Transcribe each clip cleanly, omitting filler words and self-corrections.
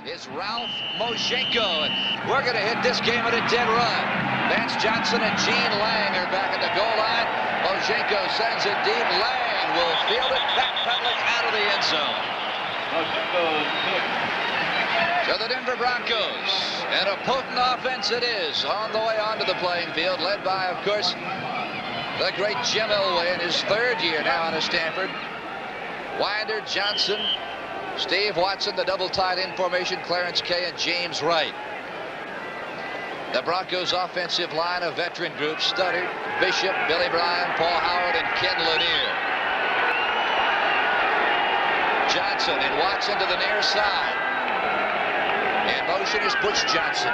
is Ralph Mojenko. And we're going to hit this game at a dead run. Vance Johnson and Gene Lang are back at the goal line. Mojenko sends it deep. Lang will field it, backpedaling out of the end zone. So the Denver Broncos, and a potent offense it is, on the way onto the playing field, led by, of course, the great Jim Elway in his third year now out of Stanford. Winder, Johnson, Steve Watson, the double tight end formation, Clarence Kay and James Wright. The Broncos offensive line, a veteran group, Studdard, Bishop, Billy Bryan, Paul Howard, and Ken Lanier. Johnson and Watson to the near side. In motion is Butch Johnson.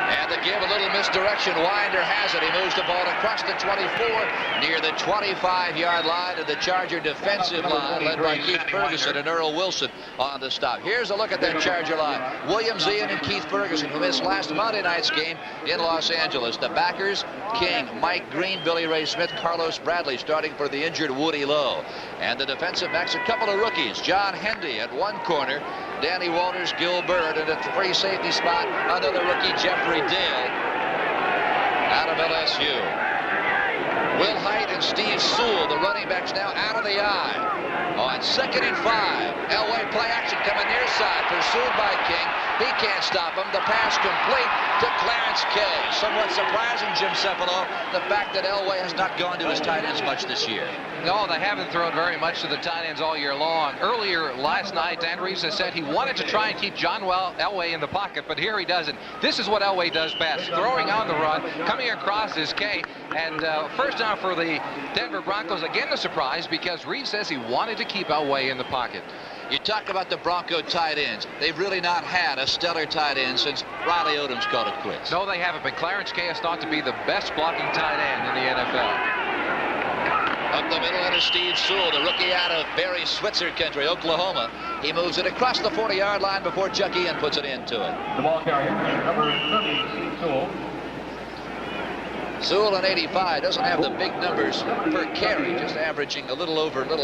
And they give a little misdirection. Winder has it. He moves the ball across the 24 near the 25-yard line of the Charger defensive line, led by Keith Ferguson and Earl Wilson on the stop. Here's a look at that Charger line. Williams, Ian, and Keith Ferguson, who missed last Monday night's game in Los Angeles. The backers, King, Mike Green, Billy Ray Smith, Carlos Bradley, starting for the injured Woody Lowe. And the defensive backs, a couple of rookies. John Hendy at one corner, Danny Walters, Gil Bird, and at the free safety spot, another rookie, Jeffrey Dale, out of LSU. Will Height and Steve Sewell, the running backs, now out of the eye. On 2nd and 5, Elway play action coming near side, pursued by King. He can't stop him. The pass complete to Clarence Kay. Somewhat surprising, Jim Cefalo, the fact that Elway has not gone to his tight ends much this year. No, they haven't thrown very much to the tight ends all year long. Earlier last night, Dan Reeves has said he wanted to try and keep John Elway in the pocket, but here he doesn't. This is what Elway does best, throwing on the run, coming across is Kay, and first down for the Denver Broncos. Again, a surprise, because Reeves says he wanted to keep Elway in the pocket. You talk about the Bronco tight ends. They've really not had a stellar tight end since Riley Odoms called it quits. No, they haven't, but Clarence Kay is thought to be the best blocking tight end in the NFL. Up the middle is Steve Sewell, the rookie out of Barry Switzer country, Oklahoma. He moves it across the 40-yard line before Chuck Ian puts it into it. The ball carrier, number 30, Steve Sewell. Sewell in 85 doesn't have the big numbers per carry, just averaging a little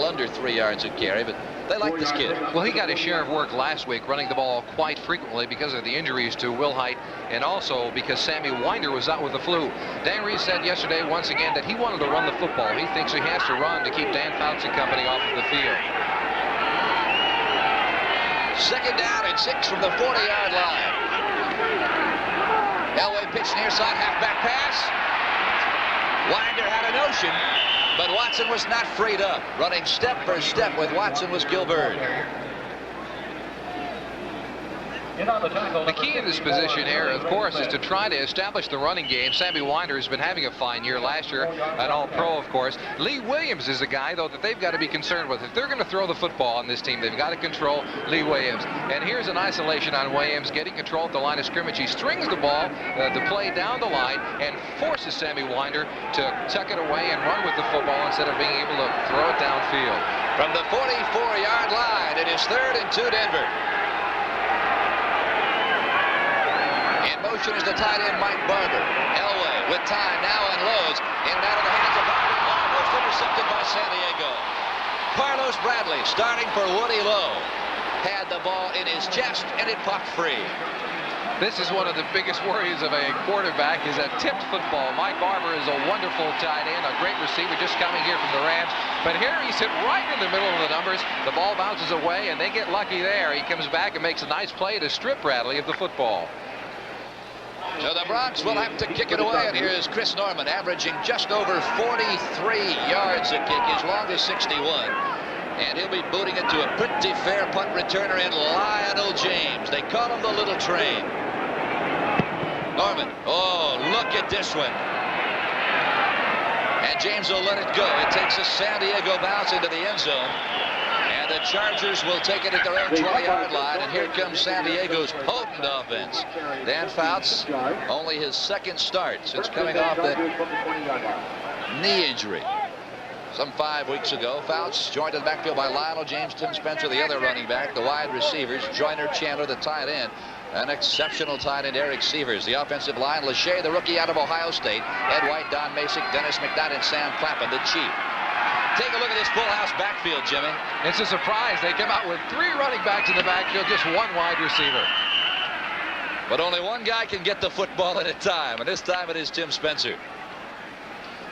under 3 yards a carry, but they like this kid. Well, he got his share of work last week running the ball quite frequently because of the injuries to Will Height and also because Sammy Winder was out with the flu. Dan Reeves said yesterday once again that he wanted to run the football. He thinks he has to run to keep Dan Fouts and company off of the field. 2nd down and 6 from the 40-yard line. Elway pitch near side, halfback pass. Winder had a notion, but Watson was not freed up. Running step for step with Watson was Gil Bird. The key in this position here, of course, is to try to establish the running game. Sammy Winder has been having a fine year last year, an All-Pro, of course. Lee Williams is a guy, though, that they've got to be concerned with. If they're going to throw the football on this team, they've got to control Lee Williams. And here's an isolation on Williams, getting control at the line of scrimmage. He strings the ball, the play down the line, and forces Sammy Winder to tuck it away and run with the football instead of being able to throw it downfield. From the 44-yard line, it is 3rd and 2 Denver. In motion is the tight end Mike Barber. Elway with time now unloads. In and out of the hands of Barber. Almost intercepted by San Diego. Carlos Bradley starting for Woody Lowe. Had the ball in his chest and it popped free. This is one of the biggest worries of a quarterback, is a tipped football. Mike Barber is a wonderful tight end, a great receiver just coming here from the Rams. But here he's hit right in the middle of the numbers. The ball bounces away and they get lucky there. He comes back and makes a nice play to strip Bradley of the football. So the Bronx will have to kick it away, and here's Chris Norman averaging just over 43 yards a kick, his longest 61. And he'll be booting it to a pretty fair punt returner in Lionel James. They call him the Little Train. Norman, oh, look at this one. And James will let it go. It takes a San Diego bounce into the end zone. And the Chargers will take it at their own 20-yard line. And here comes San Diego's potent offense. Dan Fouts, only his 2nd start since coming off that knee injury some 5 weeks ago. Fouts joined in the backfield by Lionel James, Tim Spencer, the other running back, the wide receivers, Joyner Chandler, the tight end, an exceptional tight end, Eric Severs. The offensive line, Lachey, the rookie out of Ohio State, Ed White, Don Masick, Dennis McKnight, and Sam Clappin, the chief. Take a look at this full house backfield, Jimmy. It's a surprise. They come out with 3 running backs in the backfield, just 1 wide receiver. But only one guy can get the football at a time, and this time it is Tim Spencer.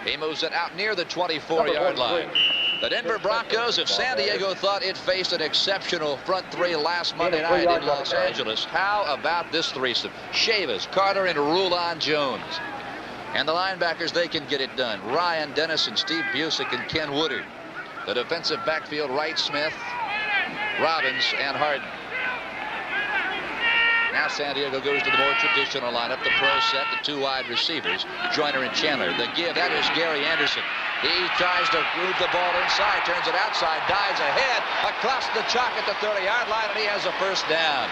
He moves it out near the 24-yard line. The Denver Broncos of San Diego thought it faced an exceptional front 3 last Monday night in Los Angeles. How about this threesome? Chavis, Carter, and Rulon Jones. And the linebackers, they can get it done. Ryan Dennison, Steve Busick, and Ken Woodard. The defensive backfield, Wright Smith, Robbins, and Harden. Now San Diego goes to the more traditional lineup, the pro set, the 2 wide receivers, Joyner and Chandler. The give, that is Gary Anderson. He tries to move the ball inside, turns it outside, dives ahead, across the chalk at the 30-yard line, and he has a first down.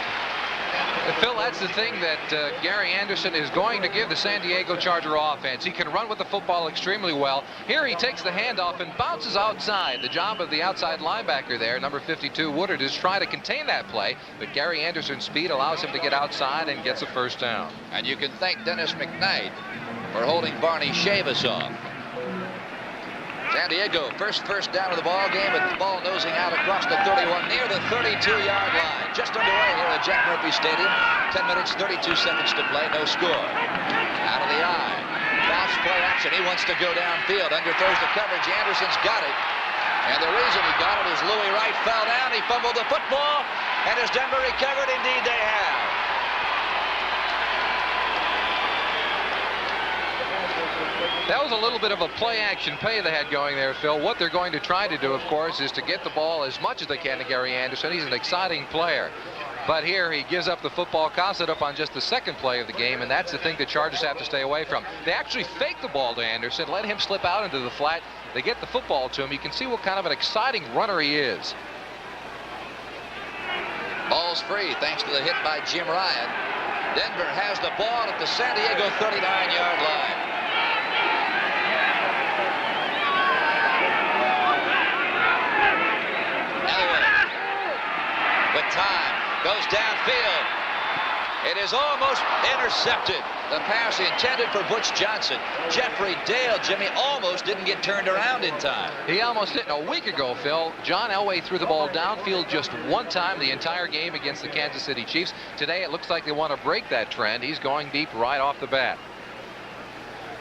Phil, that's the thing that Gary Anderson is going to give the San Diego Charger offense. He can run with the football extremely well. Here he takes the handoff and bounces outside. The job of the outside linebacker there, number 52, Woodard, is trying to contain that play, but Gary Anderson's speed allows him to get outside and gets a first down. And you can thank Dennis McKnight for holding Barney Chavis off. San Diego, first down of the ball game, with the ball nosing out across the 31 near the 32-yard line. Just underway here at Jack Murphy Stadium. 10 minutes, 32 seconds to play, no score. Out of the eye. Bounce play action. He wants to go downfield. Underthrows the coverage. Anderson's got it. And the reason he got it is Louis Wright fell down. He fumbled the football. And has Denver recovered? Indeed they have. That was a little bit of a play-action pay they had going there, Phil. What they're going to try to do, of course, is to get the ball as much as they can to Gary Anderson. He's an exciting player. But here he gives up the football, costs it up on just the second play of the game, and that's the thing the Chargers have to stay away from. They actually fake the ball to Anderson, let him slip out into the flat. They get the football to him. You can see what kind of an exciting runner he is. Ball's free thanks to the hit by Jim Ryan. Denver has the ball at the San Diego 39-yard line. With time, goes downfield. It is almost intercepted. The pass intended for Butch Johnson. Jeffrey Dale, Jimmy, almost didn't get turned around in time. He almost did. A week ago, Phil, John Elway threw the ball downfield just 1 time the entire game against the Kansas City Chiefs. Today, it looks like they want to break that trend. He's going deep right off the bat.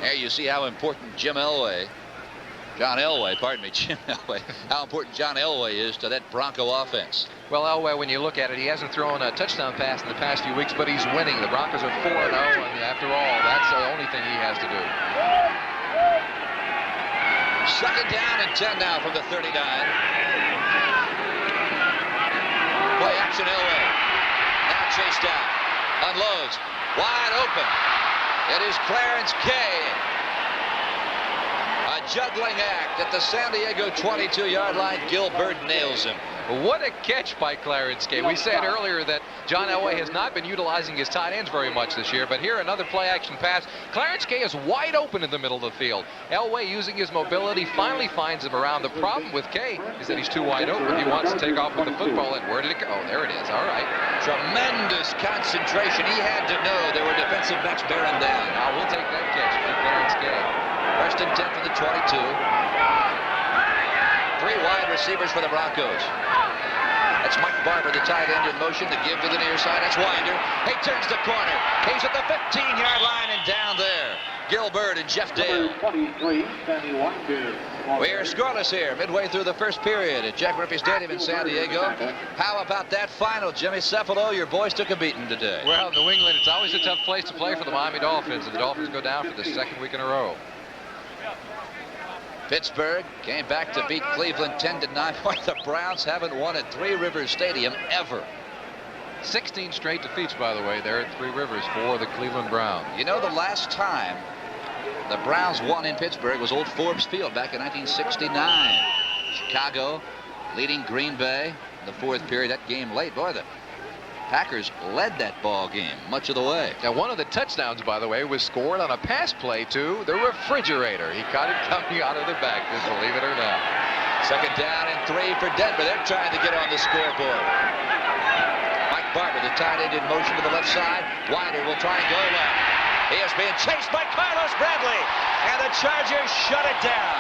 There you see how important Jim Elway is to that Bronco offense. Well, Elway, when you look at it, he hasn't thrown a touchdown pass in the past few weeks, but he's winning. The Broncos are 4-0, and after all, that's the only thing he has to do. Second down and 10 now from the 39. Play action Elway. Now chased down. Unloads. Wide open. It is Clarence Kay. A juggling act at the San Diego 22-yard line. Gilbert nails him. What a catch by Clarence Kay. We said earlier that John Elway has not been utilizing his tight ends very much this year, but here another play-action pass. Clarence Kay is wide open in the middle of the field. Elway, using his mobility, finally finds him around. The problem with Kay is that he's too wide open. He wants to take off with the football, and where did it go? Oh, there it is. All right. Tremendous concentration. He had to know there were defensive backs bearing down. Now we'll take that catch for Clarence Kay. First and 10 from the 22. 3 wide receivers for the Broncos. That's Mike Barber, the tight end, in motion. The give to the near side. That's Winder. He turns the corner. He's at the 15-yard line and down there. Gilbert and Jeff Dale. We are scoreless here midway through the first period at Jack Murphy Stadium in San Diego. How about that final, Jimmy? Cefalo, your boys took a beating today. Well, New England, it's always a tough place to play for the Miami Dolphins, and the Dolphins go down for the second week in a row. Pittsburgh came back to beat Cleveland 10-9. The Browns haven't won at Three Rivers Stadium ever. 16 straight defeats, by the way, there at Three Rivers for the Cleveland Browns. You know, the last time the Browns won in Pittsburgh was Old Forbes Field back in 1969. Chicago leading Green Bay in the 4th period. That game late. Boy, the Packers led that ball game much of the way. Now, one of the touchdowns, by the way, was scored on a pass play to the refrigerator. He caught it coming out of the back, believe it or not. Second down and 3 for Denver. They're trying to get on the scoreboard. Mike Barber, the tight end, in motion to the left side. Winder will try and go left. He is being chased by Carlos Bradley, and the Chargers shut it down.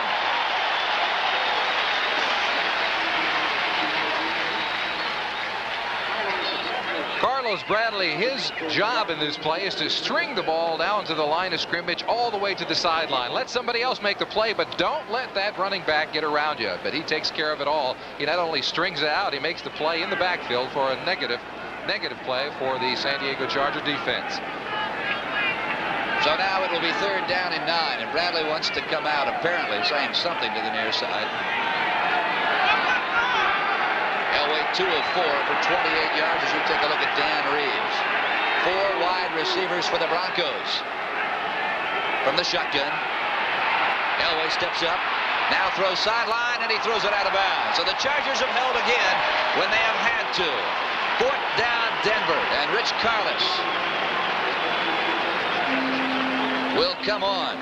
Carlos Bradley, his job in this play is to string the ball down to the line of scrimmage all the way to the sideline. Let somebody else make the play, but don't let that running back get around you. But he takes care of it all. He not only strings it out, he makes the play in the backfield for a negative play for the San Diego Charger defense. So now it will be 3rd down and 9, and Bradley wants to come out, apparently saying something to the near side. Elway 2 of 4 for 28 yards as you take a look at Dan Reeves. 4 wide receivers for the Broncos. From the shotgun, Elway steps up, now throws sideline, and he throws it out of bounds. So the Chargers have held again when they have had to. 4th down Denver, and Rich Carlos will come on.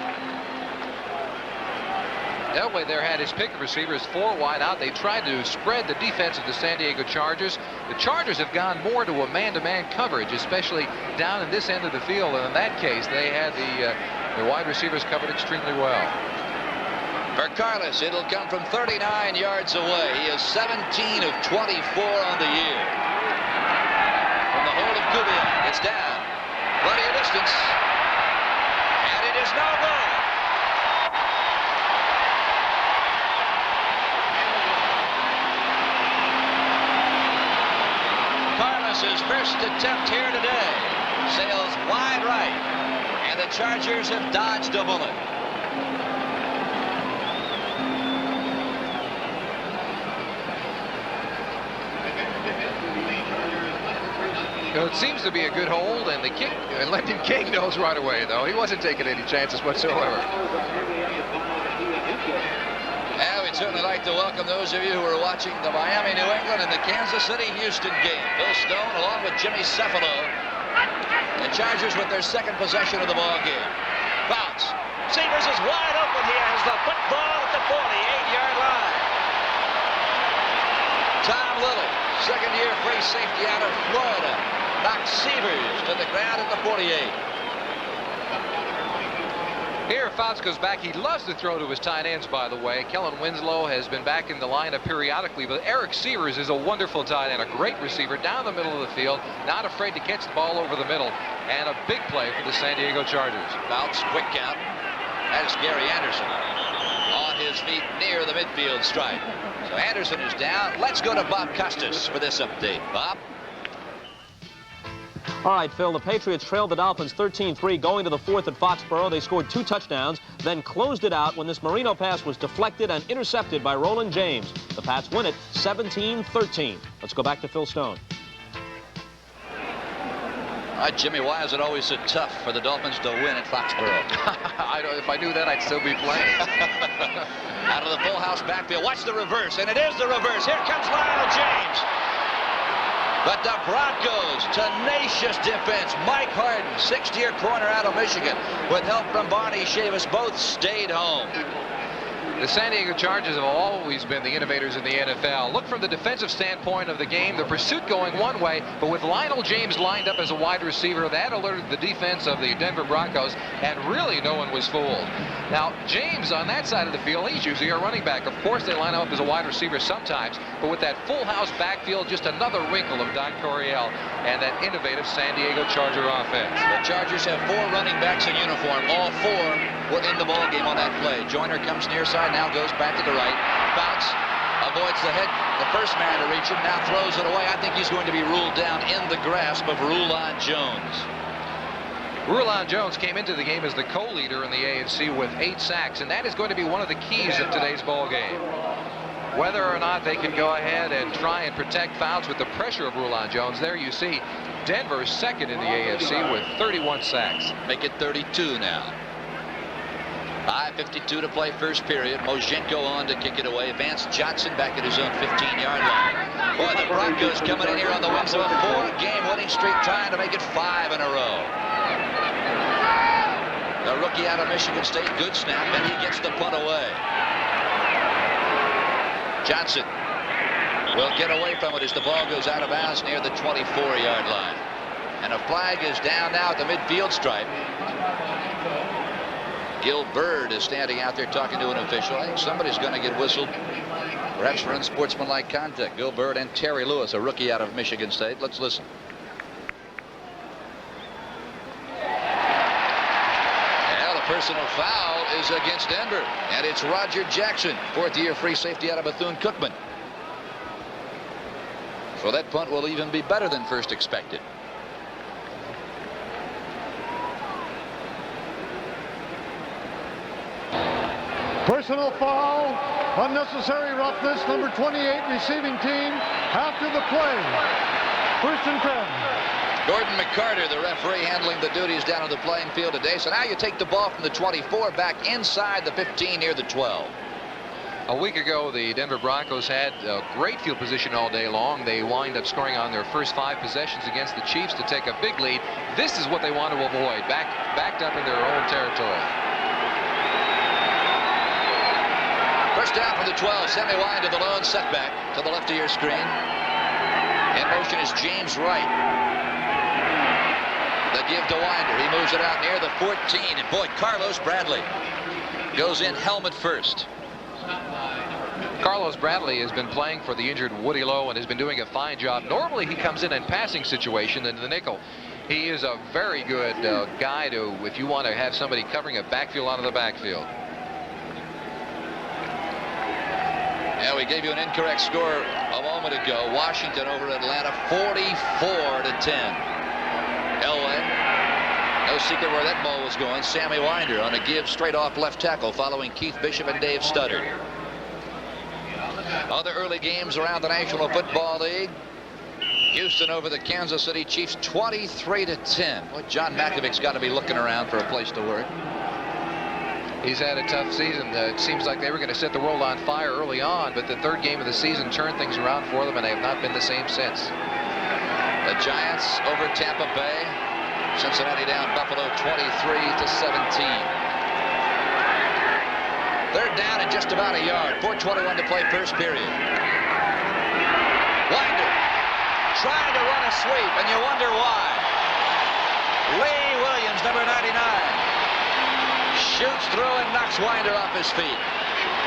Elway there had his pick of receivers 4 wide out. They tried to spread the defense of the San Diego Chargers. The Chargers have gone more to a man-to-man coverage, especially down in this end of the field. And in that case, they had the wide receivers covered extremely well. For Carlos, it'll come from 39 yards away. He is 17 of 24 on the year. From the hold of Kubiak, it's down. Plenty of distance. And it is no good. Carlos's first attempt here today sails wide right, and the Chargers have dodged a bullet. It seems to be a good hold, and Lyndon King knows right away, though. He wasn't taking any chances whatsoever. Yeah, we'd certainly like to welcome those of you who are watching the Miami, New England, and the Kansas City, Houston game. Bill Stone, along with Jimmy Cefalo. The Chargers with their 2nd possession of the ball game. Bounce. Severs is wide open. He has the football at the 48-yard line. Tom Lilly, 2nd-year free safety out of Florida, knocks Severs to the ground at the 48. Here, Fouts goes back. He loves to throw to his tight ends, by the way. Kellen Winslow has been back in the lineup periodically, but Eric Severs is a wonderful tight end, a great receiver down the middle of the field, not afraid to catch the ball over the middle, and a big play for the San Diego Chargers. Bounce, quick count. That is Gary Anderson on his feet near the midfield stripe. So Anderson is down. Let's go to Bob Costas for this update. Bob? All right, Phil, the Patriots trailed the Dolphins 13-3 going to the 4th at Foxborough. They scored 2 touchdowns, then closed it out when this Marino pass was deflected and intercepted by Roland James. The Pats win it 17-13. Let's go back to Phil Stone. Jimmy, why is it always so tough for the Dolphins to win at Foxborough? If I knew that, I'd still be playing. Out of the full house backfield. Watch the reverse, and it is the reverse. Here comes Lionel James. But the Broncos, tenacious defense. Mike Harden, 6th-year corner out of Michigan, with help from Barney Chavis, both stayed home. The San Diego Chargers have always been the innovators in the NFL. Look from the defensive standpoint of the game, the pursuit going one way, but with Lionel James lined up as a wide receiver, that alerted the defense of the Denver Broncos, and really no one was fooled. Now, James on that side of the field, he's usually a running back. Of course, they line him up as a wide receiver sometimes, but with that full house backfield, just another wrinkle of Don Coryell and that innovative San Diego Charger offense. The Chargers have 4 running backs in uniform. All 4 were in the ball game on that play. Joyner comes near side, now goes back to the right. Bounce, avoids the first man to reach him, now throws it away. I think he's going to be ruled down in the grasp of Rulon Jones. Rulon Jones came into the game as the co-leader in the AFC with 8 sacks, and that is going to be one of the keys of today's ball game. Whether or not they can go ahead and try and protect Fouts with the pressure of Rulon Jones. There you see Denver's 2nd in the AFC with 31 sacks. Make it 32 now. 5:52 to play first period. Mojenko on to kick it away. Vance Johnson back at his own 15-yard line. Boy, the Broncos coming in here on the wings of a 4-game winning streak, trying to make it 5 in a row. The rookie out of Michigan State, good snap, and he gets the punt away. Johnson will get away from it as the ball goes out of bounds near the 24-yard line. And a flag is down now at the midfield stripe. Gil Bird is standing out there talking to an official. I think somebody's going to get whistled, perhaps for unsportsmanlike conduct. Gil Bird and Terry Lewis, a rookie out of Michigan State. Let's listen. personal foul is against Denver, and it's Roger Jackson, fourth-year free safety out of Bethune-Cookman. So that punt will even be better than first expected. Personal foul, unnecessary roughness, number 28 receiving team after the play. First and 10. Gordon McCarter, the referee, handling the duties down on the playing field today. So now you take the ball from the 24 back inside the 15 near the 12. A week ago, the Denver Broncos had a great field position all day long. They wind up scoring on their first 5 possessions against the Chiefs to take a big lead. This is what they want to avoid, backed up in their own territory. First down from the 12. Sammy Winder, the lone setback to the left of your screen. In motion is James Wright. The give to Winder. He moves it out near the 14. And boy, Carlos Bradley goes in helmet first. Carlos Bradley has been playing for the injured Woody Lowe and has been doing a fine job. Normally he comes in passing situation into the nickel. He is a very good guy to, if you want to have somebody covering a backfield out of the backfield. Yeah, we gave you an incorrect score a moment ago. Washington over Atlanta, 44-10. Elway, no secret where that ball was going. Sammy Winder on a give straight off left tackle following Keith Bishop and Dave Studdard. Other early games around the National Football League. Houston over the Kansas City Chiefs, 23-10. Well, John Makovic's got to be looking around for a place to work. He's had a tough season. It seems like they were going to set the world on fire early on, but the third game of the season turned things around for them, and they have not been the same since. The Giants over Tampa Bay. Cincinnati down Buffalo 23-17. Third down and just about a yard. 4:21 to play first period. Winder trying to run a sweep, and you wonder why. Lee Williams, number 99. Shoots through and knocks Winder off his feet.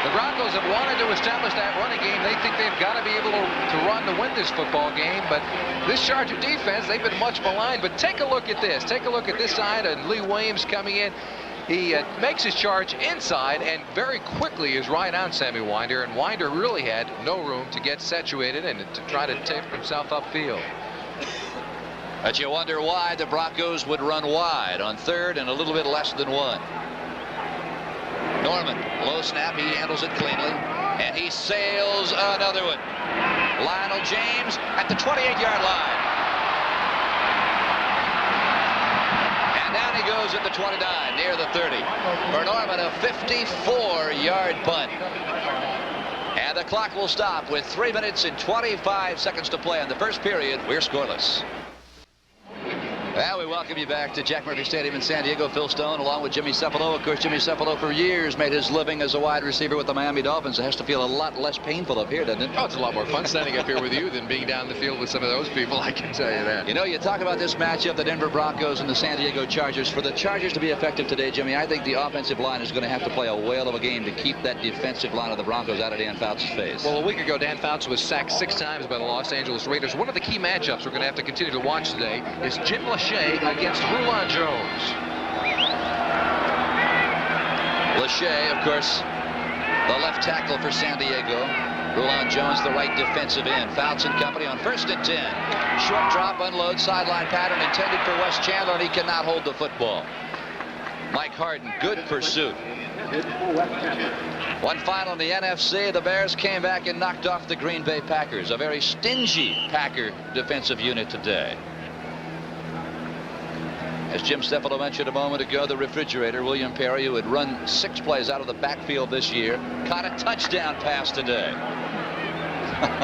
The Broncos have wanted to establish that running game. They think they've got to be able to run to win this football game. But this Charger defense, they've been much maligned. But take a look at this. Take a look at this side, and Lee Williams coming in. He makes his charge inside and very quickly is right on Sammy Winder. And Winder really had no room to get situated and to try to take himself upfield. But you wonder why the Broncos would run wide on third and a little bit less than 1. Norman, low snap, he handles it cleanly, and he sails another one. Lionel James at the 28-yard line. And down he goes at the 29, near the 30. For Norman, a 54-yard punt. And the clock will stop with 3 minutes and 25 seconds to play in the first period. We're scoreless. Well, we welcome you back to Jack Murphy Stadium in San Diego. Phil Stone along with Jimmy Cefalo. Of course, Jimmy Cefalo for years made his living as a wide receiver with the Miami Dolphins. It has to feel a lot less painful up here, doesn't it? Oh, it's a lot more fun standing up here with you than being down the field with some of those people, I can tell you that. You know, you talk about this matchup, the Denver Broncos and the San Diego Chargers. For the Chargers to be effective today, Jimmy, I think the offensive line is going to have to play a whale of a game to keep that defensive line of the Broncos out of Dan Fouts' face. Well, a week ago, Dan Fouts was sacked 6 times by the Los Angeles Raiders. One of the key matchups we're going to have to continue to watch today is Jim Lachey against Rulon Jones. Lachey, of course, the left tackle for San Diego. Rulon Jones, the right defensive end. Fouts and company on 1st and 10. Short drop, unload, sideline pattern intended for Wes Chandler, and he cannot hold the football. Mike Harden, good pursuit. One final in the NFC, the Bears came back and knocked off the Green Bay Packers. A very stingy Packer defensive unit today. As Jim Cefalo mentioned a moment ago, the refrigerator, William Perry, who had run 6 plays out of the backfield this year, caught a touchdown pass today.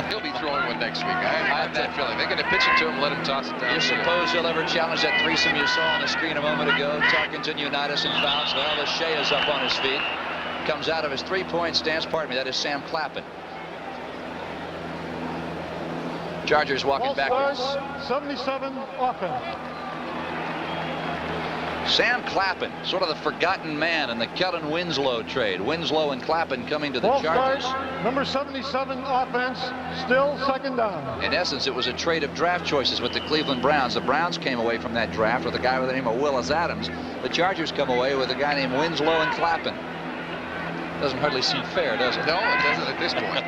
He'll be throwing one next week. I have that feeling. They're going to pitch it to him, let him toss it down. You suppose he'll ever challenge that threesome you saw on the screen a moment ago? Tarkenton, Unitas, and Fouts. Well, Lachey is up on his feet. Comes out of his 3-point stance. Pardon me, that is Sam Clappin. Chargers walking backwards. 77 offense. Sam Clappin, sort of the forgotten man in the Kellen Winslow trade. Winslow and Clappin coming to the Chargers. Number 77 offense, still second down. In essence, it was a trade of draft choices with the Cleveland Browns. The Browns came away from that draft with a guy by the name of Willis Adams. The Chargers come away with a guy named Winslow and Clappin. Doesn't hardly seem fair, does it? No, it doesn't at this point.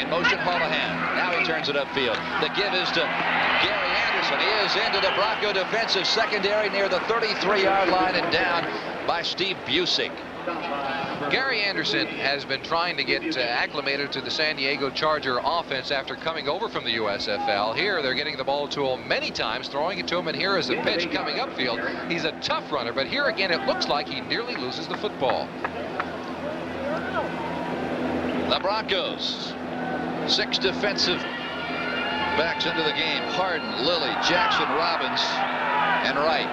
In motion, Holohan. Now he turns it upfield. The give is to Gary Anderson. He is into the Bronco defensive secondary near the 33-yard line and down by Steve Busick. Gary Anderson has been trying to get acclimated to the San Diego Charger offense after coming over from the USFL. Here they're getting the ball to him many times, throwing it to him, and here is a pitch coming upfield. He's a tough runner, but here again it looks like he nearly loses the football. The Broncos, 6 defensive backs into the game. Harden, Lilly, Jackson, Robbins, and Wright.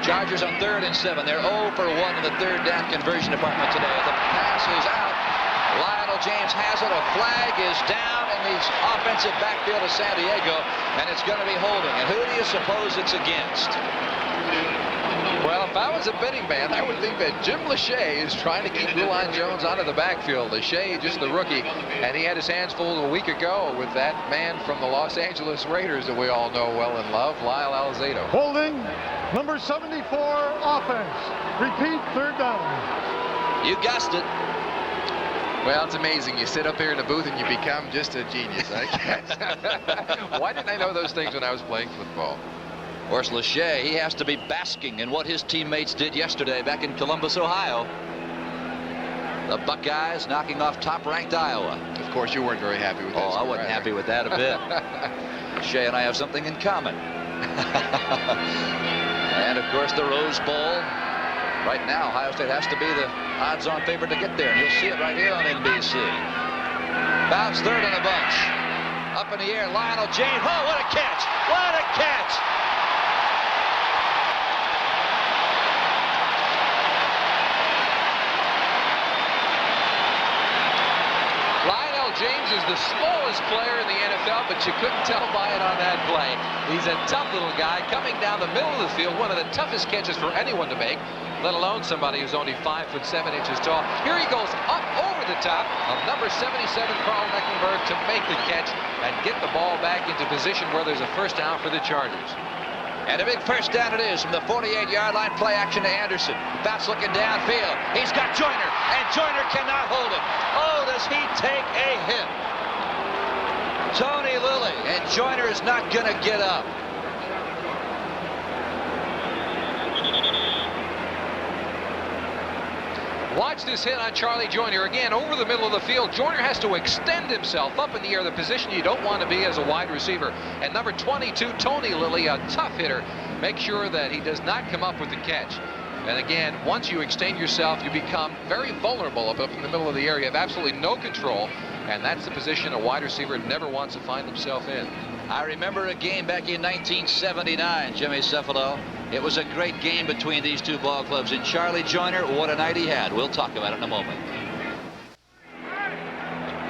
Chargers on 3rd and 7. They're 0 for 1 in the 3rd down conversion department today. The pass is out. Lionel James has it. A flag is down in the offensive backfield of San Diego, and it's going to be holding. And who do you suppose it's against? Well, if I was a betting man, I would think that Jim Lachey is trying to keep Lulon Jones out of the backfield. Lachey, just the rookie, and he had his hands full a week ago with that man from the Los Angeles Raiders that we all know well and love, Lyle Alzado. Holding, number 74 offense. Repeat, 3rd down. You guessed it. Well, it's amazing. You sit up here in the booth and you become just a genius, I guess. Why didn't I know those things when I was playing football? Of course, Lachey, he has to be basking in what his teammates did yesterday back in Columbus, Ohio. The Buckeyes knocking off top-ranked Iowa. Of course, you weren't very happy with that. Oh, I wasn't happy with that a bit. Lachey and I have something in common. And, of course, the Rose Bowl. Right now, Ohio State has to be the odds-on favorite to get there. And you'll see it right here on NBC. Bounce 3rd in the bunch. Up in the air, Lionel James. Oh, what a catch! What a catch! James is the smallest player in the NFL, but you couldn't tell by it on that play. He's a tough little guy coming down the middle of the field, one of the toughest catches for anyone to make, let alone somebody who's only 5'7" tall. Here he goes up over the top of number 77, Carl Mecklenburg, to make the catch and get the ball back into position where there's a first down for the Chargers. And a big first down it is from the 48-yard line. Play action to Anderson. Bounce looking downfield. He's got Joyner, and Joyner cannot hold it. Oh, does he take a hit? Tony Lilly, and Joyner is not going to get up. Watch this hit on Charlie Joyner. Again, over the middle of the field. Joyner has to extend himself up in the air, the position you don't want to be as a wide receiver. And number 22, Tony Lilly, a tough hitter. Make sure that he does not come up with the catch. And again, once you extend yourself, you become very vulnerable up in the middle of the air. You have absolutely no control. And that's the position a wide receiver never wants to find himself in. I remember a game back in 1979, Jimmy Cefalo. It was a great game between these two ball clubs. And Charlie Joyner, what a night he had. We'll talk about it in a moment.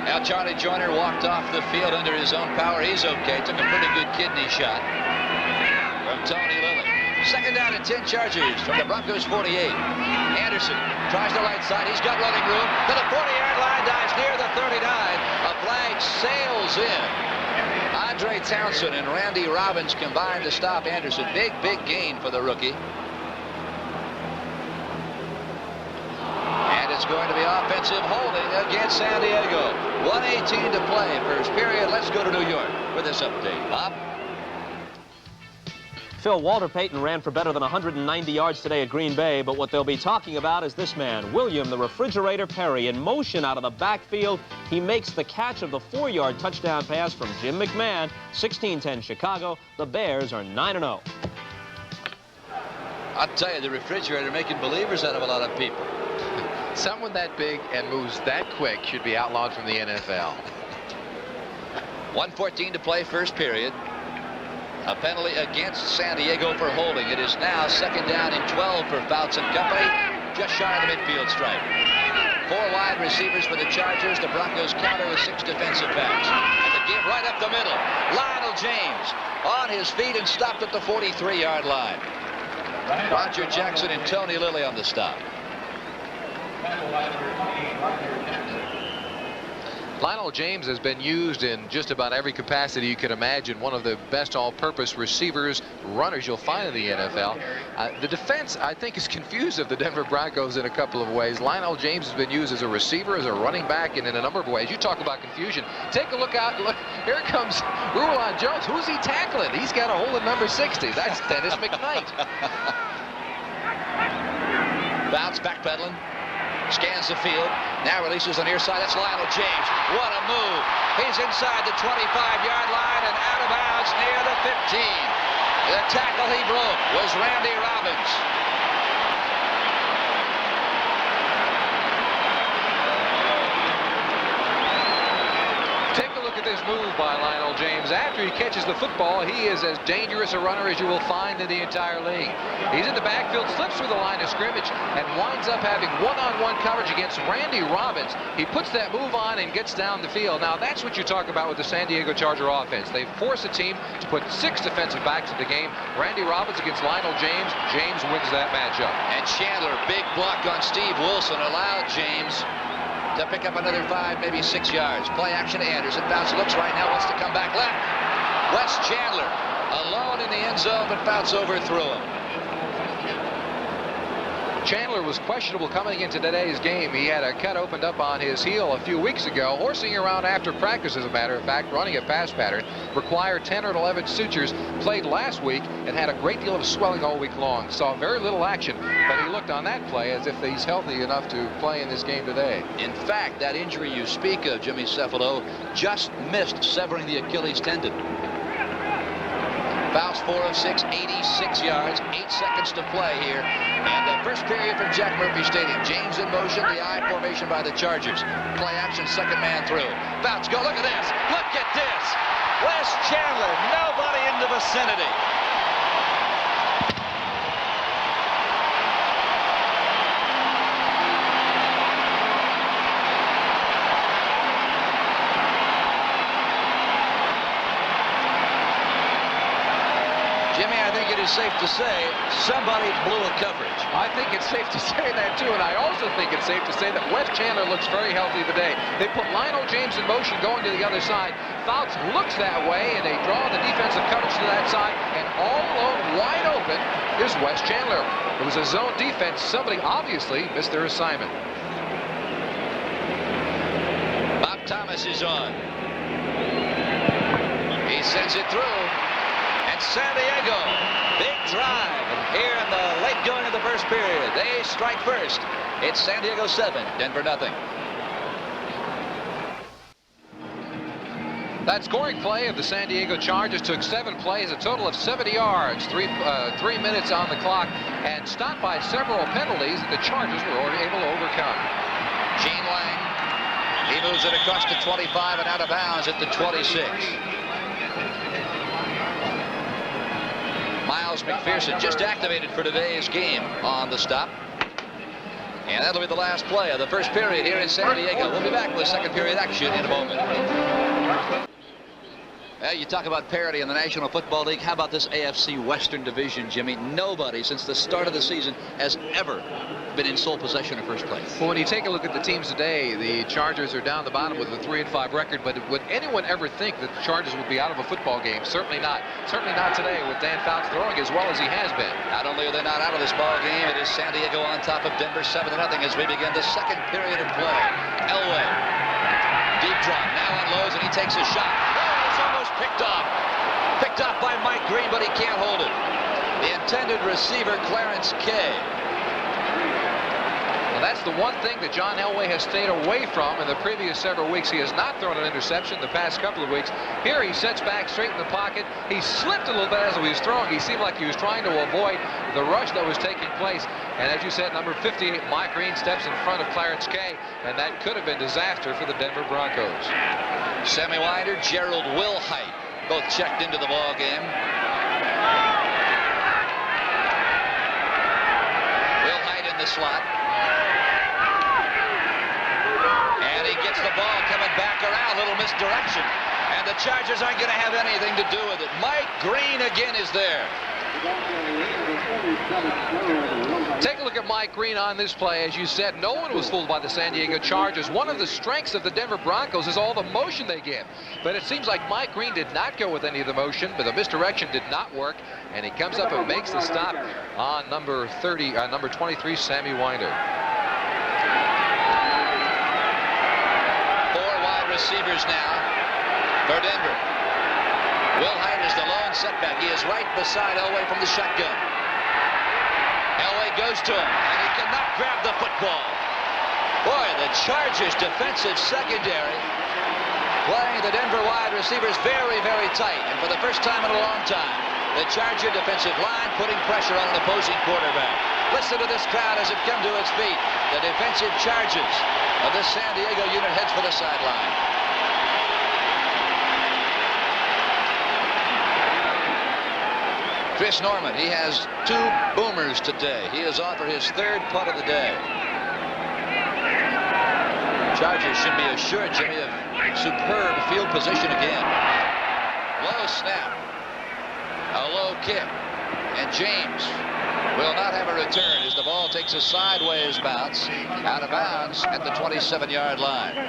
Now Charlie Joyner walked off the field under his own power. He's okay. Took a pretty good kidney shot from Tony Lilly. 2nd down and 10 Chargers from the Broncos 48. Anderson tries the right side. He's got running room to the 40-yard line. Dives near the 39. A flag sails in. Andre Townsend and Randy Robbins combined to stop Anderson. Big gain for the rookie. And it's going to be offensive holding against San Diego. 1:18 to play, first period. Let's go to New York for this update. Bob? Phil, Walter Payton ran for better than 190 yards today at Green Bay, but what they'll be talking about is this man, William the Refrigerator Perry, in motion out of the backfield. He makes the catch of the 4-yard touchdown pass from Jim McMahon. 16-10 Chicago. The Bears are 9-0. I'll tell you, the Refrigerator making believers out of a lot of people. Someone that big and moves that quick should be outlawed from the NFL. 1:14 to play, first period. A penalty against San Diego for holding. It is now 2nd down and 12 for Fouts and company. Just shy of the midfield stripe. 4 wide receivers for the Chargers. The Broncos counter with 6 defensive backs. And the give right up the middle. Lionel James on his feet and stopped at the 43-yard line. Roger Jackson and Tony Lilly on the stop. Lionel James has been used in just about every capacity you can imagine. One of the best all-purpose receivers, runners you'll find in the NFL. The defense, I think, is confused of the Denver Broncos in a couple of ways. Lionel James has been used as a receiver, as a running back, and in a number of ways. You talk about confusion. Take a look out. Look, here comes Rulon Jones. Who's he tackling? He's got a hold of number 60. That's Dennis McKnight. Bounce, backpedaling. Scans the field. Now releases the near side. That's Lionel James. What a move. He's inside the 25-yard line and out of bounds near the 15. The tackle he broke was Randy Robbins. Take a look at this move by Lionel James. After he catches the football, he is as dangerous a runner as you will find in the entire league. He's in the backfield, slips through the line of scrimmage, and winds up having one-on-one coverage against Randy Robbins. He puts that move on and gets down the field. Now, that's what you talk about with the San Diego Charger offense. They force a team to put 6 defensive backs in the game. Randy Robbins against Lionel James. James wins that matchup. And Chandler, big block on Steve Wilson, allowed James to pick up another 5, maybe 6 yards. Play action to Anderson. Bounce looks right now, wants to come back left. Wes Chandler alone in the end zone, but Bounce overthrew him. Chandler was questionable coming into today's game. He had a cut opened up on his heel a few weeks ago, horsing around after practice, as a matter of fact, running a pass pattern, required 10 or 11 sutures, played last week, and had a great deal of swelling all week long. Saw very little action, but he looked on that play as if he's healthy enough to play in this game today. In fact, that injury you speak of, Jimmy Cefalo, just missed severing the Achilles tendon. Bounce 4 of 6, 86 yards, 8 seconds to play here. And the first period from Jack Murphy Stadium. James in motion, the I formation by the Chargers. Play action, second man through. Bounce, go, look at this, look at this. Wes Chandler, nobody in the vicinity. Jimmy, I think it is safe to say somebody blew a coverage. I think it's safe to say that, too, and I also think it's safe to say that Wes Chandler looks very healthy today. They put Lionel James in motion going to the other side. Fouts looks that way, and they draw the defensive coverage to that side, and all alone, wide open, is Wes Chandler. It was a zone defense. Somebody obviously missed their assignment. Bob Thomas is on. He sends it through. And San Diego, big drive here in the late going of the first period. They strike first. It's San Diego 7, Denver nothing. That scoring play of the San Diego Chargers took 7 plays, a total of 70 yards, 3 minutes on the clock, and stopped by several penalties that the Chargers were able to overcome. Gene Lang, he moves it across to 25 and out of bounds at the 26. Miles McPherson just activated for today's game on the stop. And that'll be the last play of the first period here in San Diego. We'll be back with second period action in a moment. You talk about parity in the National Football League. How about this AFC Western Division, Jimmy? Nobody since the start of the season has ever been in sole possession of first place. Well, when you take a look at the teams today, the Chargers are down the bottom with a 3-5 record, but would anyone ever think that the Chargers would be out of a football game? Certainly not. Certainly not today with Dan Fouts throwing as well as he has been. Not only are they not out of this ball game, it is San Diego on top of Denver 7-0 as we begin the second period of play. Elway, deep drop, now unloads, and he takes a shot. Oh, it's almost picked off. Picked off by Mike Green, but he can't hold it. The intended receiver, Clarence Kay. Well, that's the one thing that John Elway has stayed away from in the previous several weeks. He has not thrown an interception the past couple of weeks. Here he sets back straight in the pocket. He slipped a little bit as he was throwing. He seemed like he was trying to avoid the rush that was taking place. And as you said, number 58, Mike Green, steps in front of Clarence Kay, and that could have been disaster for the Denver Broncos. Sammy Winder, Gerald Wilhite, both checked into the ball game. Wilhite in the slot. And he gets Gets the ball coming back around. Little misdirection. And the Chargers aren't going to have anything to do with it. Mike Green again is there. Take a look at Mike Green on this play. As you said, no one was fooled by the San Diego Chargers. One of the strengths of the Denver Broncos is all the motion they give. But it seems like Mike Green did not go with any of the motion, but the misdirection did not work. And he comes up and makes the stop on number 23, Sammy Winder. 4 wide receivers now for Denver. Will Hyatt is the lone setback. He is right beside Elway from the shotgun. Elway goes to him, and he cannot grab the football. Boy, the Chargers defensive secondary playing the Denver wide receivers very, very tight. And for the first time in a long time, the Charger defensive line putting pressure on an opposing quarterback. Listen to this crowd as it comes to its feet. The defensive Chargers of this San Diego unit heads for the sideline. Chris Norman, he has 2 boomers today. He is on for his 3rd punt of the day. Chargers should be assured, Jimmy, of superb field position again. Low snap. A low kick. And James will not have a return as the ball takes a sideways bounce out of bounds at the 27-yard line.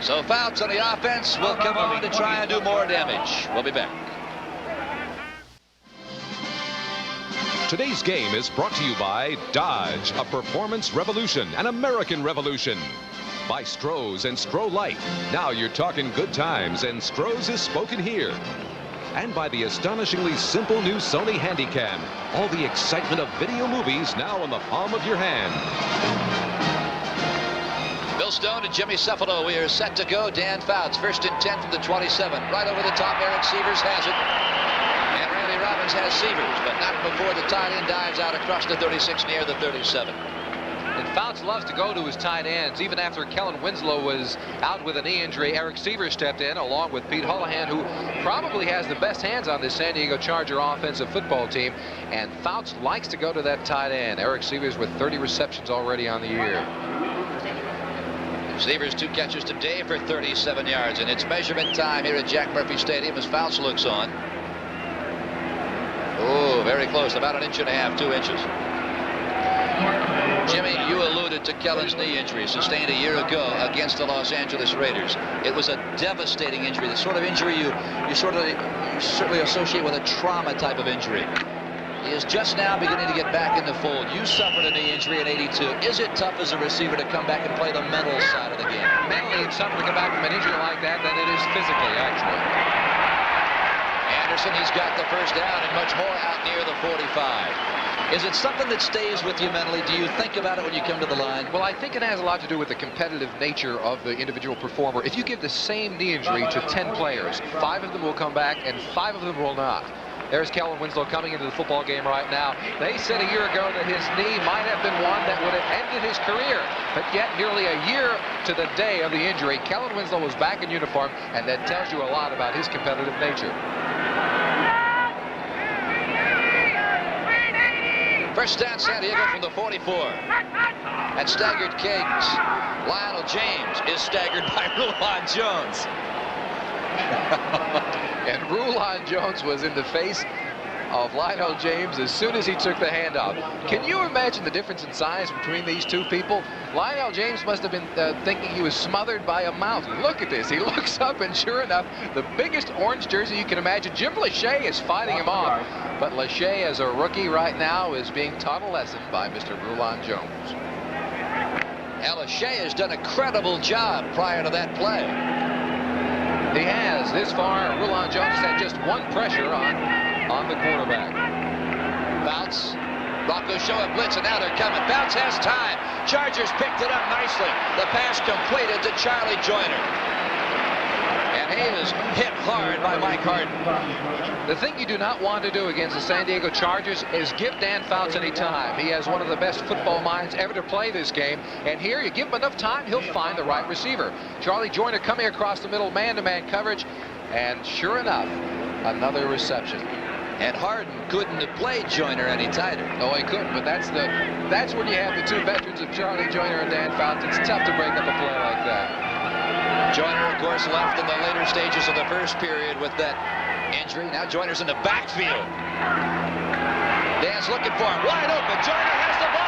So Fouts on the offense will come on to try and do more damage. We'll be back. Today's game is brought to you by Dodge, a performance revolution, an American revolution. By Stroh's and Stroh Light. Now you're talking good times, and Stroh's is spoken here. And by the astonishingly simple new Sony Handycam. All the excitement of video movies now in the palm of your hand. Bill Stone and Jimmy Cefalo, we are set to go. Dan Fouts, 1st and 10 from the 27. Right over the top, Eric Severs has it. And Randy Robbins has Severs, but not before the tight end dives out across the 36 near the 37. And Fouts loves to go to his tight ends. Even after Kellen Winslow was out with a knee injury, Eric Severs stepped in along with Pete Holohan, who probably has the best hands on this San Diego Charger offensive football team. And Fouts likes to go to that tight end. Eric Severs with 30 receptions already on the year. Severs 2 catches today for 37 yards, and it's measurement time here at Jack Murphy Stadium as Fouts looks on. Oh, very close, about 1.5 inches, 2 inches. Jimmy, you alluded to Kellen's knee injury sustained a year ago against the Los Angeles Raiders. It was a devastating injury, the sort of injury you certainly associate with a trauma type of injury. He is just now beginning to get back in the fold. You suffered a knee injury in '82. Is it tough as a receiver to come back and play the mental side of the game? Mentally, it's tougher to come back from an injury like that than it is physically, actually. Anderson, he's got the first down and much more out near the 45. Is it something that stays with you mentally? Do you think about it when you come to the line? Well, I think it has a lot to do with the competitive nature of the individual performer. If you give the same knee injury to 10 players, 5 of them will come back and 5 of them will not. There's Kellen Winslow coming into the football game right now. They said a year ago that his knee might have been one that would have ended his career. But yet, nearly a year to the day of the injury, Kellen Winslow was back in uniform, and that tells you a lot about his competitive nature. First down, San Diego from the 44. At staggered Kings, Lionel James is staggered by Rulon Jones. And Rulon Jones was in the face of Lionel James as soon as he took the handoff. Can you imagine the difference in size between these two people? Lionel James must have been thinking he was smothered by a mountain. Look at this. He looks up, and sure enough, the biggest orange jersey you can imagine. Jim Lachey is fighting him off. But Lachey, as a rookie right now, is being taught a lesson by Mr. Rulon Jones. And Lachey has done a credible job prior to that play. He has. This far, Rulon Jones had just one pressure on the quarterback. Bounce. Broncos show a blitz, and now they're coming. Bounce has time. Chargers picked it up nicely. The pass completed to Charlie Joyner. And he is hit hard by Mike Harden. The thing you do not want to do against the San Diego Chargers is give Dan Fouts any time. He has one of the best football minds ever to play this game. And here, you give him enough time, he'll find the right receiver. Charlie Joyner coming across the middle, man-to-man coverage. And sure enough, another reception. And Harden couldn't have played Joyner any tighter. No, he couldn't, but that's when you have the two veterans of Charlie Joyner and Dan Fouts. It's tough to break up a play like that. Joyner, of course, left in the later stages of the first period with that injury. Now Joyner's in the backfield. Dan's looking for him. Wide open. Joyner has the ball.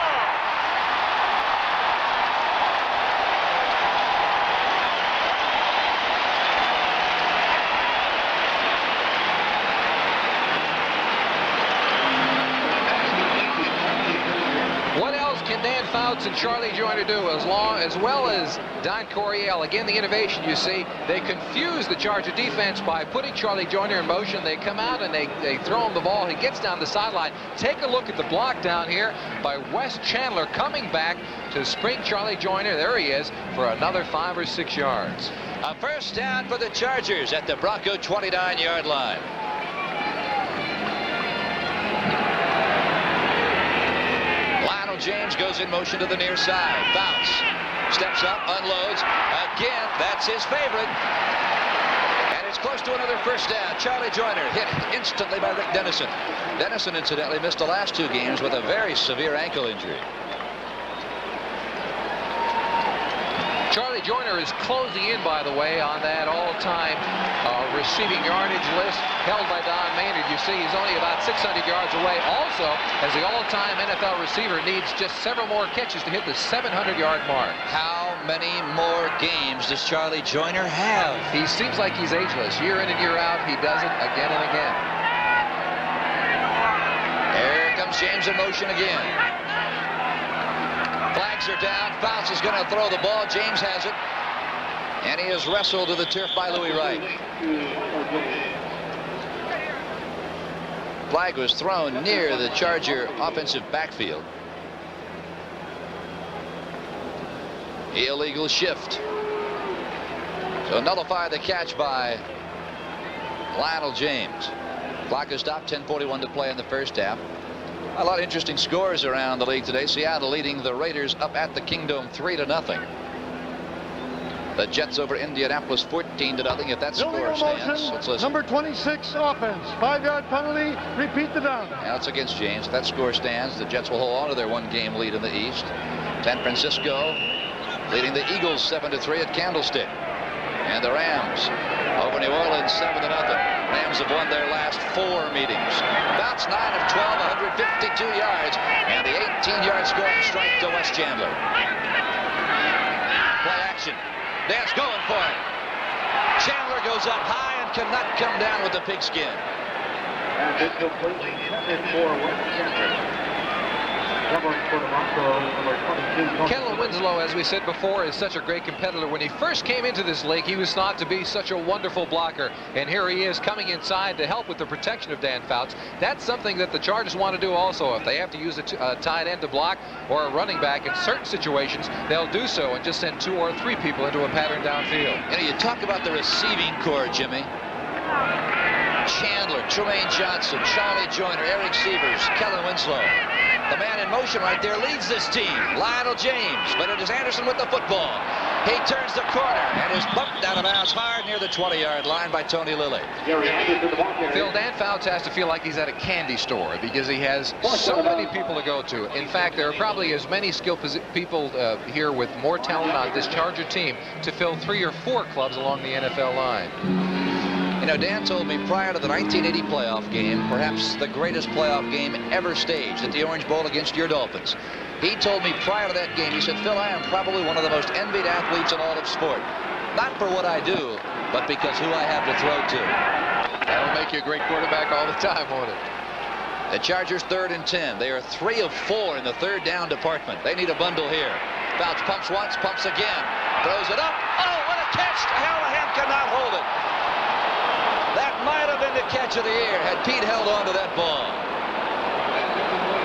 What else can Dan Fouts and Charlie Joyner do as well as Don Coryell? Again, the innovation you see, they confuse the Charger defense by putting Charlie Joyner in motion. They come out and they throw him the ball. He gets down the sideline. Take a look at the block down here by Wes Chandler coming back to spring Charlie Joyner. There he is for another 5 or 6 yards. A first down for the Chargers at the Bronco 29-yard line. James goes in motion to the near side. Bounce. Steps up, unloads. Again, that's his favorite. And it's close to another first down. Charlie Joyner hit instantly by Rick Dennison. Dennison, incidentally, missed the last 2 games with a very severe ankle injury. Charlie Joyner is closing in, by the way, on that all-time receiving yardage list held by Don Maynard. You see, he's only about 600 yards away. Also, as the all-time NFL receiver, needs just several more catches to hit the 700-yard mark. How many more games does Charlie Joyner have? He seems like he's ageless. Year in and year out, he does it again and again. Here comes James in motion again. Flags are down. Fouts is going to throw the ball. James has it. And he is wrestled to the turf by Louis Wright. Flag was thrown near the Charger offensive backfield. Illegal shift. So nullify the catch by Lionel James. Clock is stopped. 10:41 to play in the first half. A lot of interesting scores around the league today. Seattle leading the Raiders up at the Kingdome 3-0. The Jets over Indianapolis 14-0. If that score stands, let's listen. Number 26 offense. 5-yard penalty. Repeat the down. Now it's against James. If that score stands, the Jets will hold on to their 1-game lead in the East. San Francisco leading the Eagles 7-3 at Candlestick. And the Rams over New Orleans 7-0. Rams have won their last 4 meetings. Bounce 9 of 12, 152 yards, and the 18-yard scoring strike to Wes Chandler. Play action. Dan's going for it. Chandler goes up high and cannot come down with the pigskin. And it's completely intended for Wes Chandler. Kellen Winslow, as we said before, is such a great competitor. When he first came into this league, he was thought to be such a wonderful blocker. And here he is coming inside to help with the protection of Dan Fouts. That's something that the Chargers want to do also. If they have to use a tight end to block or a running back in certain situations, they'll do so and just send 2 or 3 people into a pattern downfield. You know, you talk about the receiving corps, Jimmy. Chandler, Tremaine Johnson, Charlie Joyner, Eric Sievers, Kellen Winslow. The man in motion right there leads this team, Lionel James, but it is Anderson with the football. He turns the corner and is bumped out of bounds hard near the 20-yard line by Tony Lilly. Phil, Dan Fouts has to feel like he's at a candy store because he has so many people to go to. In fact, there are probably as many skilled people here with more talent on this Charger team to fill 3 or 4 clubs along the NFL line. You know, Dan told me prior to the 1980 playoff game, perhaps the greatest playoff game ever staged at the Orange Bowl against your Dolphins. He told me prior to that game, he said, Phil, I am probably one of the most envied athletes in all of sport. Not for what I do, but because who I have to throw to. That'll make you a great quarterback all the time, won't it? The Chargers 3rd and 10. They are 3 of 4 in the 3rd down department. They need a bundle here. Fouts pumps once, pumps again. Throws it up. Oh, what a catch! Hallahan cannot hold it. That might have been the catch of the year had Pete held on to that ball.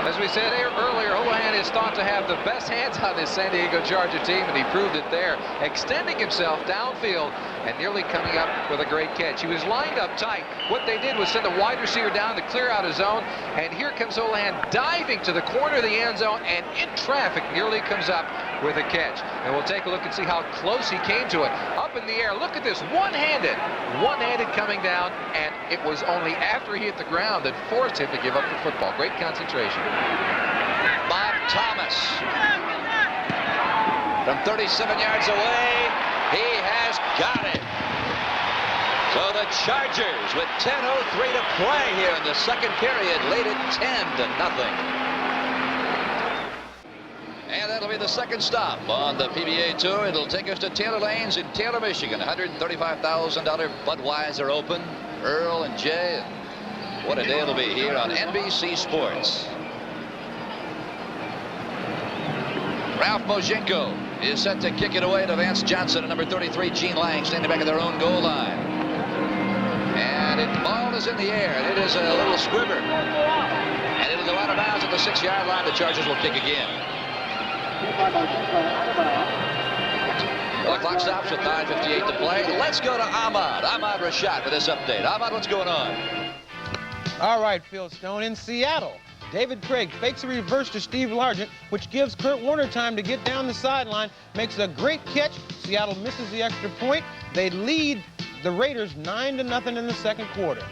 As we said earlier, Houlihan is thought to have the best hands on this San Diego Charger team, and he proved it there, extending himself downfield and nearly coming up with a great catch. He was lined up tight. What they did was send a wide receiver down to clear out his zone, and here comes Houlihan diving to the corner of the end zone, and in traffic nearly comes up with a catch. And we'll take a look and see how close he came to it. Up in the air, look at this, one-handed coming down, and it was only after he hit the ground that forced him to give up the football. Great concentration. Bob Thomas from 37 yards away. He has has got it. So the Chargers with 10:03 to play here in the second period lead it 10-0. And that'll be the second stop on the PBA Tour. It'll take us to Taylor Lanes in Taylor, Michigan. $135,000 Budweiser Open. Earl and Jay. What a day it'll be here on NBC Sports. Ralph Mojenko is set to kick it away to Vance Johnson and number 33 Gene Lang standing back at their own goal line. And the ball is in the air. And it is a little squibber. And it'll go out of bounds at the 6-yard line. The Chargers will kick again. Well, the clock stops with 9:58 to play. Let's go to Ahmad. Ahmad Rashad for this update. Ahmad, what's going on? All right, Phil Stone, in Seattle, David Craig fakes a reverse to Steve Largent, which gives Kurt Warner time to get down the sideline, makes a great catch. Seattle misses the extra point. They lead the Raiders 9-0 in the second quarter.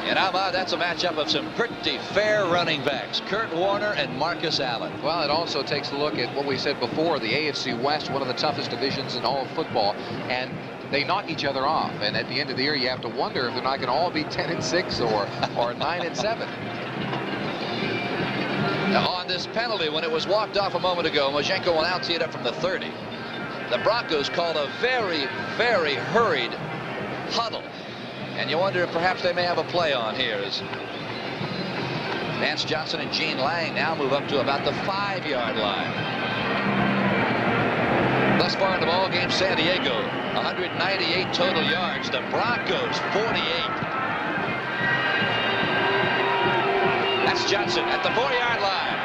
And Ahmad, that's a matchup of some pretty fair running backs, Kurt Warner and Marcus Allen. Well, it also takes a look at what we said before, the AFC West, one of the toughest divisions in all of football, and they knock each other off. And at the end of the year, you have to wonder if they're not going to all be 10-6 or 9-7. Now, on this penalty, when it was walked off a moment ago, Mojenko will now tee it up from the 30. The Broncos called a very, very hurried huddle. And you wonder if perhaps they may have a play on here as Vance Johnson and Gene Lang now move up to about the 5-yard line. Thus far in the ball game, San Diego 198 total yards. The Broncos 48. That's Johnson at the 4-yard line.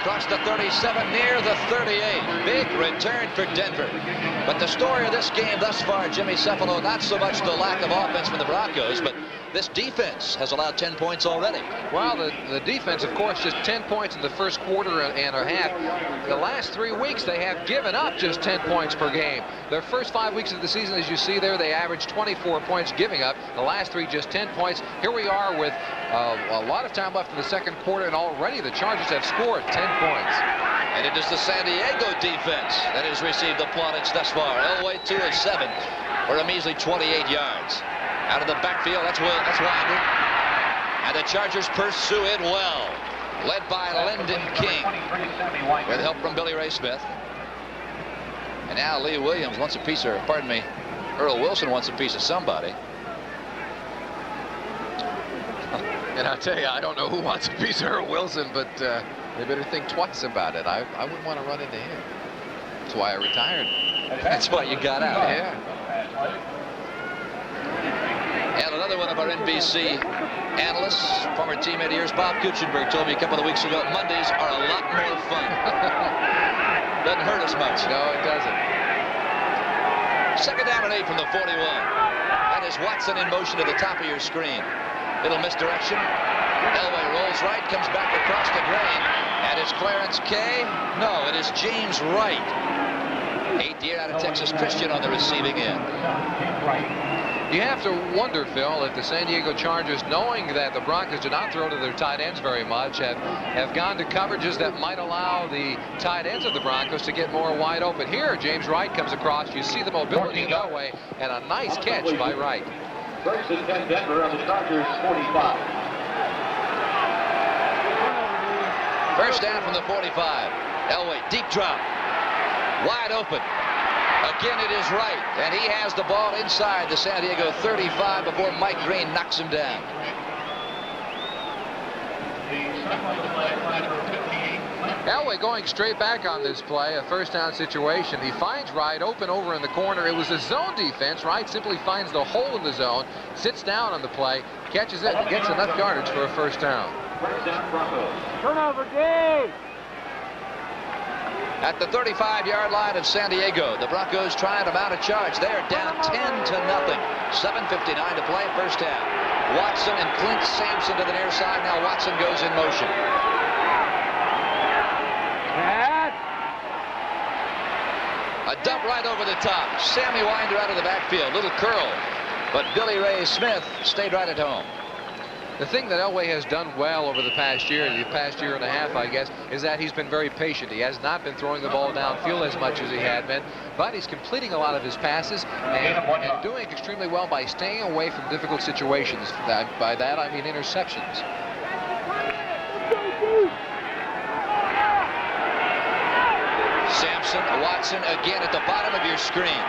Across the 37, near the 38. Big return for Denver. But the story of this game thus far, Jimmy Cefalo, not so much the lack of offense from the Broncos, but this defense has allowed 10 points already. Well, the defense, of course, just 10 points in the first quarter and a half. The last 3 weeks, they have given up just 10 points per game. Their first 5 weeks of the season, as you see there, they averaged 24 points giving up. The last 3, just 10 points. Here we are with a lot of time left in the second quarter, and already the Chargers have scored 10 points. And it is the San Diego defense that has received the plaudits thus far. Elway 2 of 7 for a measly 28 yards. Out of the backfield, that's Winder. And the Chargers pursue it well. Led by Lyndon King with help from Billy Ray Smith. And now Lee Williams wants a piece of, Earl Wilson wants a piece of somebody. And I'll tell you, I don't know who wants a piece of Earl Wilson, but they better think twice about it. I wouldn't want to run into him. That's why I retired. That's why you got out. Yeah. And another one of our NBC analysts, former teammate of yours, Bob Kuchenberg, told me a couple of weeks ago, Mondays are a lot more fun. Doesn't hurt as much. No, it doesn't. Second down and 8 from the 41. That is Watson in motion to the top of your screen. Little misdirection. Elway rolls right, comes back across the grain. And it's Clarence Kay. No, it is James Wright. 8th year out of Texas Christian on the receiving end. You have to wonder, Phil, if the San Diego Chargers, knowing that the Broncos do not throw to their tight ends very much, have gone to coverages that might allow the tight ends of the Broncos to get more wide open. Here, James Wright comes across. You see the mobility in Elway, and a nice catch by Wright. First and 10 Denver on the Chargers 45. First down from the 45. Elway, deep drop. Wide open. Again, it is Wright, and he has the ball inside the San Diego 35 before Mike Green knocks him down. Elway going straight back on this play, a first down situation. He finds Wright open over in the corner. It was a zone defense. Wright simply finds the hole in the zone, sits down on the play, catches it, and gets enough yardage for a first down. Turnover, Dave! At the 35-yard line of San Diego, the Broncos trying to mount a charge. They're down 10-0. 7:59 to play, first half. Watson and Clint Sampson to the near side. Now Watson goes in motion. A dump right over the top. Sammy Winder out of the backfield. Little curl. But Billy Ray Smith stayed right at home. The thing that Elway has done well over the past year and a half, I guess, is that he's been very patient. He has not been throwing the ball downfield as much as he had been, but he's completing a lot of his passes and doing extremely well by staying away from difficult situations. By that, I mean interceptions. Sampson, Watson again at the bottom of your screen.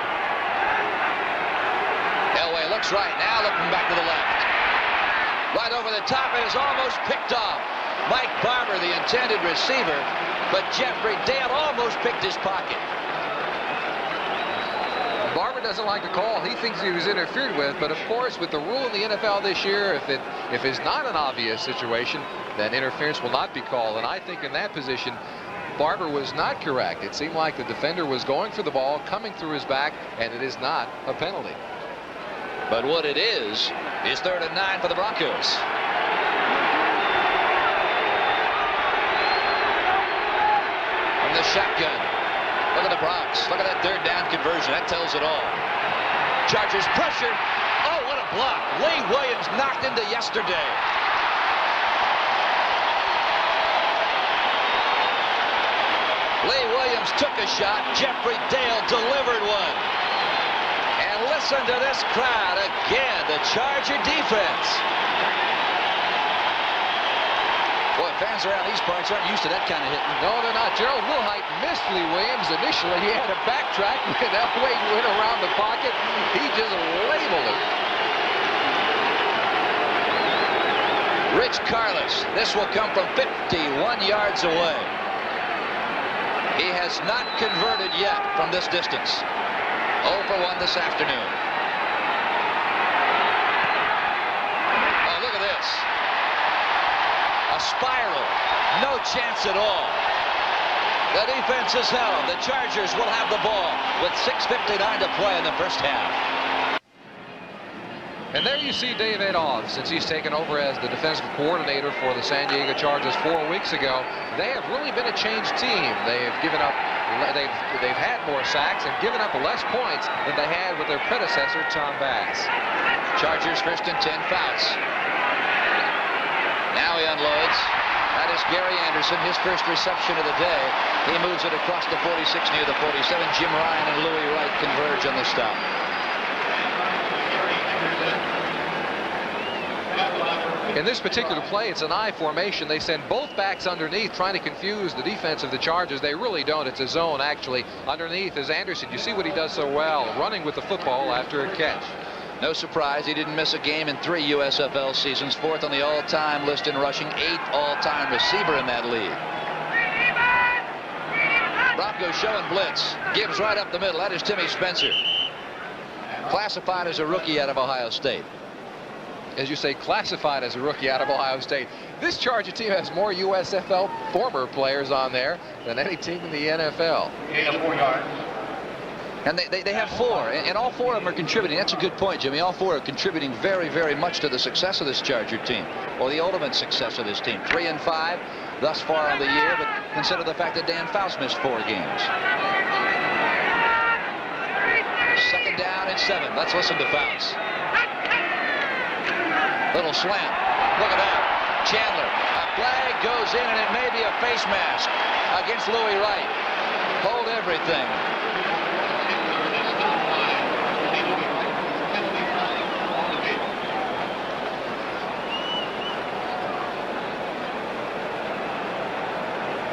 Elway looks right, now looking back to the left. Right over the top, it is almost picked off. Mike Barber, the intended receiver, but Jeffrey Dale almost picked his pocket. Barber doesn't like the call. He thinks he was interfered with, but of course, with the rule in the NFL this year, if it's not an obvious situation, then interference will not be called. And I think in that position, Barber was not correct. It seemed like the defender was going for the ball, coming through his back, and it is not a penalty. But what it is 3rd and 9 for the Broncos. From the shotgun. Look at the Bronx. Look at that 3rd down conversion. That tells it all. Chargers pressure. Oh, what a block. Lee Williams knocked into yesterday. Lee Williams took a shot. Jeffrey Dale delivered one. And listen to this crowd again, the Charger defense. Boy, fans around these parts aren't used to that kind of hitting. No, they're not. Gerald Wilhite missed Lee Williams initially. He had to backtrack. That way he went around the pocket. He just labeled it. Rich Carlos. This will come from 51 yards away. He has not converted yet from this distance. 0 for 1 this afternoon. Oh, look at this. A spiral. No chance at all. The defense is held. The Chargers will have the ball with 6:59 to play in the first half. And there you see Dave Adolph, since he's taken over as the defensive coordinator for the San Diego Chargers 4 weeks ago. They have really been a changed team. They have given up, they've had more sacks and given up less points than they had with their predecessor, Tom Bass. Chargers 1st and 10, Fouts. Now he unloads. That is Gary Anderson, his first reception of the day. He moves it across the 46 near the 47. Jim Ryan and Louis Wright converge on the stop. In this particular play, it's an I formation. They send both backs underneath, trying to confuse the defense of the Chargers. They really don't. It's a zone, actually. Underneath is Anderson. You see what he does so well, running with the football after a catch. No surprise, he didn't miss a game in 3 USFL seasons. 4th on the all-time list in rushing, 8th all-time receiver in that league. Broncos showing blitz. Gibbs right up the middle. That is Timmy Spencer. Classified as a rookie out of Ohio State. As you say, classified as a rookie out of Ohio State. This Charger team has more USFL former players on there than any team in the NFL. Gain of 4 yards. And they have 4, and all 4 of them are contributing. That's a good point, Jimmy. All 4 are contributing very, very much to the success of this Charger team, or the ultimate success of this team. 3 and 5 thus far on the year, but consider the fact that Dan Fouts missed 4 games. 2nd down and 7. Let's listen to Fouts. Little slant. Look at that. Chandler. A flag goes in, and it may be a face mask against Louis Wright. Hold everything.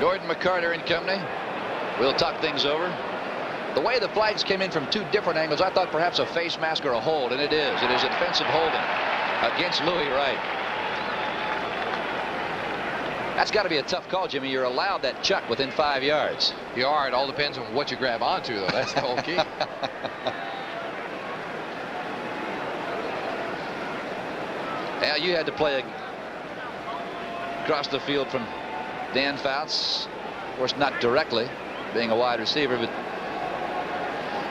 Gordon McCarter and company. We'll talk things over. The way the flags came in from 2 different angles, I thought perhaps a face mask or a hold, and it is. It is a defensive holding against Louis Wright. That's got to be a tough call, Jimmy. You're allowed that chuck within 5 yards. You are. It all depends on what you grab onto, though. That's the whole key. Yeah, you had to play across the field from Dan Fouts. Of course, not directly, being a wide receiver, but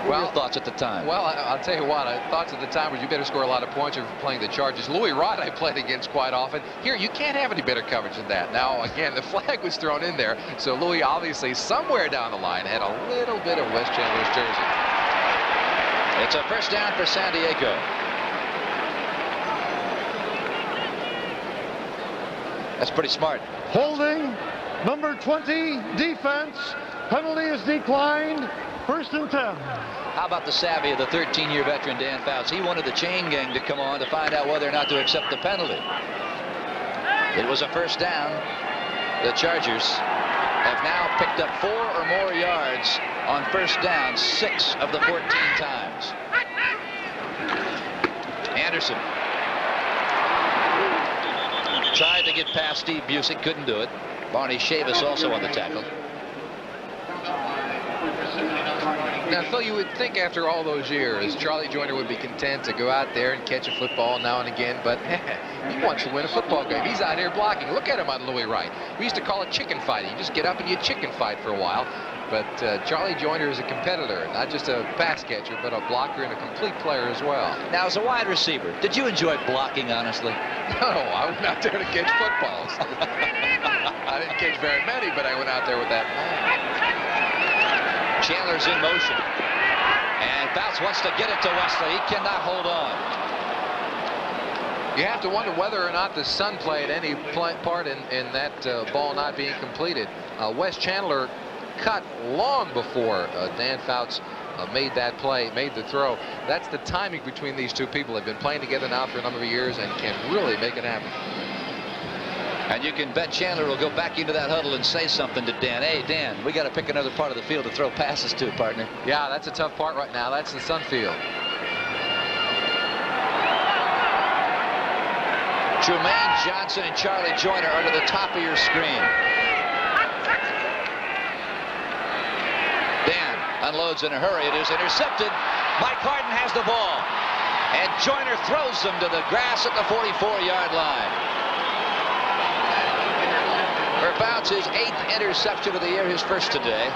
what were your thoughts at the time? Well, I'll tell you what, thoughts at the time was you better score a lot of points if you're playing the Chargers. Louis Wright I played against quite often. Here, you can't have any better coverage than that. Now, again, the flag was thrown in there, so Louis obviously somewhere down the line had a little bit of Wes Chandler's jersey. It's a 1st down for San Diego. That's pretty smart. Holding, number 20, defense. Penalty is declined. 1st and 10. How about the savvy of the 13-year veteran Dan Fouts? He wanted the chain gang to come on to find out whether or not to accept the penalty. It was a 1st down. The Chargers have now picked up 4 or more yards on 1st down 6 of the 14 times. Anderson tried to get past Steve Busick, couldn't do it. Barney Chavis also on the tackle. Now, Phil, you would think after all those years, Charlie Joyner would be content to go out there and catch a football now and again, but he wants to win a football game. He's out here blocking. Look at him on Louis Wright. We used to call it chicken fighting. You just get up and you chicken fight for a while. But Charlie Joyner is a competitor, not just a pass catcher, but a blocker and a complete player as well. Now, as a wide receiver, did you enjoy blocking, honestly? No, I went out there to catch footballs. I didn't catch very many, but I went out there with that man. Chandler's in motion. And Fouts wants to get it to Wesley. He cannot hold on. You have to wonder whether or not the sun played any part in that ball not being completed. Wes Chandler cut long before Dan Fouts made that play, made the throw. That's the timing between these two people. They've been playing together now for a number of years and can really make it happen. And you can bet Chandler will go back into that huddle and say something to Dan. Hey, Dan, we got to pick another part of the field to throw passes to, partner. Yeah, that's a tough part right now. That's the sun field. Trumaine Johnson and Charlie Joyner are to the top of your screen. Dan unloads in a hurry. It is intercepted. Mike Harden has the ball. And Joyner throws them to the grass at the 44-yard line. For Fouts, his 8th interception of the year, his 1st today.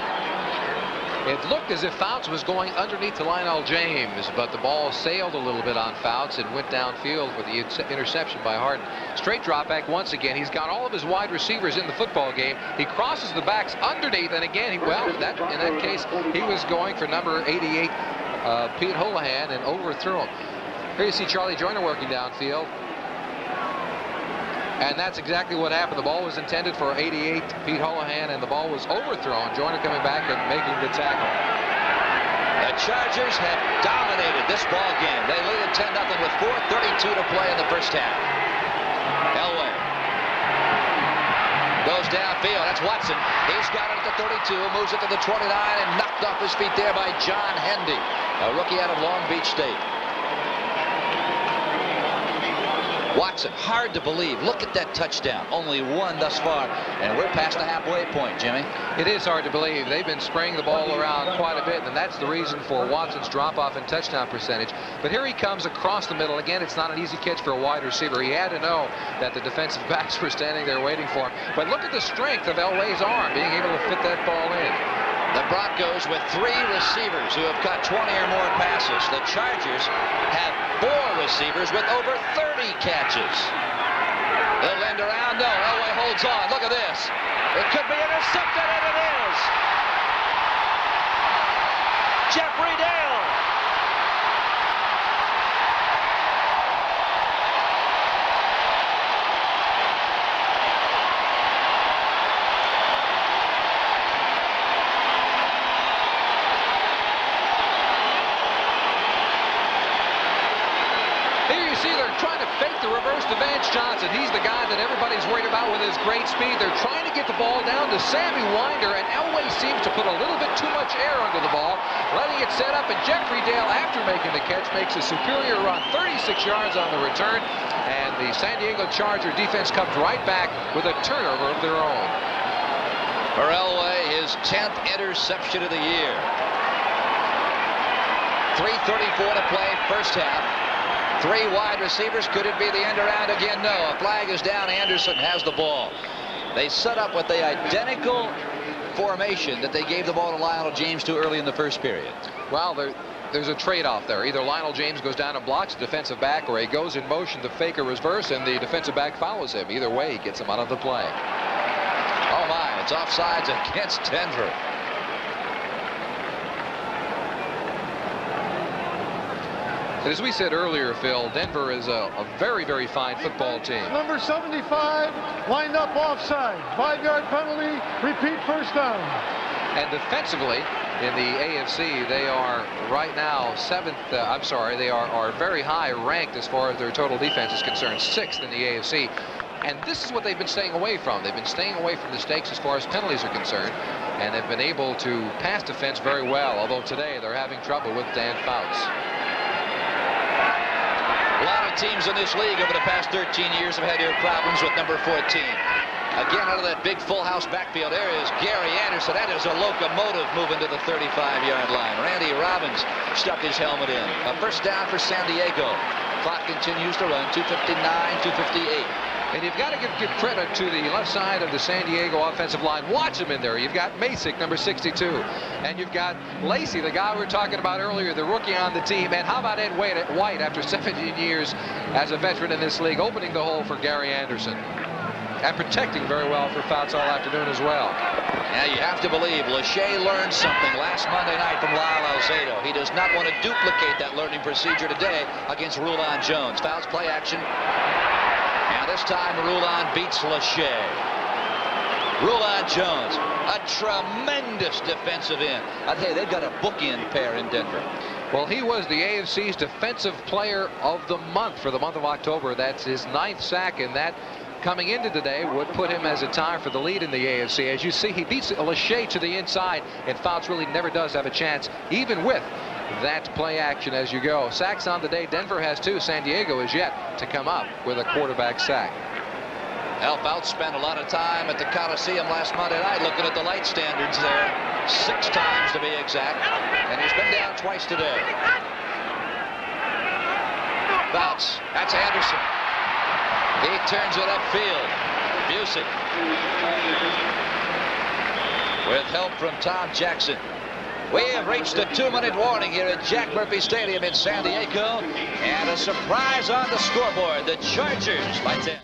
It looked as if Fouts was going underneath to Lionel James, but the ball sailed a little bit on Fouts and went downfield for the interception by Harden. Straight drop back once again. He's got all of his wide receivers in the football game. He crosses the backs underneath, and again, in that case, he was going for number 88, Pete Holohan, and overthrew him. Here you see Charlie Joyner working downfield. And that's exactly what happened. The ball was intended for 88, Pete Holohan, and the ball was overthrown. Joyner coming back and making the tackle. The Chargers have dominated this ball game. They lead at 10-0 with 4:32 to play in the 1st half. Elway goes downfield. That's Watson. He's got it at the 32, moves it to the 29, and knocked off his feet there by John Hendy, a rookie out of Long Beach State. Watson, hard to believe. Look at that touchdown. Only one thus far, and we're past the halfway point, Jimmy. It is hard to believe. They've been spraying the ball around quite a bit, and that's the reason for Watson's drop-off in touchdown percentage. But here he comes across the middle. Again, it's not an easy catch for a wide receiver. He had to know that the defensive backs were standing there waiting for him. But look at the strength of Elway's arm, being able to fit that ball in. The Broncos with 3 receivers who have caught 20 or more passes. The Chargers have 4 receivers with over 30 catches. They'll end around. No, Elway holds on. Look at this. It could be intercepted, and it is. Jeffrey Dale. Reverse to Vance Johnson. He's the guy that everybody's worried about with his great speed. They're trying to get the ball down to Sammy Winder, and Elway seems to put a little bit too much air under the ball, letting it set up, and Jeffrey Dale, after making the catch, makes a superior run, 36 yards on the return, and the San Diego Charger defense comes right back with a turnover of their own. For Elway, his 10th interception of the year. 3:34 to play, 1st half. 3 wide receivers. Could it be the end around again? No. A flag is down. Anderson has the ball. They set up with the identical formation that they gave the ball to Lionel James to early in the 1st period. Well, there's a trade-off there. Either Lionel James goes down and blocks the defensive back, or he goes in motion to fake a reverse, and the defensive back follows him. Either way, he gets him out of the play. Oh, my. It's offsides against Denver. And as we said earlier, Phil, Denver is a very, very fine football team. Number 75 lined up offside. 5-yard penalty. Repeat first down. And defensively, in the AFC, they are right now they are very high ranked as far as their total defense is concerned, 6th in the AFC. And this is what they've been staying away from. They've been staying away from mistakes as far as penalties are concerned, and they've been able to pass defense very well, although today they're having trouble with Dan Fouts. A lot of teams in this league over the past 13 years have had their problems with number 14. Again, out of that big full house backfield, there is Gary Anderson. That is a locomotive moving to the 35-yard line. Randy Robbins stuck his helmet in. A first down for San Diego. Clock continues to run. 2:59, 2:58. And you've got to give credit to the left side of the San Diego offensive line. Watch them in there. You've got Masick, number 62. And you've got Lacey, the guy we were talking about earlier, the rookie on the team. And how about Ed White, after 17 years as a veteran in this league, opening the hole for Gary Anderson. And protecting very well for Fouts all afternoon as well. Now you have to believe Lachey learned something last Monday night from Lyle Alzado. He does not want to duplicate that learning procedure today against Rulon Jones. Fouts play action. Now this time Rulon beats Lachey. Rulon Jones, a tremendous defensive end. I'd say they've got a bookend pair in Denver. Well, he was the AFC's Defensive Player of the Month for the month of October. That's his 9th sack, and that coming into today would put him as a tie for the lead in the AFC. As you see, he beats Lachey to the inside, and Fouts really never does have a chance, even with that play action as you go. Sacks on the day. Denver has 2. San Diego is yet to come up with a quarterback sack. Al Fouts spent a lot of time at the Coliseum last Monday night looking at the light standards there. 6 times to be exact. And he's been down twice today. Fouts. That's Anderson. He turns it upfield. Busey. With help from Tom Jackson. We have reached the 2-minute warning here at Jack Murphy Stadium in San Diego. And a surprise on the scoreboard. The Chargers by 10.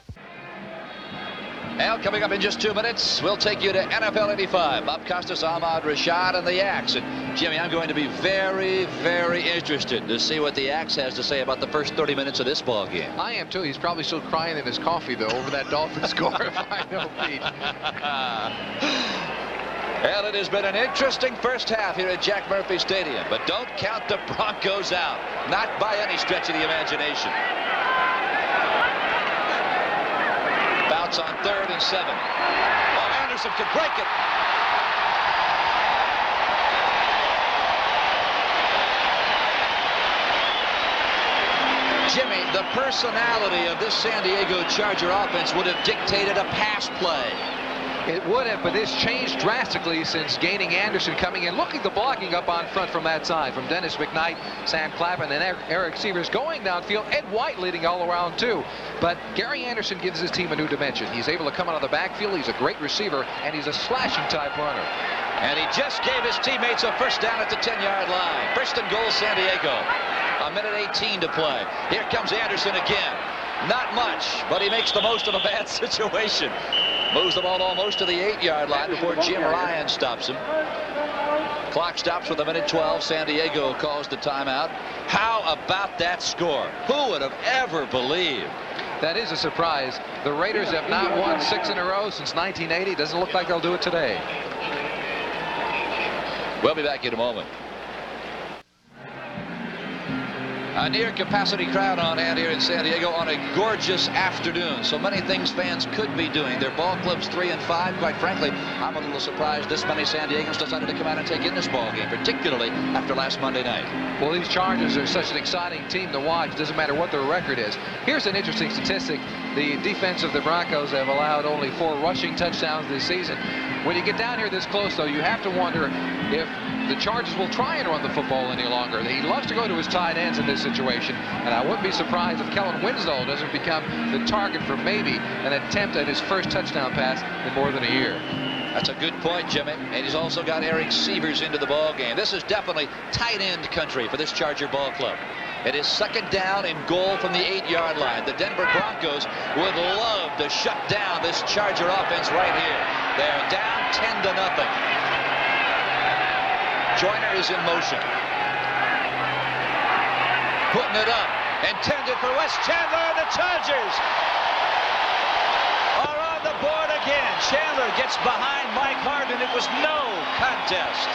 Well, coming up in just 2 minutes, we'll take you to NFL 85. Bob Costas, Ahmad Rashad, and the Axe. And Jimmy, I'm going to be very, very interested to see what the Axe has to say about the first 30 minutes of this ball game. I am too. He's probably still crying in his coffee though over that Dolphins score. If I know Pete. Well, it has been an interesting first half here at Jack Murphy Stadium, but don't count the Broncos out. Not by any stretch of the imagination. Fouts on 3rd and 7. Oh, Anderson could break it. Jimmy, the personality of this San Diego Charger offense would have dictated a pass play. It would have, but it's changed drastically since gaining Anderson coming in. Look at the blocking up on front from that side, from Dennis McKnight, Sam Clappin, and Eric Severs going downfield. Ed White leading all around too. But Gary Anderson gives his team a new dimension. He's able to come out of the backfield. He's a great receiver, and he's a slashing type runner. And he just gave his teammates a first down at the 10-yard line. First and goal, San Diego. 1:18 to play. Here comes Anderson again. Not much, but he makes the most of a bad situation. Moves the ball almost to the 8-yard line before Jim Ryan stops him. Clock stops with 1:12. San Diego calls the timeout. How about that score? Who would have ever believed? That is a surprise. The Raiders have not won 6 in a row since 1980. Doesn't look like they'll do it today. We'll be back in a moment. A near capacity crowd on hand here in San Diego on a gorgeous afternoon. So many things fans could be doing. Their ball clubs 3 and 5. Quite frankly, I'm a little surprised this many San Diegans decided to come out and take in this ball game, particularly after last Monday night. Well, these Chargers are such an exciting team to watch. It doesn't matter what their record is. Here's an interesting statistic. The defense of the Broncos have allowed only 4 rushing touchdowns this season. When you get down here this close, though, you have to wonder if the Chargers will try and run the football any longer. He loves to go to his tight ends in this situation, and I wouldn't be surprised if Kellen Winslow doesn't become the target for maybe an attempt at his first touchdown pass in more than a year. That's a good point, Jimmy. And he's also got Eric Severs into the ball game. This is definitely tight end country for this Charger ball club. It is 2nd down and goal from the 8-yard line. The Denver Broncos would love to shut down this Charger offense right here. They're down 10-0. Joyner is in motion. putting it up. Intended for Wes Chandler, and the Chargers are on the board again. Chandler gets behind Mike Harden. It was no contest.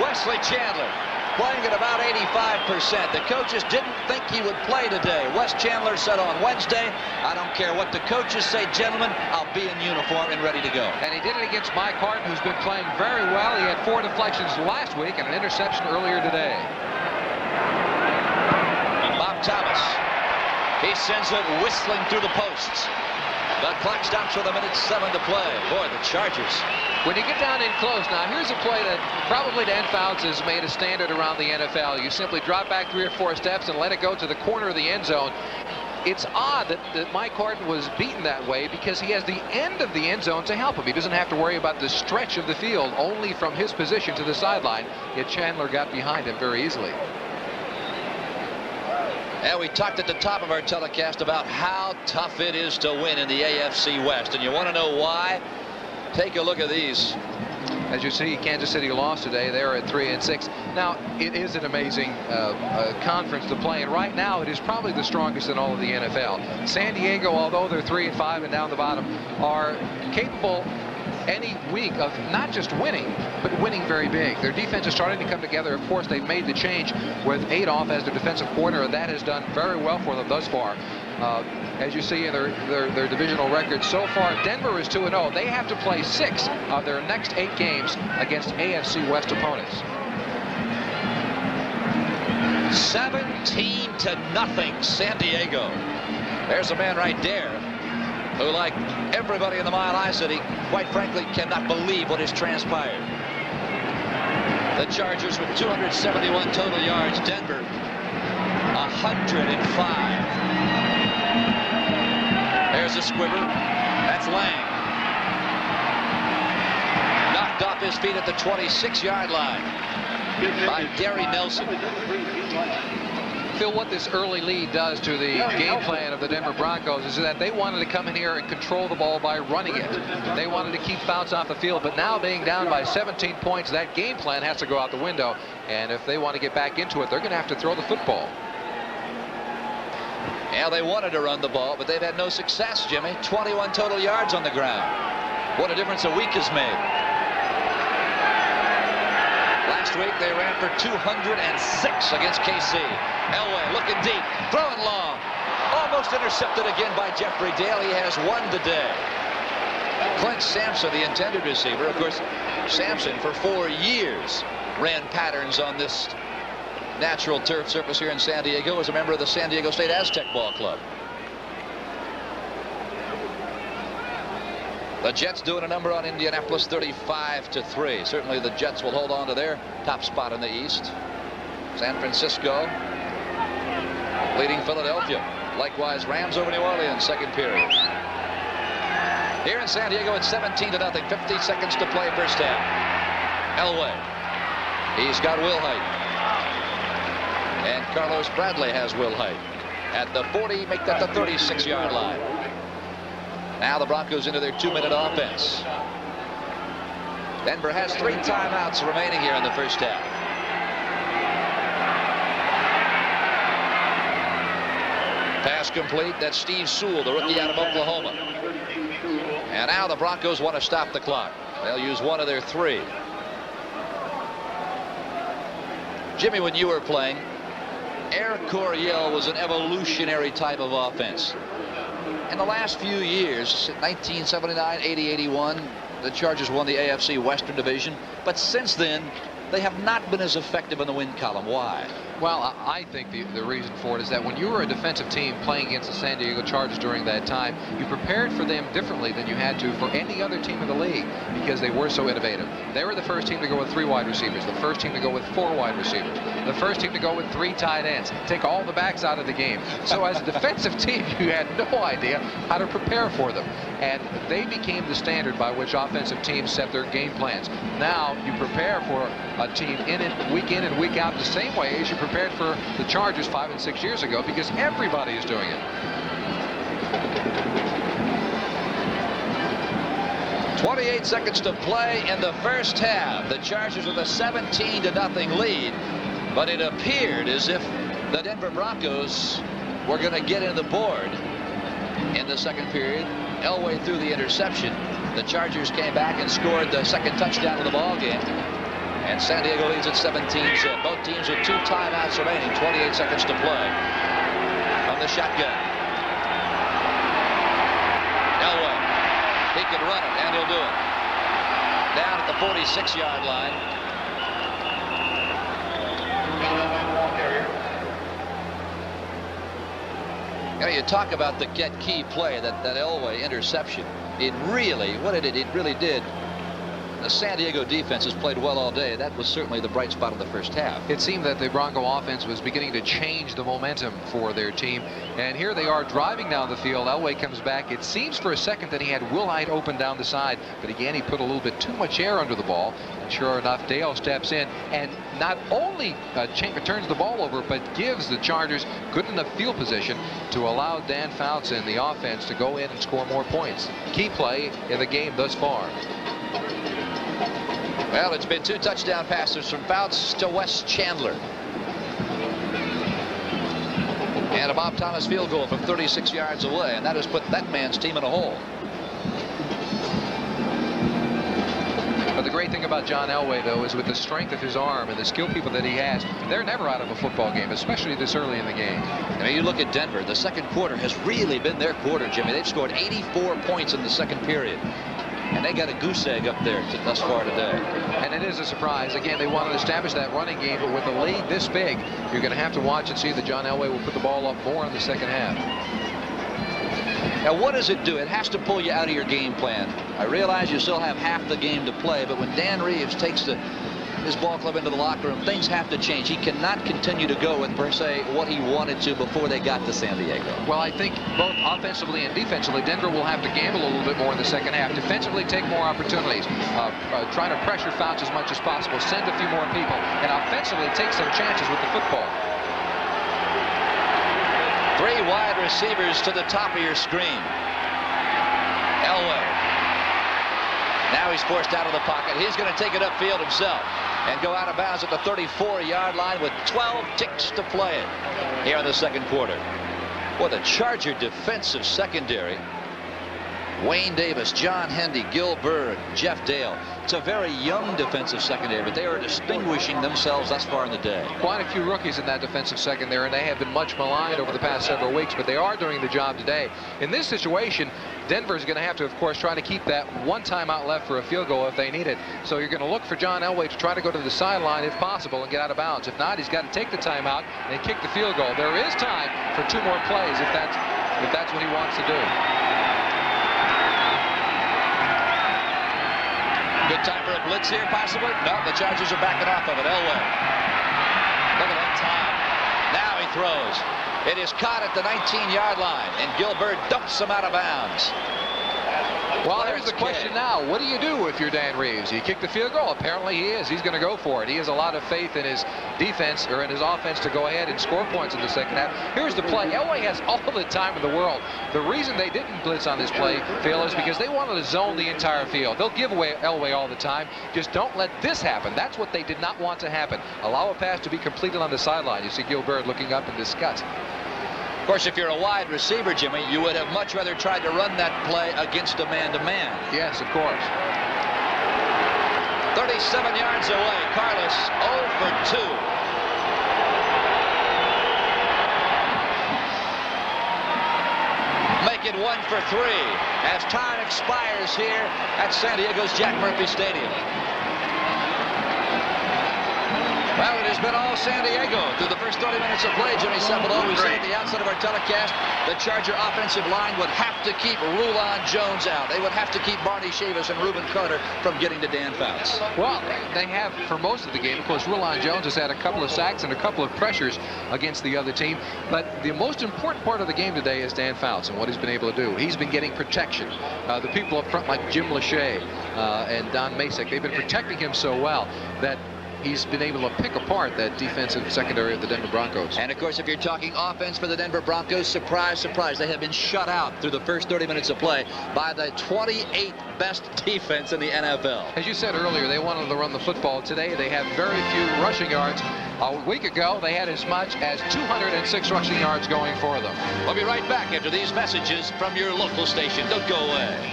Wesley Chandler playing at about 85%. The coaches didn't think he would play today. Wes Chandler said on Wednesday, I don't care what the coaches say, gentlemen, I'll be in uniform and ready to go. And he did it against Mike Harden, who's been playing very well. He had 4 deflections last week and an interception earlier today. Bob Thomas. He sends it whistling through the posts. The clock stops with 1:07 to play. Boy, the Chargers. When you get down in close, now here's a play that probably Dan Fouts has made a standard around the NFL. You simply drop back 3 or 4 steps and let it go to the corner of the end zone. It's odd that Mike Harden was beaten that way because he has the end of the end zone to help him. He doesn't have to worry about the stretch of the field, only from his position to the sideline. Yet Chandler got behind him very easily. And we talked at the top of our telecast about how tough it is to win in the AFC West. And you want to know why? Take a look at these. As you see, Kansas City lost today. They're at 3-6. Now, it is an amazing conference to play, and right now it is probably the strongest in all of the NFL. San Diego, although they're 3-5 and down the bottom, are capable any week of not just winning, but winning very big. Their defense is starting to come together. Of course, they've made the change with Adolph as their defensive coordinator, and that has done very well for them thus far. As you see in their divisional record so far, Denver is 2-0. They have to play 6 of their next 8 games against AFC West opponents. 17-0, San Diego. There's a man right there who, like everybody in the Mile High City, quite frankly, cannot believe what has transpired. The Chargers with 271 total yards. Denver, 105. There's a squibber. That's Lang. Knocked off his feet at the 26-yard line by Gary Nelson. Phil, what this early lead does to the game plan of the Denver Broncos is that they wanted to come in here and control the ball by running it. They wanted to keep Fouts off the field, but now being down by 17 points, that game plan has to go out the window. And if they want to get back into it, they're going to have to throw the football. Yeah, they wanted to run the ball, but they've had no success, Jimmy. 21 total yards on the ground. What a difference a week has made. Last week they ran for 206 against KC. Elway looking deep, throwing long. Almost intercepted again by Jeffrey Dale. He has 1 today. Clint Sampson, the intended receiver. Of course, Sampson for 4 years ran patterns on this natural turf surface here in San Diego as a member of the San Diego State Aztec Ball Club. The Jets doing a number on Indianapolis, 35-3. Certainly the Jets will hold on to their top spot in the East. San Francisco leading Philadelphia. Likewise, Rams over New Orleans, second period. Here in San Diego, it's 17-0. 50 seconds to play first half. Elway. He's got Will Height. And Carlos Bradley has Will Height. At the 40, make that the 36-yard line. Now the Broncos into their 2-minute offense. Denver has 3 timeouts remaining here in the first half. Pass complete. That's Steve Sewell, the rookie out of Oklahoma. And now the Broncos want to stop the clock. They'll use 1 of their 3. Jimmy, when you were playing, Air Coryell was an evolutionary type of offense. In the last few years, 1979, 80, 81, the Chargers won the AFC Western Division. But since then, they have not been as effective in the win column. Why? Well, I think the reason for it is that when you were a defensive team playing against the San Diego Chargers during that time, you prepared for them differently than you had to for any other team in the league because they were so innovative. They were the first team to go with 3 wide receivers, the first team to go with 4 wide receivers, the first team to go with 3 tight ends, take all the backs out of the game. So as a defensive team, you had no idea how to prepare for them. And they became the standard by which offensive teams set their game plans. Now you prepare for a team week in and week out the same way as you prepared for the Chargers 5 and 6 years ago, because everybody is doing it. 28 seconds to play in the first half. The Chargers with a 17-0 lead, but it appeared as if the Denver Broncos were going to get in the board in the second period. Elway threw the interception. The Chargers came back and scored the second touchdown of the ball game, and San Diego leads at 17-0. Both teams with 2 timeouts remaining. 28 seconds to play from the shotgun. Elway, he can run it, and he'll do it. Down at the 46-yard line. You know, you talk about the get key play, that Elway interception. It really, what did it? It really did. The San Diego defense has played well all day. That was certainly the bright spot of the first half. It seemed that the Bronco offense was beginning to change the momentum for their team. And here they are driving down the field. Elway comes back. It seems for a second that he had Will Hyde open down the side. But again, he put a little bit too much air under the ball. And sure enough, Dale steps in and not only turns the ball over, but gives the Chargers good enough field position to allow Dan Fouts and the offense to go in and score more points. Key play in the game thus far. Well, it's been 2 touchdown passes from Fouts to Wes Chandler. And a Bob Thomas field goal from 36 yards away, and that has put that man's team in a hole. But the great thing about John Elway, though, is with the strength of his arm and the skill people that he has, they're never out of a football game, especially this early in the game. I mean, you look at Denver, the second quarter has really been their quarter, Jimmy. They've scored 84 points in the second period. And they got a goose egg up there thus far today. And it is a surprise. Again, they want to establish that running game, but with a lead this big, you're going to have to watch and see that John Elway will put the ball up more in the second half. Now, what does it do? It has to pull you out of your game plan. I realize you still have half the game to play, but when Dan Reeves takes his ball club into the locker room, things have to change. He cannot continue to go with, per se, what he wanted to before they got to San Diego. Well, I think both offensively and defensively, Denver will have to gamble a little bit more in the second half. Defensively, take more opportunities. Try to pressure Fouts as much as possible. Send a few more people. And offensively, take some chances with the football. 3 wide receivers to the top of your screen. Elway. Now he's forced out of the pocket. He's going to take it upfield himself and go out of bounds at the 34-yard line with 12 ticks to play it here in the second quarter. Boy, the Charger defensive secondary. Wayne Davis, John Hendy, Gil Byrd, Jeff Dale. It's a very young defensive secondary, but they are distinguishing themselves thus far in the day. Quite a few rookies in that defensive secondary, and they have been much maligned over the past several weeks, but they are doing the job today. In this situation, Denver's going to have to, of course, try to keep that 1 timeout left for a field goal if they need it. So you're going to look for John Elway to try to go to the sideline if possible and get out of bounds. If not, he's got to take the timeout and kick the field goal. There is time for 2 more plays if that's what he wants to do. Good time for a blitz here, possibly? No, the Chargers are backing off of it. Elway. Look at that time. Now he throws. It is caught at the 19-yard line, and Gil Byrd dumps him out of bounds. Well, there's the question now. What do you do if you're Dan Reeves? You kick the field goal? Apparently he is. He's going to go for it. He has a lot of faith in his defense, or in his offense, to go ahead and score points in the second half. Here's the play. Elway has all the time in the world. The reason they didn't blitz on this play, Phil, is because they wanted to zone the entire field. They'll give away Elway all the time. Just don't let this happen. That's what they did not want to happen. Allow a pass to be completed on the sideline. You see Gil Byrd looking up in disgust. Of course, if you're a wide receiver, Jimmy, you would have much rather tried to run that play against a man-to-man. Yes, of course. 37 yards away. Carlos 0 for 2. Make it 1 for 3 as time expires here at San Diego's Jack Murphy Stadium. Well, it has been all San Diego through the first 30 minutes of play. Jimmy Cefalo, we said at the outset of our telecast, the Charger offensive line would have to keep Rulon Jones out. They would have to keep Barney Chavis and Reuben Carter from getting to Dan Fouts. Well, they have for most of the game. Of course, Rulon Jones has had a couple of sacks and a couple of pressures against the other team. But the most important part of the game today is Dan Fouts and what he's been able to do. He's been getting protection. The people up front like Jim Lachey and Don Masek, they've been protecting him so well that he's been able to pick apart that defensive secondary of the Denver Broncos. And, of course, if you're talking offense for the Denver Broncos, surprise, surprise, they have been shut out through the first 30 minutes of play by the 28th best defense in the NFL. As you said earlier, they wanted to run the football. Today, they have very few rushing yards. A week ago, they had as much as 206 rushing yards going for them. We'll be right back after these messages from your local station. Don't go away.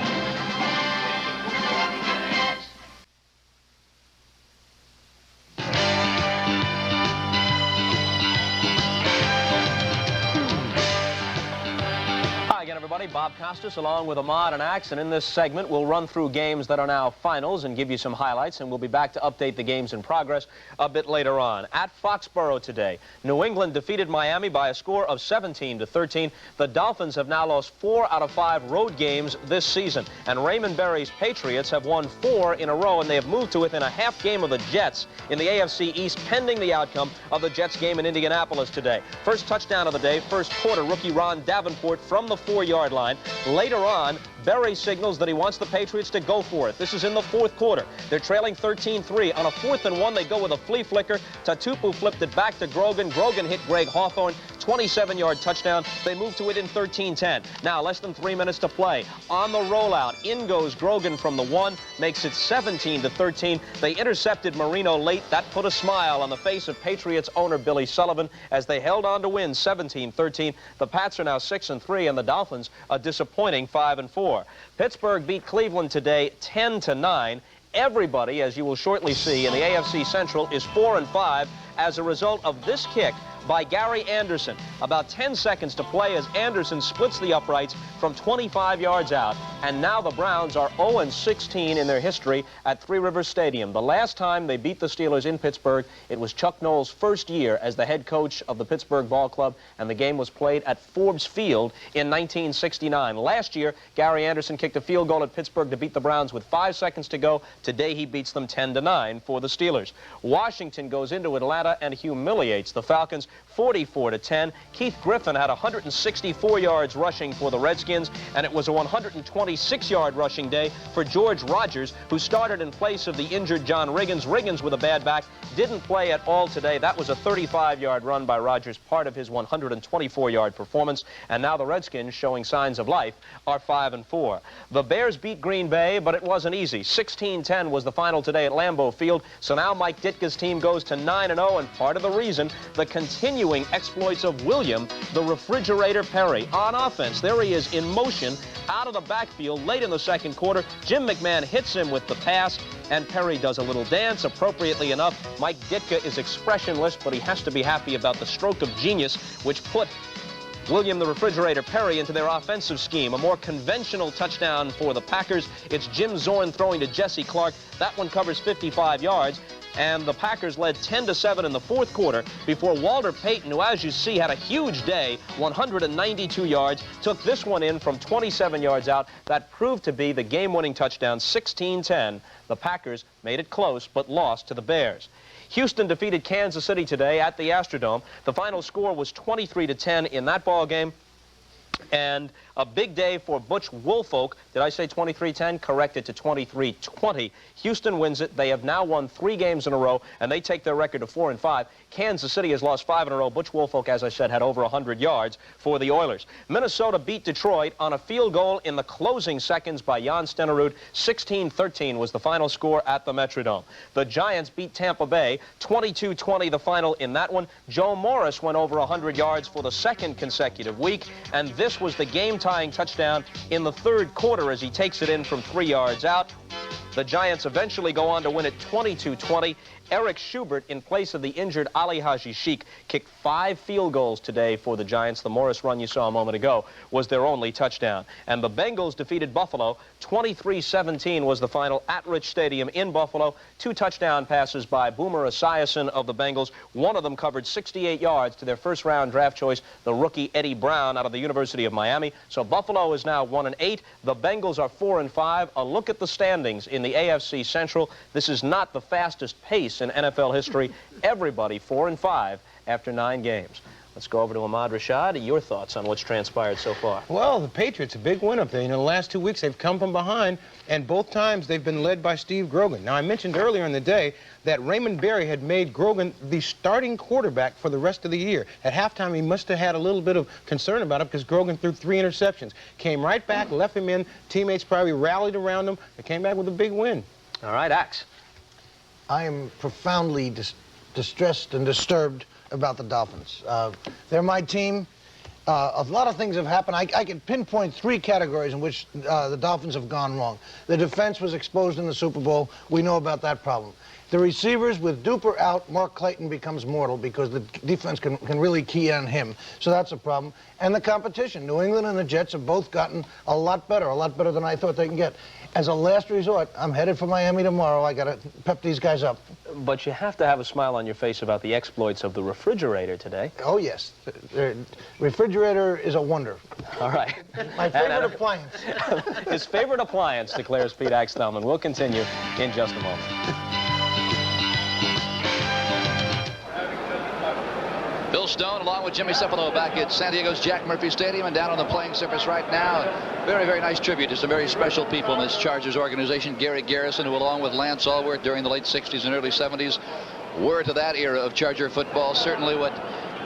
Everybody, Bob Costas along with Ahmad and Axe, and in this segment we'll run through games that are now finals and give you some highlights, and we'll be back to update the games in progress a bit later on. At Foxborough today, New England defeated Miami by a score of 17-13. The Dolphins have now lost 4 out of 5 road games this season, and Raymond Berry's Patriots have won 4 in a row, and they have moved to within a half game of the Jets in the AFC East, pending the outcome of the Jets game in Indianapolis today. First touchdown of the day, first quarter, rookie Ron Davenport from the 4-yard line. Later on, Berry signals that he wants the Patriots to go for it. This is in the fourth quarter. They're trailing 13-3. On a 4th and 1, they go with a flea flicker. Tatupu flipped it back to Grogan. Grogan hit Greg Hawthorne. 27-yard touchdown. They move to it in 13-10. Now, less than 3 minutes to play. On the rollout, in goes Grogan from the 1, makes it 17-13. They intercepted Marino late. That put a smile on the face of Patriots owner Billy Sullivan as they held on to win 17-13. The Pats are now 6-3, and the Dolphins a disappointing 5-4. Pittsburgh beat Cleveland today 10-9. Everybody, as you will shortly see, in the AFC Central is 4-5 as a result of this kick by Gary Anderson. About 10 seconds to play as Anderson splits the uprights from 25 yards out. And now the Browns are 0-16 in their history at Three Rivers Stadium. The last time they beat the Steelers in Pittsburgh, it was Chuck Noll's first year as the head coach of the Pittsburgh Ball Club, and the game was played at Forbes Field in 1969. Last year, Gary Anderson kicked a field goal at Pittsburgh to beat the Browns with 5 seconds to go. Today, he beats them 10-9 for the Steelers. Washington goes into Atlanta and humiliates the Falcons 44-10. Keith Griffin had 164 yards rushing for the Redskins, and it was a 126-yard rushing day for George Rogers, who started in place of the injured John Riggins. Riggins, with a bad back, didn't play at all today. That was a 35-yard run by Rogers, part of his 124-yard performance. And now the Redskins, showing signs of life, are 5-4. The Bears beat Green Bay, but it wasn't easy. 16-10 was the final today at Lambeau Field. So now Mike Ditka's team goes to 9-0, and part of the reason, the continuing exploits of William the Refrigerator Perry. On offense, there he is in motion out of the backfield late in the second quarter. Jim McMahon hits him with the pass, and Perry does a little dance. Appropriately enough, Mike Ditka is expressionless, but he has to be happy about the stroke of genius which put William the Refrigerator Perry into their offensive scheme. A more conventional touchdown for the Packers. It's Jim Zorn throwing to Jesse Clark. That one covers 55 yards. And the Packers led 10-7 in the fourth quarter before Walter Payton, who, as you see, had a huge day, 192 yards, took this one in from 27 yards out. That proved to be the game-winning touchdown, 16-10. The Packers made it close, but lost to the Bears. Houston defeated Kansas City today at the Astrodome. The final score was 23-10 in that ball game. And a big day for Butch Woolfolk. Did I say 23-10? Corrected to 23-20. Houston wins it. They have now won 3 games in a row, and they take their record to 4-5. Kansas City has lost 5 in a row. Butch Woolfolk, as I said, had over 100 yards for the Oilers. Minnesota beat Detroit on a field goal in the closing seconds by Jan Stenerud. 16-13 was the final score at the Metrodome. The Giants beat Tampa Bay 22-20, the final in that one. Joe Morris went over 100 yards for the second consecutive week, and this was the game-tying touchdown in the third quarter as he takes it in from 3 yards out. The Giants eventually go on to win it 22-20. Eric Schubert, in place of the injured Ali Haji Sheikh, kicked 5 field goals today for the Giants. The Morris run you saw a moment ago was their only touchdown. And the Bengals defeated Buffalo. 23-17 was the final at Rich Stadium in Buffalo. 2 touchdown passes by Boomer Esiason of the Bengals. One of them covered 68 yards to their first-round draft choice, the rookie Eddie Brown out of the University of Miami. So Buffalo is now 1-8. The Bengals are 4-5. A look at the standings in the AFC Central. This is not the fastest pace in NFL history. Everybody 4-5 after 9 games. Let's go over to Ahmad Rashad. Your thoughts on what's transpired so far? Well, the Patriots, a big win up there. You know, the last 2 weeks they've come from behind, and both times they've been led by Steve Grogan. Now, I mentioned earlier in the day that Raymond Berry had made Grogan the starting quarterback for the rest of the year. At halftime, he must have had a little bit of concern about it because Grogan threw 3 interceptions. Came right back, left him in. Teammates probably rallied around him. They came back with a big win. All right, Axe. I am profoundly distressed and disturbed about the Dolphins. They're my team. A lot of things have happened. I can pinpoint 3 categories in which the Dolphins have gone wrong. The defense was exposed in the Super Bowl. We know about that problem. The receivers, with Duper out, Mark Clayton becomes mortal because the defense can really key on him. So that's a problem. And the competition. New England and the Jets have both gotten a lot better than I thought they can get. As a last resort, I'm headed for Miami tomorrow. I got to pep these guys up. But you have to have a smile on your face about the exploits of the refrigerator today. Oh, yes. The refrigerator is a wonder. All right. My favorite appliance. His favorite appliance, declares Pete Axthelman. We'll continue in just a moment. Bill Stone, along with Jimmy Cefalo, back at San Diego's Jack Murphy Stadium and down on the playing surface right now. Very, very nice tribute to some very special people in this Chargers organization. Gary Garrison, who along with Lance Allworth during the late 60s and early 70s were to that era of Charger football certainly what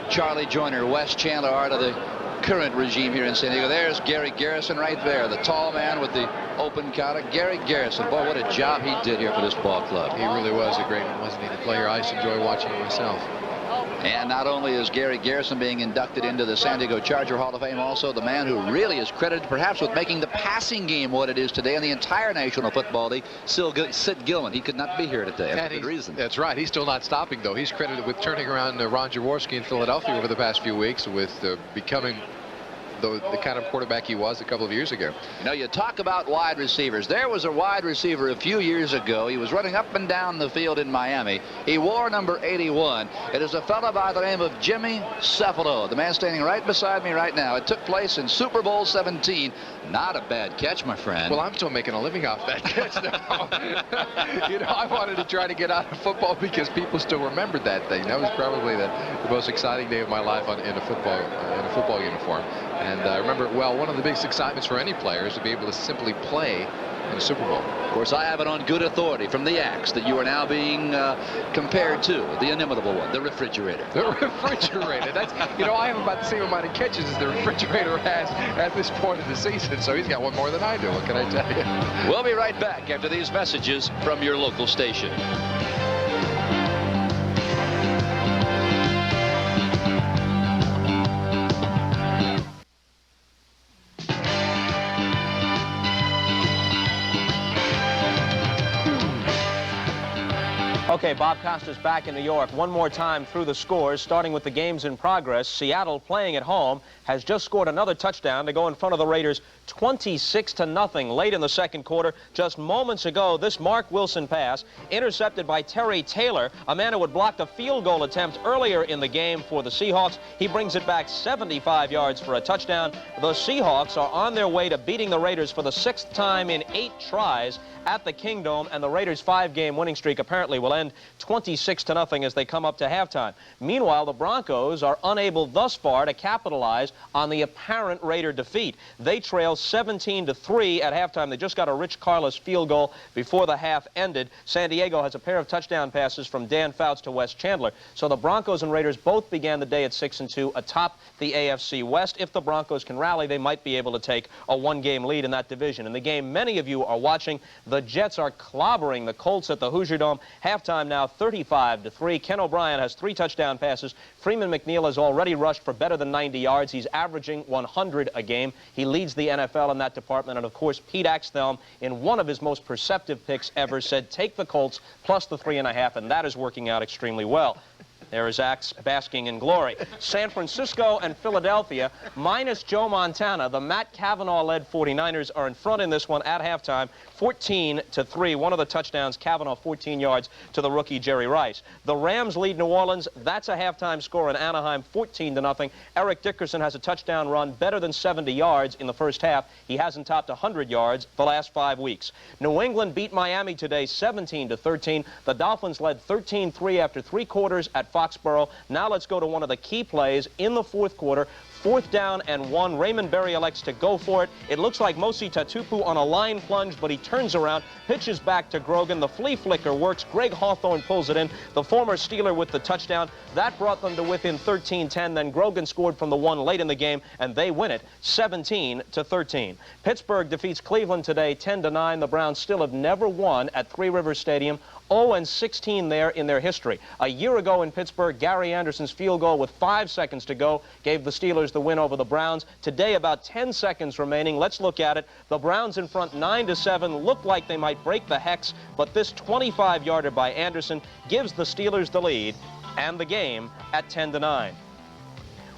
Charlie Joyner, Wes Chandler are to the current regime here in San Diego. There's Gary Garrison right there, the tall man with the open counter. Gary Garrison, boy, what a job he did here for this ball club. He really was a great one, wasn't he? The player I used to enjoy watching myself. And not only is Gary Garrison being inducted into the San Diego Charger Hall of Fame, also the man who really is credited perhaps with making the passing game what it is today in the entire National Football League, Sid Gilman. He could not be here today. That's a good reason. That's right. He's still not stopping, though. He's credited with turning around Ron Jaworski in Philadelphia over the past few weeks with becoming the kind of quarterback he was a couple of years ago. You know, you talk about wide receivers. There was a wide receiver a few years ago. He was running up and down the field in Miami. He wore number 81. It is a fellow by the name of Jimmy Cefalo, the man standing right beside me right now. It took place in Super Bowl 17. Not a bad catch, my friend. Well, I'm still making a living off that catch now. You know, I wanted to try to get out of football because people still remembered that thing. That was probably the most exciting day of my life in a football uniform. And I remember it well. One of the biggest excitements for any player is to be able to simply play in a Super Bowl. Of course, I have it on good authority from the Axe that you are now being compared to the inimitable one, the refrigerator. The refrigerator. That's, you know, I have about the same amount of catches as the refrigerator has at this point of the season, so he's got one more than I do. What can I tell you? We'll be right back after these messages from your local station. Okay, Bob Costas back in New York. One more time through the scores, starting with the games in progress. Seattle, playing at home, has just scored another touchdown to go in front of the Raiders 26-0 late in the second quarter. Just moments ago, this Mark Wilson pass intercepted by Terry Taylor, a man who had blocked a field goal attempt earlier in the game for the Seahawks. He brings it back 75 yards for a touchdown. The Seahawks are on their way to beating the Raiders for the 6th time in 8 tries at the Kingdome, and the Raiders' 5-game winning streak apparently will end 26-0 as they come up to halftime. Meanwhile, the Broncos are unable thus far to capitalize on the apparent Raider defeat. They trail 17-3 at halftime. They just got a Rich Carlos field goal before the half ended. San Diego has a pair of touchdown passes from Dan Fouts to Wes Chandler. So the Broncos and Raiders both began the day at 6-2 atop the AFC West. If the Broncos can rally, they might be able to take a 1-game lead in that division. In the game many of you are watching, the Jets are clobbering the Colts at the Hoosier Dome. Halftime now 35-3. Ken O'Brien has 3 touchdown passes. Freeman McNeil has already rushed for better than 90 yards. He's averaging 100 a game. He leads the NFL in that department. And, of course, Pete Axthelm, in one of his most perceptive picks ever, said take the Colts plus the 3.5, and that is working out extremely well. There is Axe basking in glory. San Francisco and Philadelphia, minus Joe Montana, the Matt Cavanaugh-led 49ers are in front in this one at halftime, 14-3. One of the touchdowns, Cavanaugh, 14 yards to the rookie Jerry Rice. The Rams lead New Orleans. That's a halftime score in Anaheim, 14-0. Eric Dickerson has a touchdown run, better than 70 yards in the first half. He hasn't topped 100 yards the last 5 weeks. New England beat Miami today, 17-13. The Dolphins led 13-3 after 3 quarters at at Foxborough. Now let's go to one of the key plays in the fourth quarter. 4th down and 1. Raymond Berry elects to go for it. It looks like Mosi Tatupu on a line plunge, but he turns around, pitches back to Grogan. The flea flicker works. Greg Hawthorne pulls it in. The former Steeler with the touchdown. That brought them to within 13-10. Then Grogan scored from the 1 late in the game, and they win it 17-13. Pittsburgh defeats Cleveland today 10-9. The Browns still have never won at Three Rivers Stadium. 0-16 there in their history. A year ago in Pittsburgh, Gary Anderson's field goal with 5 seconds to go gave the Steelers the win over the Browns. Today, about 10 seconds remaining. Let's look at it. The Browns in front 9-7, look like they might break the hex, but this 25-yarder by Anderson gives the Steelers the lead and the game at 10-9.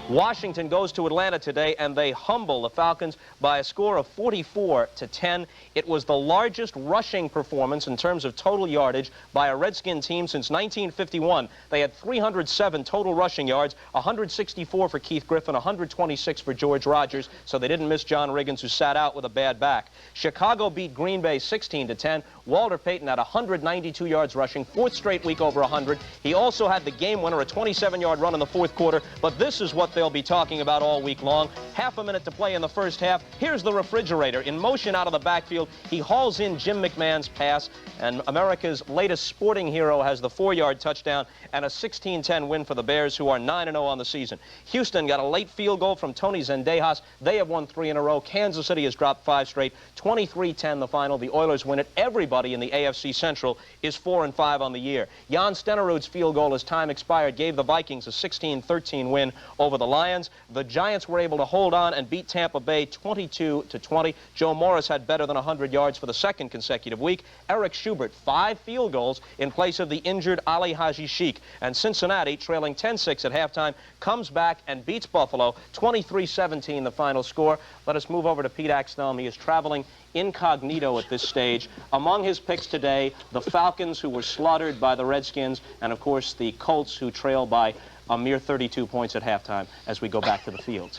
Washington goes to Atlanta today, and they humble the Falcons by a score of 44-10. It was the largest rushing performance in terms of total yardage by a Redskin team since 1951. They had 307 total rushing yards, 164 for Keith Griffin, 126 for George Rogers, so they didn't miss John Riggins, who sat out with a bad back. Chicago beat Green Bay 16-10. Walter Payton had 192 yards rushing, 4th straight week over 100. He also had the game winner, a 27-yard run in the fourth quarter, but this is what they'll be talking about all week long. Half a minute to play in the first half. Here's the refrigerator in motion out of the backfield. He hauls in Jim McMahon's pass, and America's latest sporting hero has the 4-yard touchdown and a 16-10 win for the Bears, who are 9-0 on the season. Houston got a late field goal from Tony Zendejas. They have won 3 in a row. Kansas City has dropped 5 straight. 23-10 the final. The Oilers win it. Everybody in the AFC Central is 4-5 on the year. Jan Stenerud's field goal as time expired gave the Vikings a 16-13 win over the Lions. The Giants were able to hold on and beat Tampa Bay 22-20. Joe Morris had better than 100 yards for the second consecutive week. Eric Schubert, 5 field goals in place of the injured Ali Haji Sheikh. And Cincinnati, trailing 10-6 at halftime, comes back and beats Buffalo 23-17 the final score. Let us move over to Pete Axthelm. He is traveling incognito at this stage. Among his picks today, the Falcons, who were slaughtered by the Redskins, and of course the Colts, who trail by a mere 32 points at halftime, as we go back to the fields.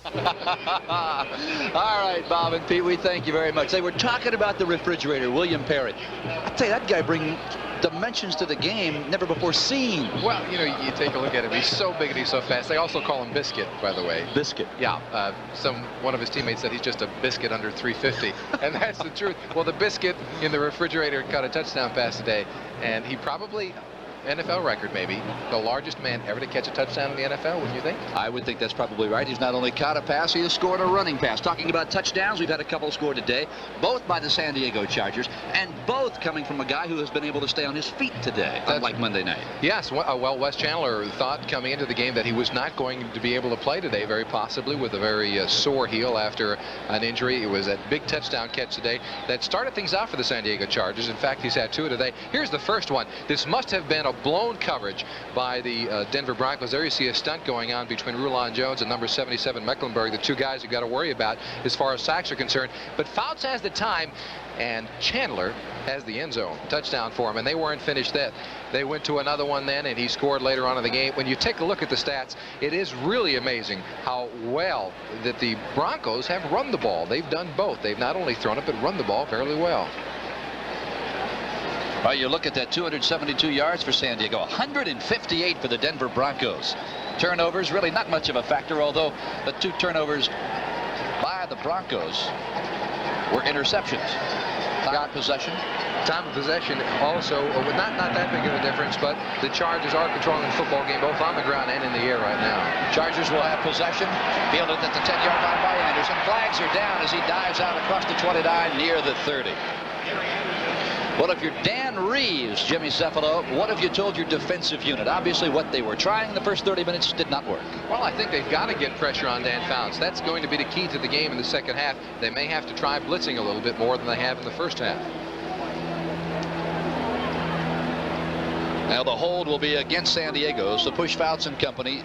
All right, Bob and Pete, we thank you very much. They were talking about the refrigerator, William Perry. I tell you, that guy brings dimensions to the game never before seen. Well, you know, you take a look at him. He's so big and he's so fast. They also call him Biscuit, by the way. Biscuit. Yeah. One of his teammates said he's just a biscuit under 350, and that's the truth. Well, the Biscuit in the refrigerator caught a touchdown pass today, and he probably, NFL record maybe, the largest man ever to catch a touchdown in the NFL, wouldn't you think? I would think that's probably right. He's not only caught a pass, he has scored a running pass. Talking about touchdowns, we've had a couple scored today, both by the San Diego Chargers, and both coming from a guy who has been able to stay on his feet today, unlike Monday night. Yes, well, Wes Chandler thought coming into the game that he was not going to be able to play today, very possibly with a very sore heel after an injury. It was that big touchdown catch today that started things out for the San Diego Chargers. In fact, he's had 2 today. Here's the first one. This must have been a blown coverage by the Denver Broncos. There you see a stunt going on between Rulon Jones and number 77 Mecklenburg, the 2 guys you've got to worry about as far as sacks are concerned. But Fouts has the time, and Chandler has the end zone touchdown for him, and they weren't finished that. They went to another one then, and he scored later on in the game. When you take a look at the stats, it is really amazing how well that the Broncos have run the ball. They've done both. They've not only thrown it, but run the ball fairly well. Well, you look at that, 272 yards for San Diego, 158 for the Denver Broncos. Turnovers, really not much of a factor, although the 2 turnovers by the Broncos were interceptions. Time of possession. Time of possession also, not that big of a difference, but the Chargers are controlling the football game both on the ground and in the air right now. Chargers will have possession. Fielded at the 10-yard line by Anderson. Flags are down as he dives out across the 29 near the 30. Well, if you're Dan Reeves, Jimmy Cefalo, what have you told your defensive unit? Obviously, what they were trying in the first 30 minutes did not work. Well, I think they've got to get pressure on Dan Fouts. That's going to be the key to the game in the second half. They may have to try blitzing a little bit more than they have in the first half. Now, the hold will be against San Diego, so push Fouts and company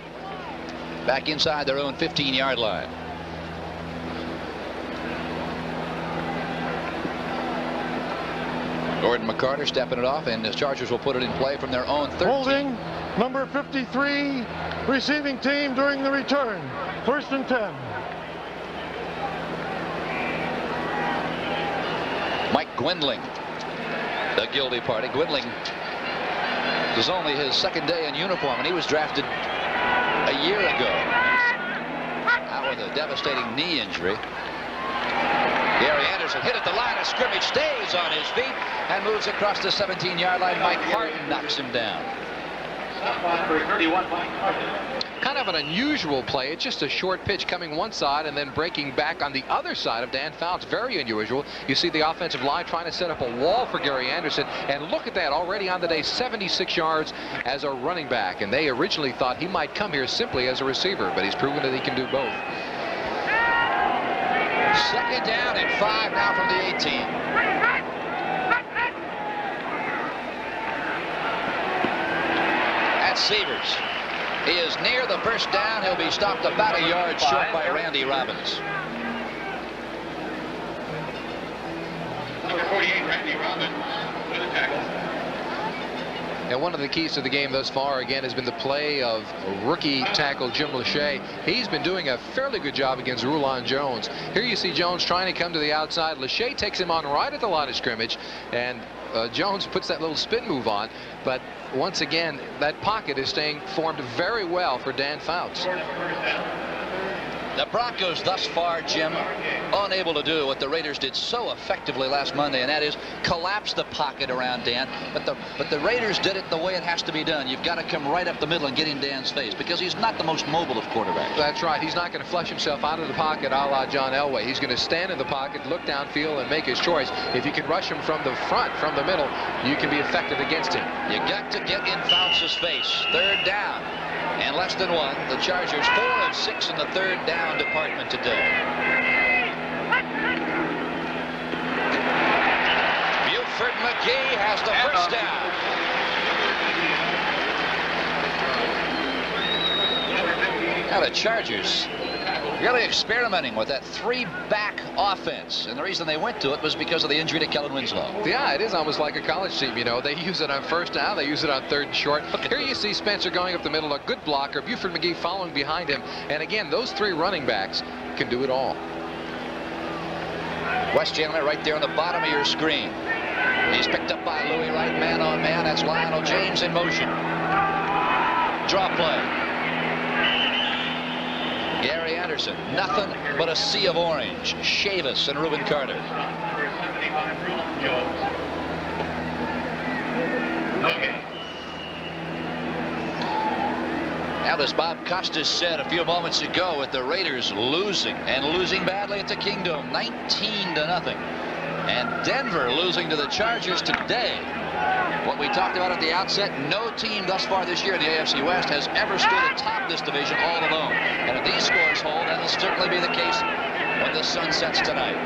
back inside their own 15-yard line. Gordon McCarter stepping it off, and the Chargers will put it in play from their own 13. Holding number 53 receiving team during the return. 1st and 10. Mike Gwendling, the guilty party. Gwendling It was only his second day in uniform, and he was drafted a year ago. Out with a devastating knee injury. Gary Anderson hit at the line of scrimmage, stays on his feet, and moves across the 17-yard line. Mike Harton knocks him down. Kind of an unusual play. It's just a short pitch coming one side and then breaking back on the other side of Dan Fouts. Very unusual. You see the offensive line trying to set up a wall for Gary Anderson, and look at that, already on the day, 76 yards as a running back. And they originally thought he might come here simply as a receiver, but he's proven that he can do both. Second down and 5 now from the 18. That's Severs. He is near the first down. He'll be stopped about a yard short by Randy Robbins. Number 48, Randy Robbins, with a tackle. And one of the keys to the game thus far, again, has been the play of rookie tackle Jim Lachey. He's been doing a fairly good job against Rulon Jones. Here you see Jones trying to come to the outside. Lachey takes him on right at the line of scrimmage, and Jones puts that little spin move on. But once again, that pocket is staying formed very well for Dan Fouts. The Broncos thus far, Jim, unable to do what the Raiders did so effectively last Monday, and that is collapse the pocket around Dan. But the Raiders did it the way it has to be done. You've got to come right up the middle and get in Dan's face, because he's not the most mobile of quarterbacks. That's right. He's not going to flush himself out of the pocket a la John Elway. He's going to stand in the pocket, look downfield, and make his choice. If you can rush him from the front, from the middle, you can be effective against him. You got to get in Fouts' face. Third down. And less than one. The Chargers 4 of 6 in the third down department today. Buford McGee has the first down. Now the Chargers really experimenting with that 3-back offense, and the reason they went to it was because of the injury to Kellen Winslow. Yeah, it is almost like a college team, you know. They use it on first down, they use it on third and short. Here you see Spencer going up the middle, a good blocker, Buford McGee following behind him, and again, those 3 running backs can do it all. Wes Chandler right there on the bottom of your screen. He's picked up by Louis Wright, man on man. That's Lionel James in motion. Draw play. Gary Anderson, nothing but a sea of orange. Chavis and Reuben Carter. Now, as Bob Costas said a few moments ago, with the Raiders losing, and losing badly at the Kingdom, 19-0. And Denver losing to the Chargers today. What we talked about at the outset, no team thus far this year in the AFC West has ever stood atop this division all alone. And if these scores hold, that'll certainly be the case when the sun sets tonight.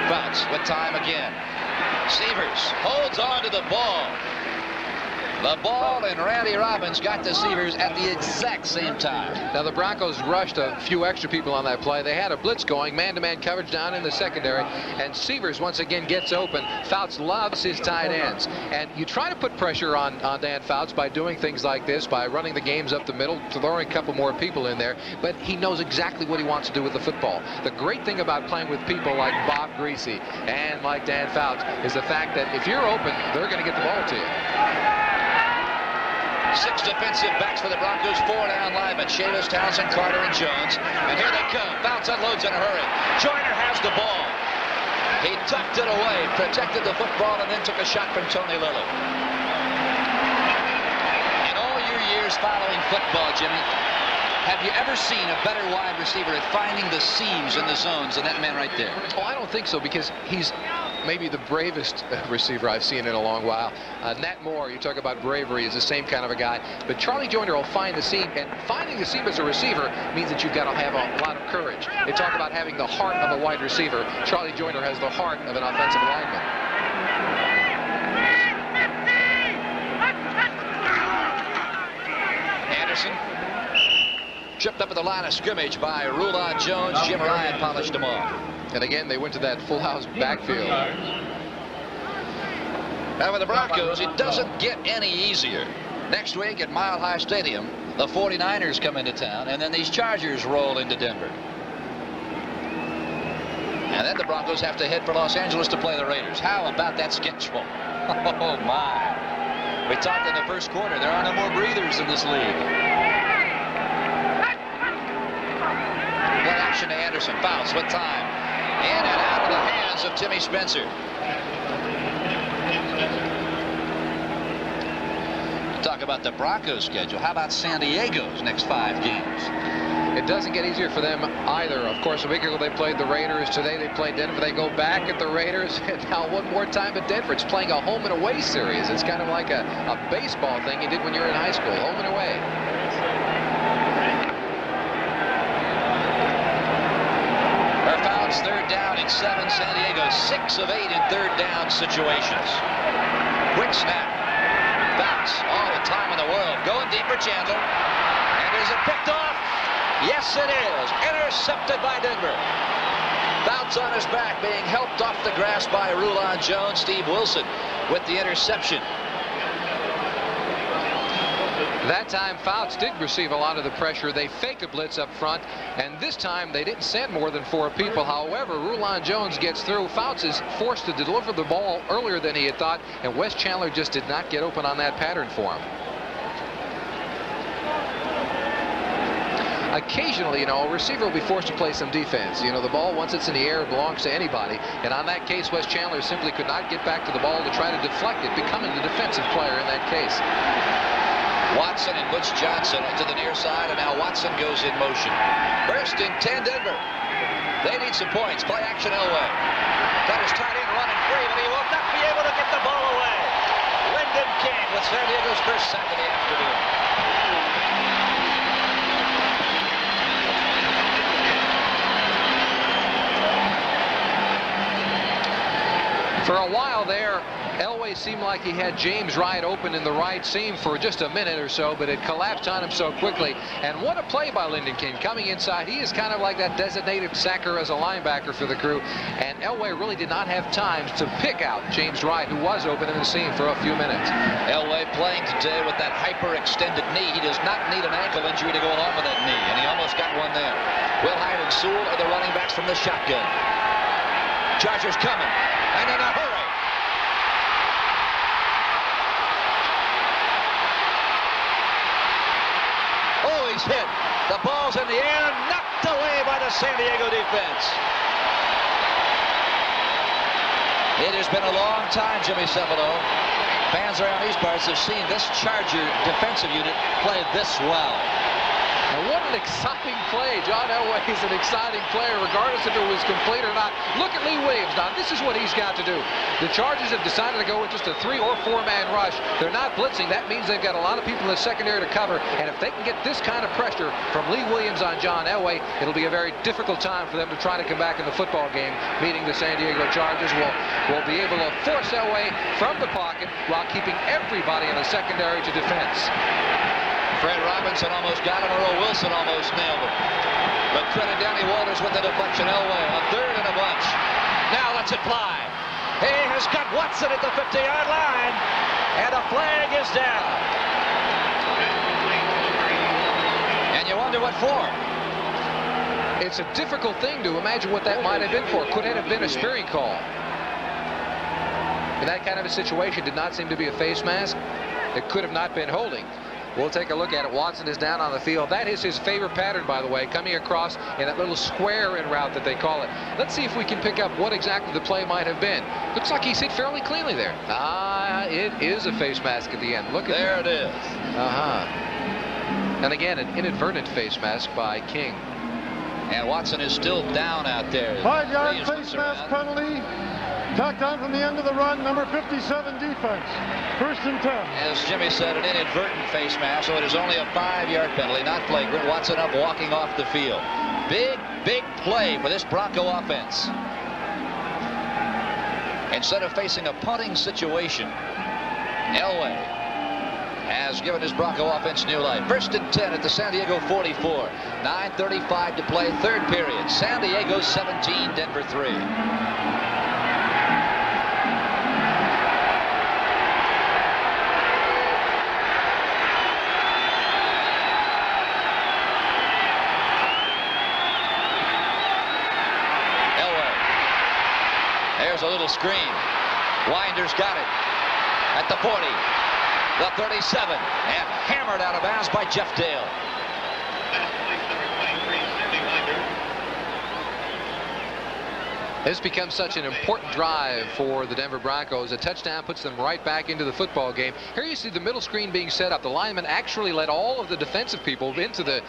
Fouts with time again. Severs holds on to the ball. The ball and Randy Robbins got to Severs at the exact same time. Now the Broncos rushed a few extra people on that play. They had a blitz going, man-to-man coverage down in the secondary, and Severs once again gets open. Fouts loves his tight ends, and you try to put pressure on Dan Fouts by doing things like this, by running the games up the middle, throwing a couple more people in there, but he knows exactly what he wants to do with the football. The great thing about playing with people like Bob Greasy and like Dan Fouts is the fact that if you're open, they're going to get the ball to you. 6 defensive backs for the Broncos, 4 down linemen, Chavis, Townsend, Carter, and Jones. And here they come. Fouts unloads in a hurry. Joyner has the ball. He tucked it away, protected the football, and then took a shot from Tony Lillard. In all your years following football, Jimmy, have you ever seen a better wide receiver at finding the seams in the zones than that man right there? Oh, I don't think so, because he's maybe the bravest receiver I've seen in a long while. Nat Moore, you talk about bravery, is the same kind of a guy. But Charlie Joyner will find the seam, and finding the seam as a receiver means that you've got to have a lot of courage. They talk about having the heart of a wide receiver. Charlie Joyner has the heart of an offensive lineman. Anderson tripped up at the line of scrimmage by Rulon Jones. Jim Ryan polished him off. And again, they went to that full house backfield. Now with the Broncos, it doesn't get any easier. Next week at Mile High Stadium, the 49ers come into town, and then these Chargers roll into Denver. And then the Broncos have to head for Los Angeles to play the Raiders. How about that schedule? Oh, my. We talked in the first quarter. There are no more breathers in this league. Play action to Anderson. Fouls with time. In and out of the hands of Timmy Spencer. Talk about the Broncos schedule. How about San Diego's next 5 games? It doesn't get easier for them either. Of course, a week ago they played the Raiders. Today they played Denver. They go back at the Raiders. And now one more time at Denver. It's playing a home and away series. It's kind of like a baseball thing you did when you were in high school. Home and away. Our fouls, 3rd down and 7. San Diego 6 of 8 in 3rd down situations. Quick snap. Bounce. All the time in the world. Going deep for Chandler. And is it picked off? Yes, it is. Intercepted by Denver. Bounce on his back, being helped off the grass by Rulon Jones. Steve Wilson with the interception. That time, Fouts did receive a lot of the pressure. They faked a blitz up front, and this time they didn't send more than 4 people. However, Rulon Jones gets through. Fouts is forced to deliver the ball earlier than he had thought, and Wes Chandler just did not get open on that pattern for him. Occasionally, a receiver will be forced to play some defense. The ball, once it's in the air, belongs to anybody. And on that case, Wes Chandler simply could not get back to the ball to try to deflect it, becoming the defensive player in that case. Watson and Butch Johnson to the near side, and now Watson goes in motion. 1st and 10, Denver. They need some points. Play action Elway. Got his tight end running free, but he will not be able to get the ball away. Lyndon King with San Diego's first sack of the afternoon. For a while there, Elway seemed like he had James Wright open in the right seam for just a minute or so, but it collapsed on him so quickly. And what a play by Lyndon King coming inside. He is kind of like that designated sacker as a linebacker for the crew. And Elway really did not have time to pick out James Wright, who was open in the seam for a few minutes. Elway playing today with that hyperextended knee. He does not need an ankle injury to go along with that knee, and he almost got one there. Will Hyde and Sewell are the running backs from the shotgun. Chargers coming, and in a hurry. Oh, he's hit. The ball's in the air, knocked away by the San Diego defense. It has been a long time, Jimmy Cefalo. Fans around these parts have seen this Charger defensive unit play this well. And what an exciting play. John Elway is an exciting player, regardless if it was complete or not. Look at Lee Williams now. This is what he's got to do. The Chargers have decided to go with just a 3 or 4 man rush. They're not blitzing. That means they've got a lot of people in the secondary to cover. And if they can get this kind of pressure from Lee Williams on John Elway, it'll be a very difficult time for them to try to come back in the football game, meaning the San Diego Chargers will be able to force Elway from the pocket while keeping everybody in the secondary to defense. Fred Robinson almost got him. Earl Wilson almost nailed him. But credit Danny Walters with the deflection. Elway on 3rd and a bunch. Now lets it fly. He has got Watson at the 50-yard line. And a flag is down. And you wonder what for. It's a difficult thing to imagine what that might have been for. Could it have been a spearing call? In that kind of a situation, did not seem to be a face mask. It could have not been holding. We'll take a look at it. Watson is down on the field. That is his favorite pattern, by the way, coming across in that little square in route that they call it. Let's see if we can pick up what exactly the play might have been. Looks like he's hit fairly cleanly there. It is a face mask at the end. Look at there. It is. And again, an inadvertent face mask by King. And Watson is still down out there. 5-yard face mask penalty. Tacked on from the end of the run, number 57 defense. 1st and 10. As Jimmy said, an inadvertent face mask, so it is only a 5-yard penalty, not flagrant. Watson up walking off the field. Big play for this Bronco offense. Instead of facing a punting situation, Elway has given his Bronco offense new life. 1st and 10 at the San Diego 44. 9:35 to play, 3rd period. San Diego 17, Denver 3. screen. Winder's got it at the 40, the 37, and hammered out of bounds by Jeff Dale. This becomes such an important drive for the Denver Broncos. A touchdown puts them right back into the football game. Here you see the middle screen being set up. The lineman actually let all of the defensive people into the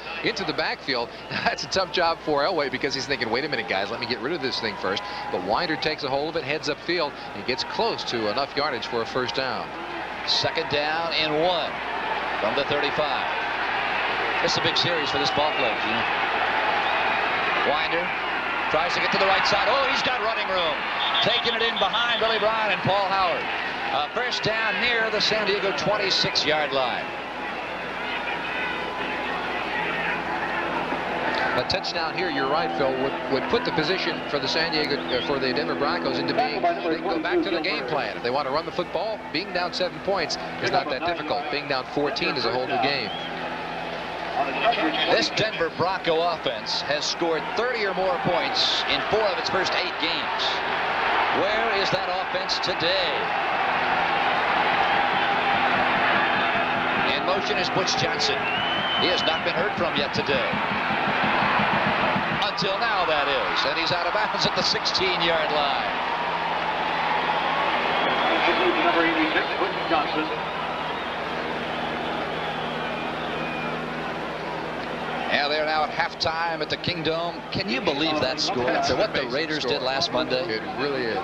backfield. That's a tough job for Elway because he's thinking, wait a minute, guys, let me get rid of this thing first. But Winder takes a hold of it, heads upfield, and gets close to enough yardage for a first down. Second down and 1 from the 35. This is a big series for this ball club. Winder tries to get to the right side. Oh, he's got running room. Taking it in behind Billy Bryan and Paul Howard. First down near the San Diego 26-yard line. A touchdown here, you're right, Phil, would put the position for the for the Denver Broncos into being, they can go back to their game plan. If they want to run the football, being down 7 points is not that difficult. Being down 14 is a whole new game. This Denver Bronco offense has scored 30 or more points in 4 of its first 8 games. Where is that offense today? In motion is Butch Johnson. He has not been heard from yet today. Until now, that is. And he's out of bounds at the 16-yard line. Number 86, Butch Johnson. Yeah, they're now at halftime at the Kingdome. Can you believe that score after what the Raiders did last Monday? It really is.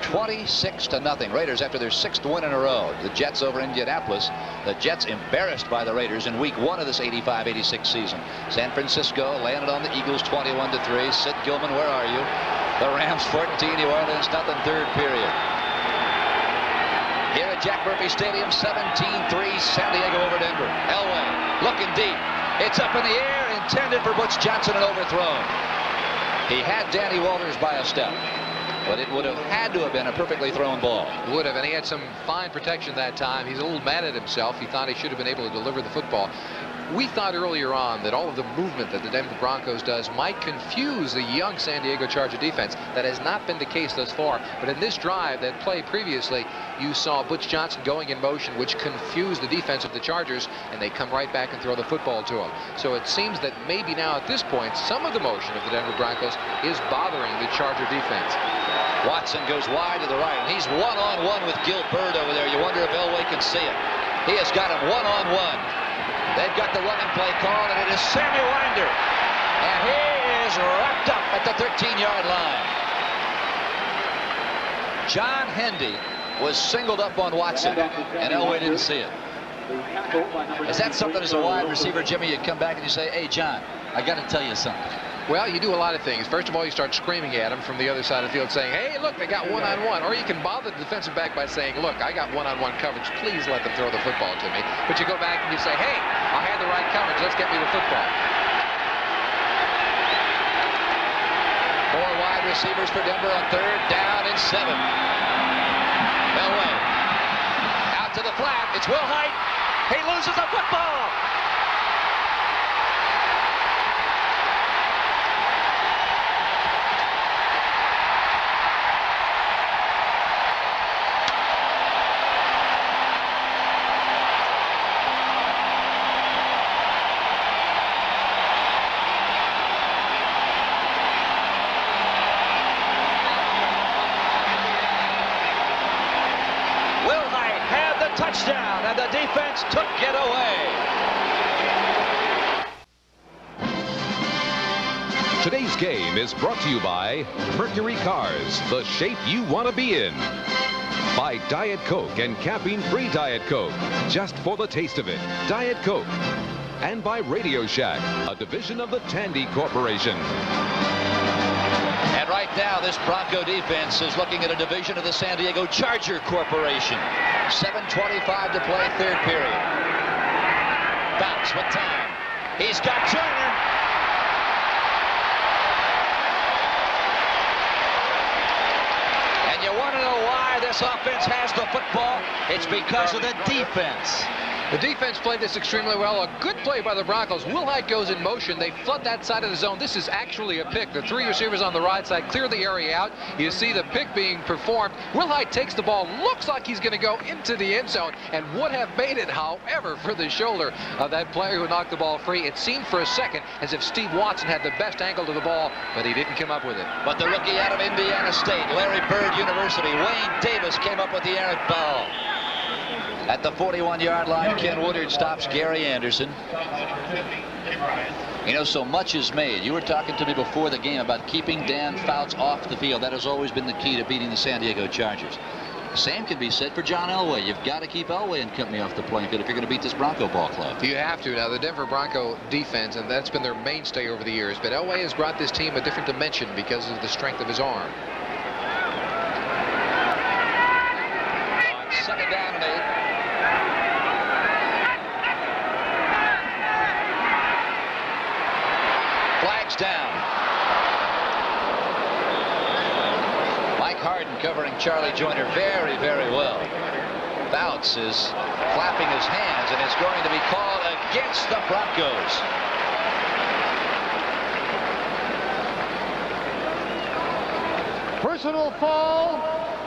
26-0. Raiders after their 6th win in a row. The Jets over Indianapolis. The Jets embarrassed by the Raiders in week 1 of this 85-86 season. San Francisco landed on the Eagles 21-3. Sid Gilman, where are you? The Rams 14, New Orleans nothing, third period. Here at Jack Murphy Stadium, 17-3, San Diego over Denver. Elway looking deep. It's up in the air, intended for Butch Johnson and overthrown. He had Danny Walters by a step, but it would have had to have been a perfectly thrown ball. Would have, and he had some fine protection that time. He's a little mad at himself. He thought he should have been able to deliver the football. We thought earlier on that all of the movement that the Denver Broncos does might confuse the young San Diego Charger defense. That has not been the case thus far. But in this drive, that play previously, you saw Butch Johnson going in motion, which confused the defense of the Chargers, and they come right back and throw the football to him. So it seems that maybe now at this point, some of the motion of the Denver Broncos is bothering the Charger defense. Watson goes wide to the right, and he's one-on-one with Gil Bird over there. You wonder if Elway can see it. He has got him one-on-one. They've got the running play called, and it is Sammy Winder. And he is wrapped up at the 13-yard line. John Hendy was singled up on Watson, and Elway didn't see it. Is that something as a wide receiver, Jimmy, you'd come back and you say, hey, John, I got to tell you something? Well, you do a lot of things. First of all, you start screaming at him from the other side of the field saying, hey, look, they got one-on-one. Or you can bother the defensive back by saying, look, I got one-on-one coverage. Please let them throw the football to me. But you go back and you say, hey, I had the right coverage. Let's get me the football. 4 wide receivers for Denver on 3rd down and 7. Elway out to the flat. It's Will Height. He loses the football. Touchdown, and the defense took it away. Today's game is brought to you by Mercury Cars, the shape you want to be in. By Diet Coke and caffeine-free Diet Coke, just for the taste of it. Diet Coke. And by Radio Shack, a division of the Tandy Corporation. And right now, this Bronco defense is looking at a division of the San Diego Charger Corporation. 7:25 to play, 3rd period. Bounce with time. He's got Turner. And you want to know why this offense has the football? It's because of the defense. The defense played this extremely well. A good play by the Broncos. Wilhite goes in motion. They flood that side of the zone. This is actually a pick. The 3 receivers on the right side clear the area out. You see the pick being performed. Wilhite takes the ball. Looks like he's going to go into the end zone and would have made it, however, for the shoulder of that player who knocked the ball free. It seemed for a second as if Steve Watson had the best angle to the ball, but he didn't come up with it. But the rookie out of Indiana State, Larry Bird University, Wayne Davis, came up with the errant ball. At the 41-yard line, Ken Woodard stops Gary Anderson. You know, so much is made. You were talking to me before the game about keeping Dan Fouts off the field. That has always been the key to beating the San Diego Chargers. The same can be said for John Elway. You've got to keep Elway and company off the playing field if you're going to beat this Bronco ball club. You have to. Now, the Denver Bronco defense, and that's been their mainstay over the years, but Elway has brought this team a different dimension because of the strength of his arm. Second down and 8. Flags down. Mike Harden covering Charlie Joyner very, very well. Fouts is flapping his hands, and it's going to be called against the Broncos. Personal foul,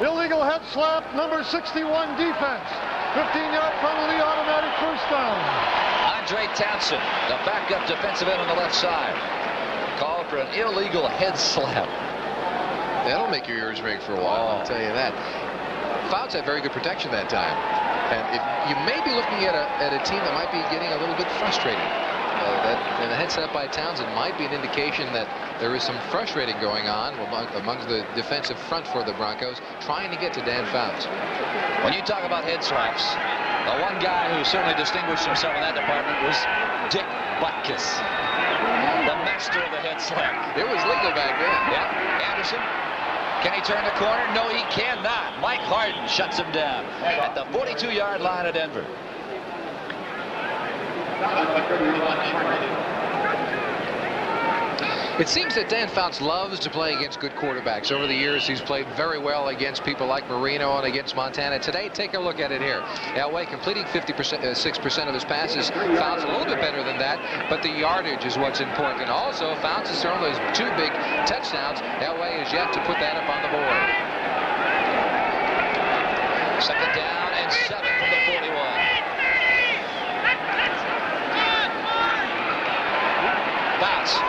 illegal head slap, number 61 defense. 15-yard penalty, automatic first down. Andre Townsend, the backup defensive end on the left side, called for an illegal head slap. That'll make your ears ring for a while, I'll tell you that. Fouts had very good protection that time. And if you may be looking at a team that might be getting a little bit frustrated. And the head set up by Townsend might be an indication that there is some frustrating going on amongst the defensive front for the Broncos, trying to get to Dan Fouts. When you talk about head slaps, the one guy who certainly distinguished himself in that department was Dick Butkus, the master of the head slap. It was legal back then. Yeah. Anderson, can he turn the corner? No, he cannot. Mike Harden shuts him down at the 42-yard line of Denver. It seems that Dan Fouts loves to play against good quarterbacks. Over the years, he's played very well against people like Marino and against Montana. Today, take a look at it here. Elway completing 6% of his passes. Fouts a little bit better than that, but the yardage is what's important. And also, Fouts has thrown those 2 big touchdowns. Elway is yet to put that up on the board. Second down and 7 from the 41. Fouts.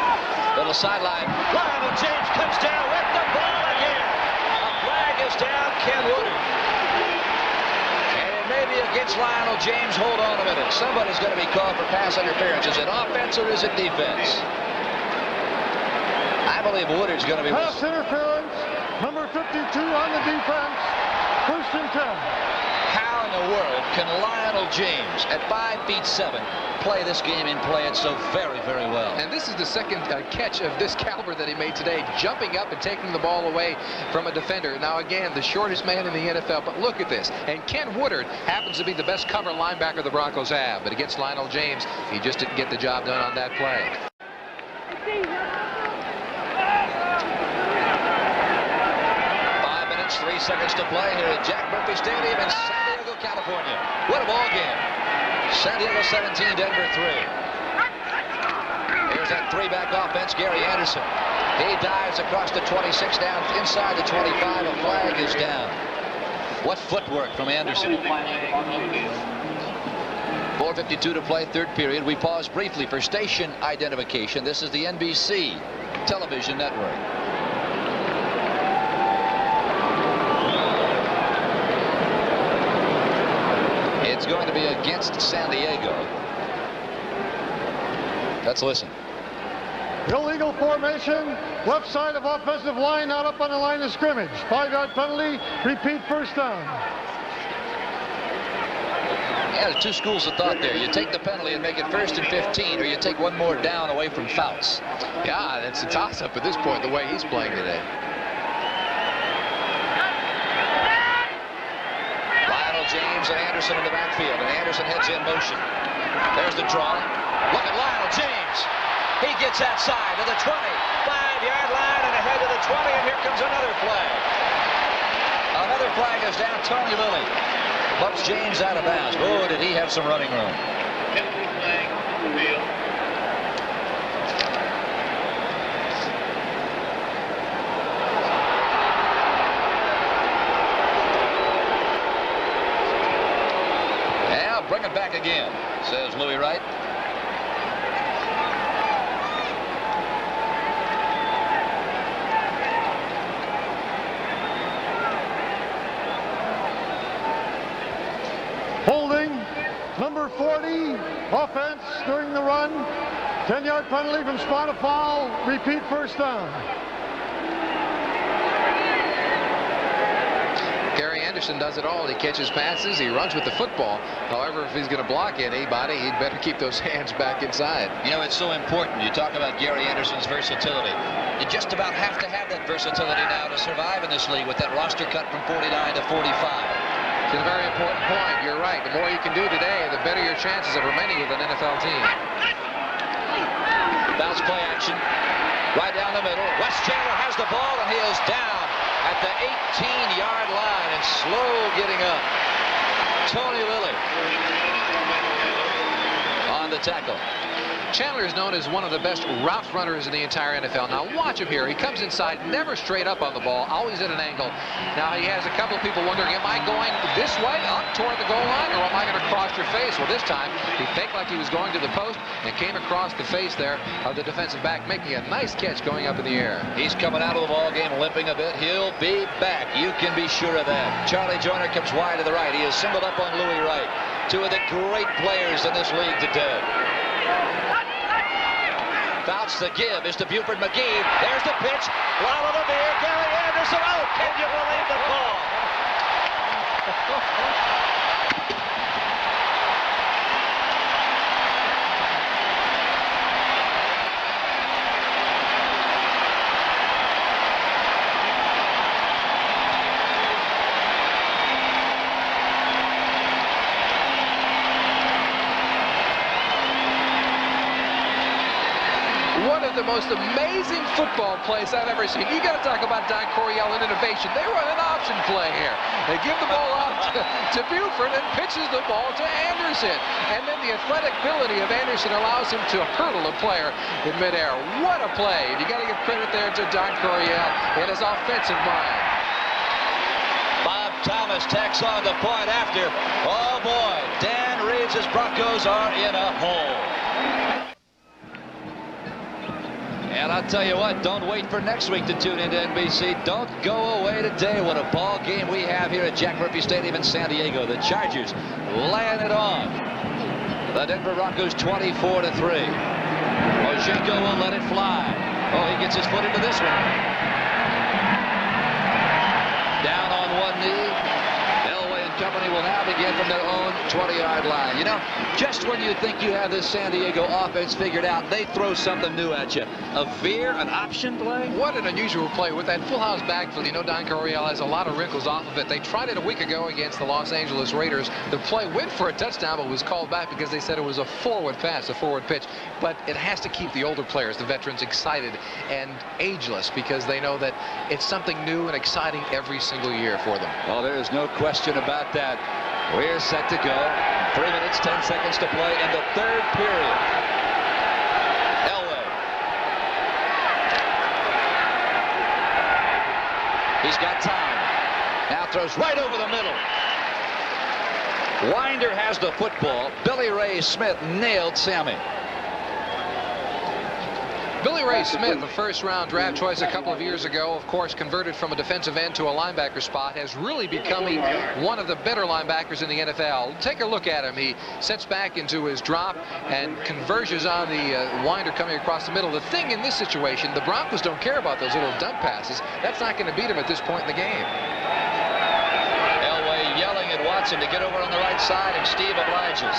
Little sideline. Lionel James comes down with the ball again. A flag is down. Ken Woodard. And it may be against Lionel James. Hold on a minute. Somebody's going to be called for pass interference. Is it offense or is it defense? I believe Woodard's going to be... Pass interference. Number 52 on the defense. First and 10. How in the world can Lionel James, at 5'7", play this game and play it so very, very well? And this is the second catch of this caliber that he made today, jumping up and taking the ball away from a defender. Now, again, the shortest man in the NFL, but look at this. And Ken Woodard happens to be the best cover linebacker the Broncos have, but against Lionel James, he just didn't get the job done on that play. 5 minutes, 3 seconds to play here at Jack Murphy Stadium in San Diego, California. What a ball game. San Diego 17, Denver 3. Here's that 3-back offense, Gary Anderson. He dives across the 26 down inside the 25. A flag is down. What footwork from Anderson. 4:52 to play, third period. We pause briefly for station identification. This is the NBC television network. It's going to be against San Diego. Let's listen. Illegal formation, left side of offensive line, out up on the line of scrimmage. 5-yard penalty, repeat first down. Yeah, there's 2 schools of thought there. You take the penalty and make it 1st and 15, or you take one more down away from Fouts. Yeah, that's a toss-up at this point, the way he's playing today. Lionel James and Anderson in the backfield, and Anderson heads in motion. There's the draw. Look at Lionel James. He gets outside to the 25-yard line and ahead to the 20, and here comes another flag. Another flag is down. Tony Lilly bumps James out of bounds. Oh, did he have have some running room. Penalty flag on the field. Yeah, bring it back again, says Louis Wright. Holding, number 40, offense during the run. 10-yard penalty from spot of foul. Repeat first down. Gary Anderson does it all. He catches passes. He runs with the football. However, if he's going to block anybody, he'd better keep those hands back inside. You know, it's so important. You talk about Gary Anderson's versatility. You just about have to have that versatility now to survive in this league with that roster cut from 49 to 45. It's a very important point. You're right. The more you can do today, the better your chances of remaining with an NFL team. Bounce play action. Right down the middle. Wes Chandler has the ball, and he is down at the 18-yard line and slow getting up. Tony Lilly on the tackle. Chandler is known as one of the best route runners in the entire NFL. Now watch him here. He comes inside, never straight up on the ball, always at an angle. Now he has a couple of people wondering, am I going this way up toward the goal line, or am I going to cross your face? Well, this time he faked like he was going to the post and came across the face there of the defensive back, making a nice catch going up in the air. He's coming out of the ball game limping a bit. He'll be back. You can be sure of that. Charlie Joyner comes wide to the right. He is singled up on Louis Wright. Two of the great players in this league today. Bounce the give is to Buford McGee. There's the pitch. Lala Levere, Gary Anderson. Oh, can you believe the call? One of the most amazing football plays I've ever seen. You got to talk about Don Coryell and innovation. They run an option play here. They give the ball out to Buford and pitches the ball to Anderson. And then the athletic ability of Anderson allows him to hurdle a player in midair. What a play. You got to give credit there to Don Coryell and his offensive mind. Bob Thomas tacks on the point after. Oh boy, Dan Reeves' Broncos are in a hole. And I'll tell you what, don't wait for next week to tune into NBC. Don't go away today. What a ball game we have here at Jack Murphy Stadium in San Diego. The Chargers laying it on. The Denver Broncos 24-3. Moshenko will let it fly. Oh, he gets his foot into this one. Down on one knee. Elway and company will now begin from their own 20-yard line. You know, just when you think you have this San Diego offense figured out, they throw something new at you. A veer, an option play? What an unusual play with that full house backfield. You know, Don Coryell has a lot of wrinkles off of it. They tried it a week ago against the Los Angeles Raiders. The play went for a touchdown, but was called back because they said it was a forward pass, a forward pitch. But it has to keep the older players, the veterans, excited and ageless because they know that it's something new and exciting every single year for them. Well, there is no question about that. We're set to go. 3 minutes, 10 seconds to play in the third period. Elway. He's got time. Now throws right over the middle. Winder has the football. Billy Ray Smith nailed Sammy. Billy Ray Smith, the first-round draft choice a couple of years ago, of course, converted from a defensive end to a linebacker spot, has really becoming one of the better linebackers in the NFL. Take a look at him. He sets back into his drop and converges on the winder coming across the middle. The thing in this situation, the Broncos don't care about those little dump passes. That's not going to beat him at this point in the game. Elway yelling at Watson to get over on the right side, and Steve obliges.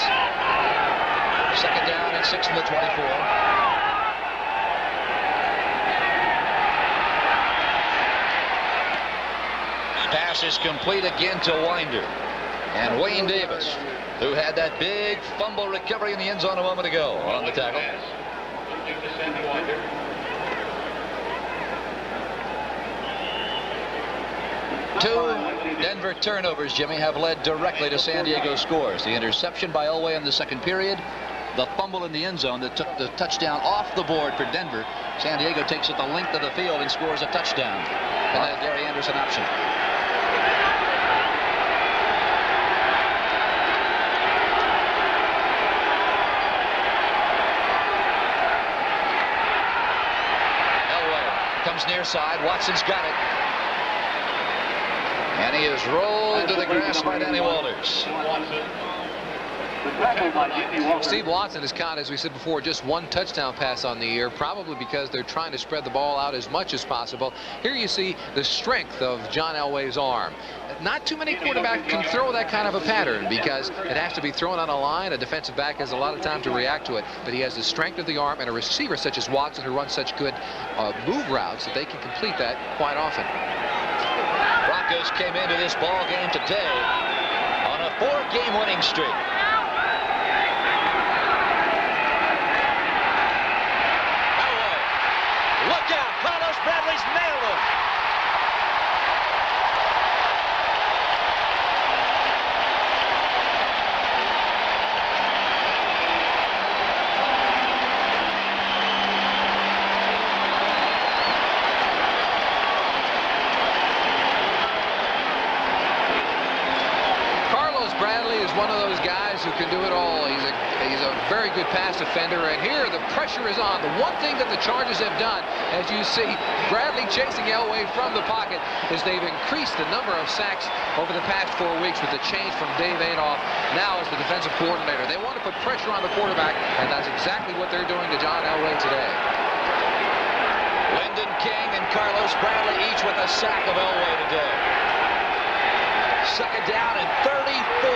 Second down and 6 from the 24. Pass is complete again to Winder. And Wayne Davis, who had that big fumble recovery in the end zone a moment ago, on the tackle. Denver turnovers, Jimmy, have led directly to San Diego scores. The interception by Elway in the second period. The fumble in the end zone that took the touchdown off the board for Denver. San Diego takes it the length of the field and scores a touchdown. And then Gary Anderson option. Elway comes near side. Watson's got it. And he is rolled to the grass by Danny Walters. Steve Watson has caught, as we said before, just one touchdown pass on the year, probably because they're trying to spread the ball out as much as possible. Here you see the strength of John Elway's arm. Not too many quarterbacks can throw that kind of a pattern because it has to be thrown on a line. A defensive back has a lot of time to react to it, but he has the strength of the arm, and a receiver such as Watson who runs such good move routes that they can complete that quite often. Broncos came into this ball game today on a 4-game winning streak. Look out! Carlos Bradley's nailed him. Carlos Bradley is one of those guys who can do it all. He's a very good pass defender, and here the pressure is on. The one thing that the Chargers have done, as you see Bradley chasing Elway from the pocket, is they've increased the number of sacks over the past 4 weeks with the change from Dave Adolph now as the defensive coordinator. They want to put pressure on the quarterback, and that's exactly what they're doing to John Elway today. Lyndon King and Carlos Bradley each with a sack of Elway today. Second down and 34.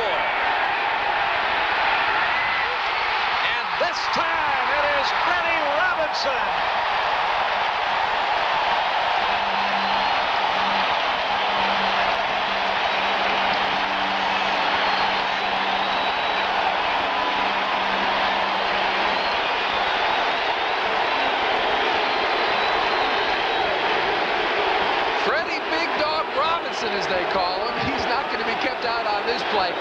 This time it is Freddie Robinson. Freddie Big Dog Robinson, as they call him. He's not going to be kept out on this play.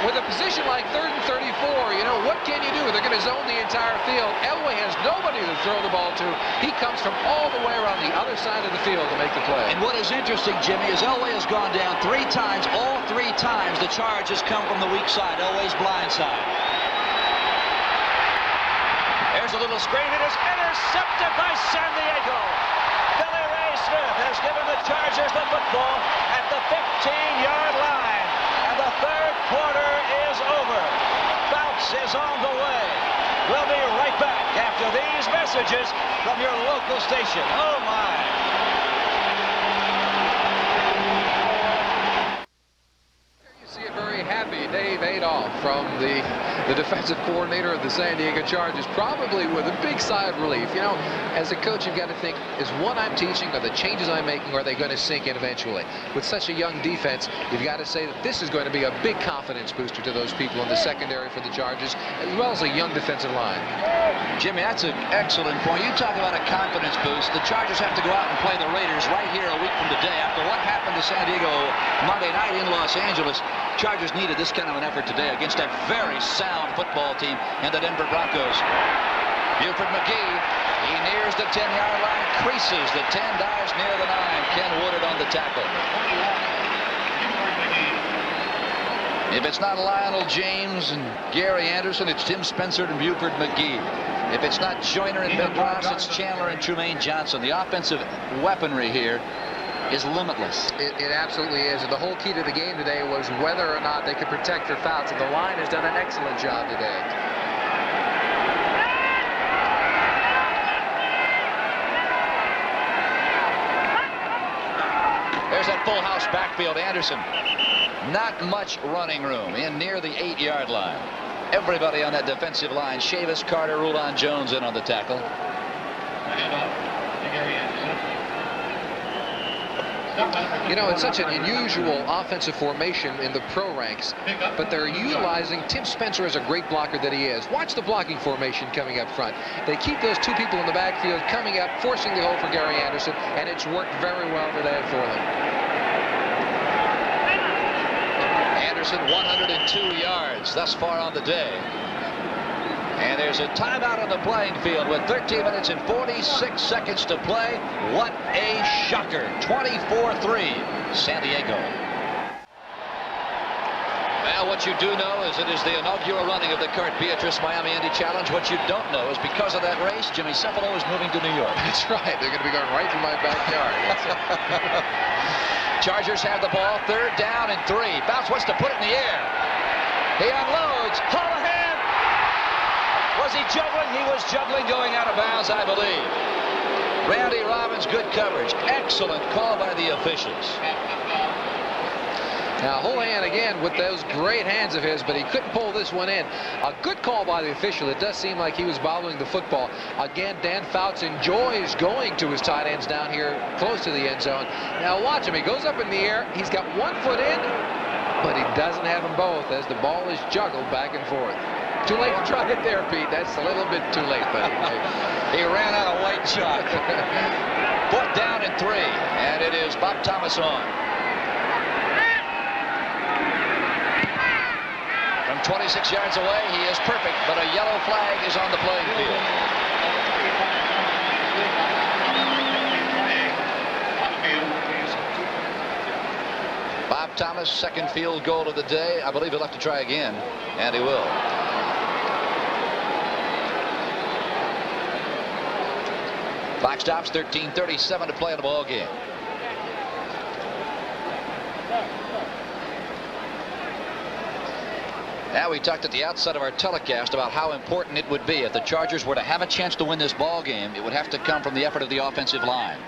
With a position like 3rd and 34, you know, what can you do? They're going to zone the entire field. Elway has nobody to throw the ball to. He comes from all the way around the other side of the field to make the play. And what is interesting, Jimmy, is Elway has gone down 3 times. All 3 times the charge has come from the weak side, Elway's blind side. There's a little screen. It is intercepted by San Diego. Billy Ray Smith has given the Chargers the football at the 15-yard line. And the third quarter is over. Bounce is on the way. We'll be right back after these messages from your local station. Oh, my. Happy Dave Adolph from the defensive coordinator of the San Diego Chargers, probably with a big sigh of relief. You know, as a coach, you've got to think, is what I'm teaching or the changes I'm making, are they going to sink in eventually? With such a young defense, you've got to say that this is going to be a big confidence booster to those people in the secondary for the Chargers, as well as a young defensive line. Jimmy, that's an excellent point. You talk about a confidence boost. The Chargers have to go out and play the Raiders right here a week from today. After what happened to San Diego Monday night in Los Angeles, Chargers needed this kind of an effort today against a very sound football team and the Denver Broncos. Buford McGee, he nears the 10-yard line, creases the 10, dives near the 9. Ken Woodard on the tackle. If it's not Lionel James and Gary Anderson, it's Tim Spencer and Buford McGee. If it's not Joyner and Ben Ross, it's Chandler and Trumaine Johnson. The offensive weaponry here is limitless. It absolutely is. And the whole key to the game today was whether or not they could protect their fouls. And the line has done an excellent job today. There's that full house backfield. Anderson. Not much running room in near the 8-yard line. Everybody on that defensive line. Chavis, Carter, Rulon Jones in on the tackle. You know, it's such an unusual offensive formation in the pro ranks, but they're utilizing Tim Spencer as a great blocker that he is. Watch the blocking formation coming up front. They keep those 2 people in the backfield coming up, forcing the hole for Gary Anderson, and it's worked very well today for them. Nelson, 102 yards thus far on the day. And there's a timeout on the playing field with 13 minutes and 46 seconds to play. What a shocker. 24-3, San Diego. Now, what you do know is it is the inaugural running of the Kurt Beatrice Miami Indy Challenge. What you don't know is because of that race, Jimmy Cefalo is moving to New York. That's right. They're going to be going right through my backyard. Chargers have the ball, 3rd down and 3. Bounce wants to put it in the air. He unloads. Holohan. Was he juggling? He was juggling going out of bounds, I believe. Randy Robbins, good coverage. Excellent call by the officials. Now, Holohan again with those great hands of his, but he couldn't pull this one in. A good call by the official. It does seem like he was bobbling the football. Again, Dan Fouts enjoys going to his tight ends down here close to the end zone. Now, watch him. He goes up in the air. He's got 1 foot in, but he doesn't have them both as the ball is juggled back and forth. Too late to try it there, Pete. That's a little bit too late, buddy. He ran out of white chalk. 4th down and 3, and it is Bob Thomas on. From 26 yards away, he is perfect, but a yellow flag is on the playing field. Bob Thomas, 2nd field goal of the day. I believe he'll have to try again, and he will. Clock stops, 13:37 to play in the ball game. Now, we talked at the outset of our telecast about how important it would be if the Chargers were to have a chance to win this ball game. It would have to come from the effort of the offensive line.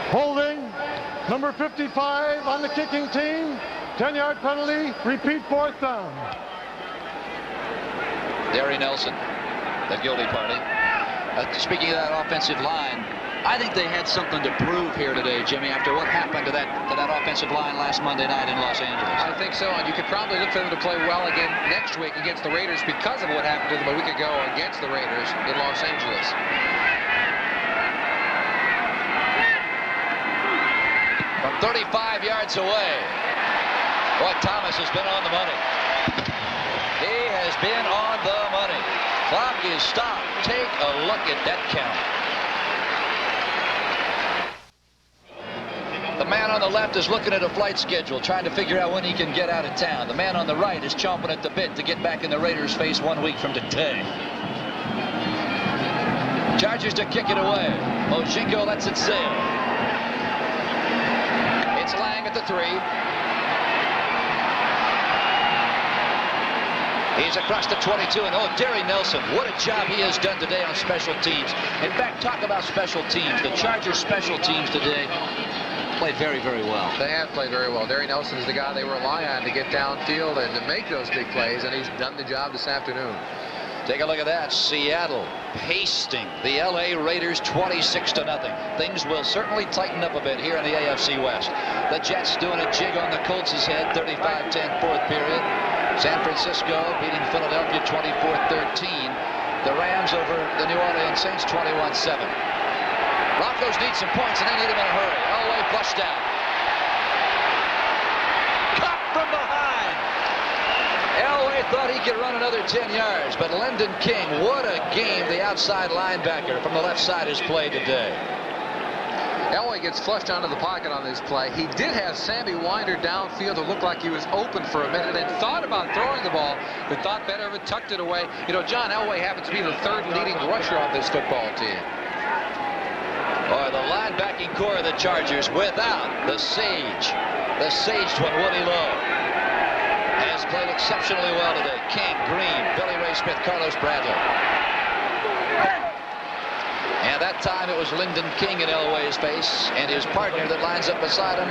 Holding, number 55 on the kicking team. 10-yard penalty. Repeat 4th down. Derry Nelson, the guilty party. Speaking of that offensive line, I think they had something to prove here today, Jimmy, after what happened to that offensive line last Monday night in Los Angeles. I think so, and you could probably look for them to play well again next week against the Raiders because of what happened to them a week ago against the Raiders in Los Angeles. From 35 yards away, boy, Thomas has been on the money. He has been on the money. Clock is stopped. Take a look at that count. The man on the left is looking at a flight schedule, trying to figure out when he can get out of town. The man on the right is chomping at the bit to get back in the Raiders' face 1 week from today. Chargers to kick it away. Mojingo lets it sail. It's Lang at the 3. He's across the 22, and Derry Nelson, what a job he has done today on special teams. In fact, talk about special teams. The Chargers' special teams today played very, very well. They have played very well. Derry Nelson is the guy they rely on to get downfield and to make those big plays, and he's done the job this afternoon. Take a look at that. Seattle pasting the LA Raiders 26-0. Things will certainly tighten up a bit here in the AFC West. The Jets doing a jig on the Colts' head, 35-10 fourth period. San Francisco beating Philadelphia 24-13. The Rams over the New Orleans Saints 21-7. Broncos need some points, and they need them in a hurry. Elway flushed out. Caught from behind. Elway thought he could run another 10 yards, but Lyndon King, what a game the outside linebacker from the left side has played today. Elway gets flushed onto the pocket on this play. He did have Sammy Winder downfield. It looked like he was open for a minute and thought about throwing the ball, but thought better of it, tucked it away. You know, John, Elway happens to be the 3rd leading rusher on this football team. Boy, the linebacking core of the Chargers without the Sage. The Sage one, Woody Lowe, has played exceptionally well today. King, Green, Billy Ray Smith, Carlos Bradley. And that time it was Lyndon King in Elway's face, and his partner that lines up beside him,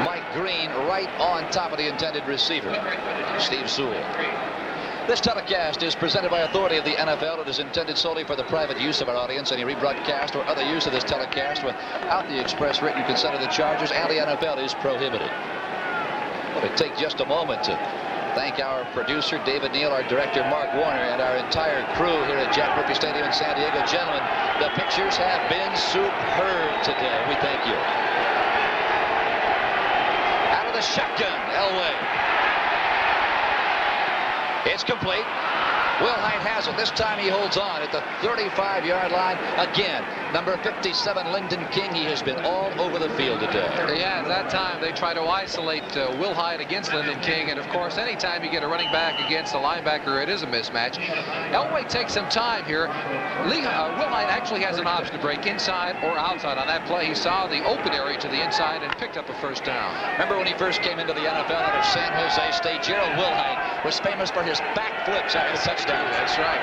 Mike Green, right on top of the intended receiver, Steve Sewell. This telecast is presented by authority of the NFL. It is intended solely for the private use of our audience. Any rebroadcast or other use of this telecast without the express written consent of the Chargers and the NFL is prohibited. Well, it takes just a moment to Thank our producer, David Neal, our director, Mark Warner, and our entire crew here at Jack Murphy Stadium in San Diego. Gentlemen, the pictures have been superb today. We thank you. Out of the shotgun, Elway. It's complete. Wilhite has it. This time he holds on at the 35-yard line. Again, number 57, Lyndon King. He has been all over the field today. Yeah, at that time they try to isolate Wilhite against Lyndon King. And, of course, anytime you get a running back against a linebacker, it is a mismatch. Elway takes some time here. Wilhite actually has an option to break inside or outside. On that play, he saw the open area to the inside and picked up a first down. Remember when he first came into the NFL out of San Jose State? Gerald Wilhite was famous for his back flips after the touchdown. That's right.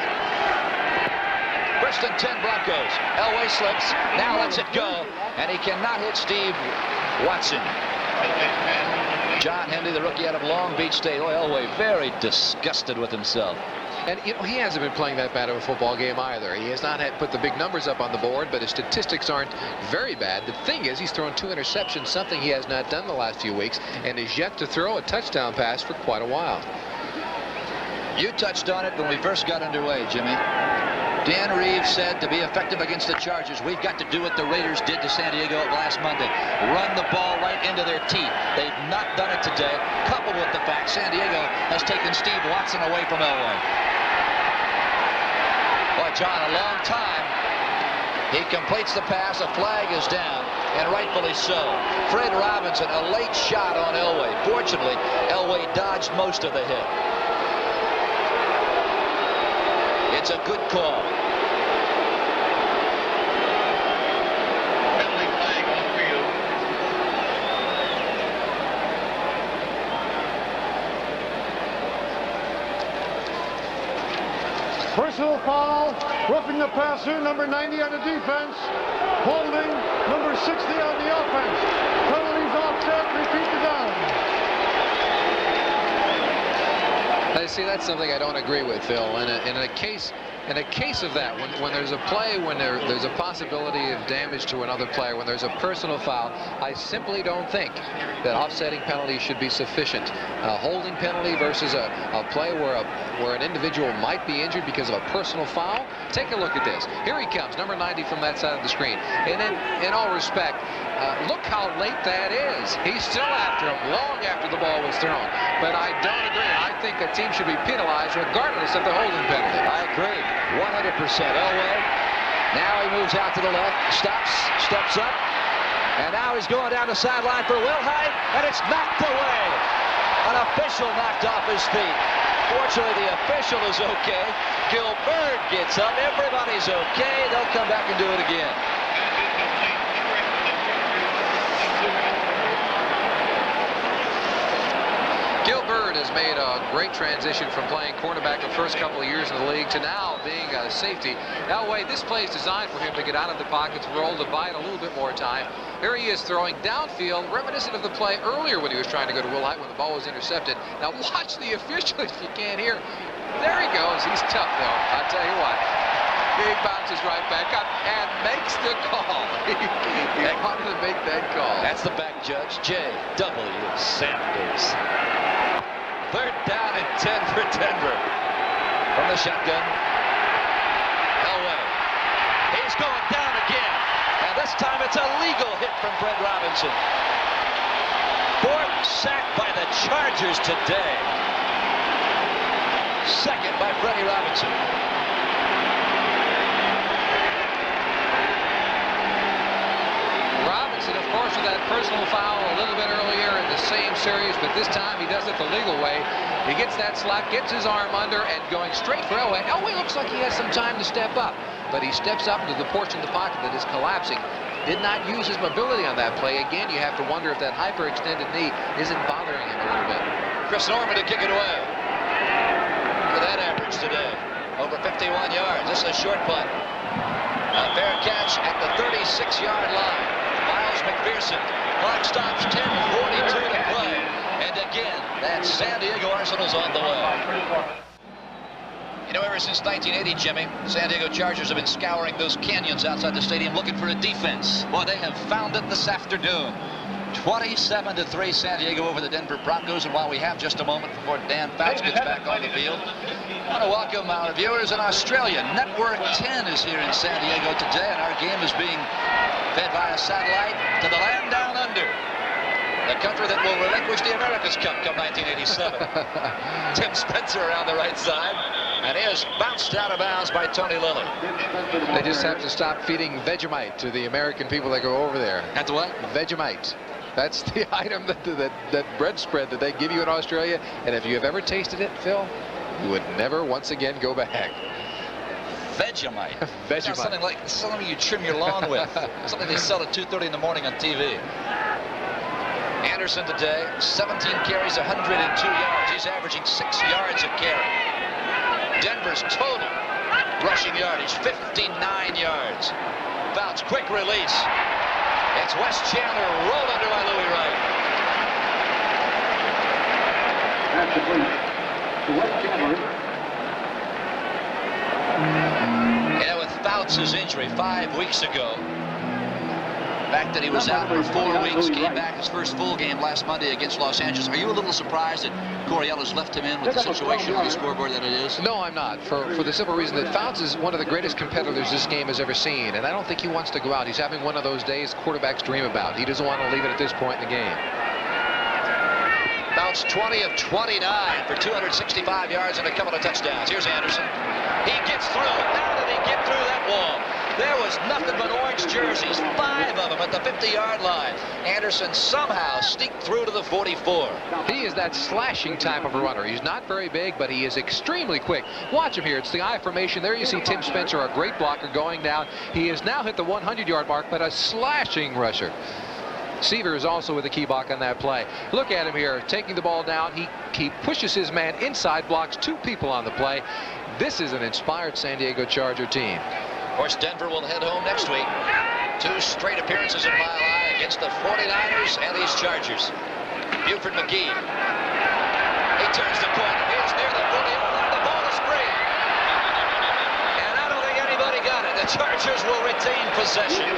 First and 10 Broncos. Elway slips, now lets it go, and he cannot hit Steve Watson. John Henry, the rookie out of Long Beach State. Oh, Elway very disgusted with himself. And you know, he hasn't been playing that bad of a football game either. He has not put the big numbers up on the board, but his statistics aren't very bad. The thing is, he's thrown 2 interceptions, something he has not done the last few weeks, and is yet to throw a touchdown pass for quite a while. You touched on it when we first got underway, Jimmy. Dan Reeves said to be effective against the Chargers, we've got to do what the Raiders did to San Diego last Monday. Run the ball right into their teeth. They've not done it today, coupled with the fact San Diego has taken Steve Watson away from Elway. Boy, John, a long time. He completes the pass, a flag is down, and rightfully so. Fred Robinson, a late shot on Elway. Fortunately, Elway dodged most of the hit. It's a good call. Penalty flag on the field. Personal foul, roughing the passer, number 90 on the defense, holding number 60 on the offense. Penalties offset, repeat the down. See, that's something I don't agree with, Phil. In a case of that, when there's a play, when there's a possibility of damage to another player, when there's a personal foul, I simply don't think that offsetting penalty should be sufficient. A holding penalty versus a play where an individual might be injured because of a personal foul. Take a look at this. Here he comes, number 90 from that side of the screen. And in all respect, look how late that is. He's still after him long after the ball was thrown. But I don't agree. I think a team should be penalized regardless of the holding penalty. I agree. 100%. Elway. Now he moves out to the left, steps up, and now he's going down the sideline for Wilhite, and it's knocked away. An official knocked off his feet. Fortunately, the official is okay. Gilbert gets up. Everybody's okay. They'll come back and do it again. Gilbert has made a great transition from playing cornerback the first couple of years in the league to now being a safety. Elway, this play is designed for him to get out of the pockets, roll, to buy it a little bit more time. Here he is throwing downfield, reminiscent of the play earlier when he was trying to go to Wilhite when the ball was intercepted. Now watch the official if you can't hear. There he goes. He's tough, though. I'll tell you what. He bounces right back up and makes the call. He wanted to make that call. That's the back judge, J.W. Sanders. Third down and 10 for Denver. From the shotgun. Elway. He's going down again. And this time it's a legal hit from Fred Robinson. 4th sack by the Chargers today. 2nd by Freddie Robinson. Robinson, of course, with that personal foul a little bit earlier in the same series, but this time he does it the legal way. He gets that slap, gets his arm under, and going straight for Elway. Elway looks like he has some time to step up, but he steps up into the portion of the pocket that is collapsing. Did not use his mobility on that play. Again, you have to wonder if that hyperextended knee isn't bothering him a little bit. Chris Norman to kick it away. Look at that average today. Over 51 yards. This is a short punt. A fair catch at the 36-yard line. Miles McPherson. Clock stops, 10:42 to play. And again, that San Diego Arsenal's on the way. You know, ever since 1980, Jimmy, San Diego Chargers have been scouring those canyons outside the stadium looking for a defense. Boy, they have found it this afternoon. 27-3 San Diego over the Denver Broncos. And while we have just a moment before Dan Fouts gets back on the field, I want to welcome our viewers in Australia. Network 10 is here in San Diego today, and our game is being fed via satellite to the land down under, the country that will relinquish the America's Cup come 1987. Tim Spencer around the right side, and he is bounced out of bounds by Tony Lilly. They just have to stop feeding Vegemite to the American people that go over there. That's what? Vegemite. That's the item, that bread spread that they give you in Australia. And if you have ever tasted it, Phil, you would never once again go back. Vegemite. Vegemite. Sounds something like something you trim your lawn with. Something they sell at 2:30 in the morning on TV. Anderson today, 17 carries, 102 yards. He's averaging 6 yards a carry. Denver's total rushing yardage, 59 yards. Fouts, quick release. It's Wes Chandler rolled under by Louis Wright. That's complete to Wes Chandler. Yeah, with Fouts' injury 5 weeks ago, the fact that he was out for 4 weeks, came back his first full game last Monday against Los Angeles. Are you a little surprised that Coriella's left him in with the situation on the scoreboard that it is? No, I'm not. For the simple reason that Fouts is one of the greatest competitors this game has ever seen, and I don't think he wants to go out. He's having one of those days quarterbacks dream about. He doesn't want to leave it at this point in the game. Fouts 20 of 29 for 265 yards and a couple of touchdowns. Here's Anderson. He gets through. How did he get through that wall? There was nothing but orange jerseys, 5 of them at the 50-yard line. Anderson somehow sneaked through to the 44. He is that slashing type of a runner. He's not very big, but he is extremely quick. Watch him here. It's the I formation. There you see Tim Spencer, a great blocker, going down. He has now hit the 100-yard mark, but a slashing rusher. Seaver is also with the key block on that play. Look at him here, taking the ball down. He pushes his man inside, blocks 2 people on the play. This is an inspired San Diego Charger team. Of course, Denver will head home next week. 2 straight appearances in Mile High against the 49ers and these Chargers. Buford McGee. He turns the corner. He's near the 40-yard line. The ball is free. And I don't think anybody got it. The Chargers will retain possession.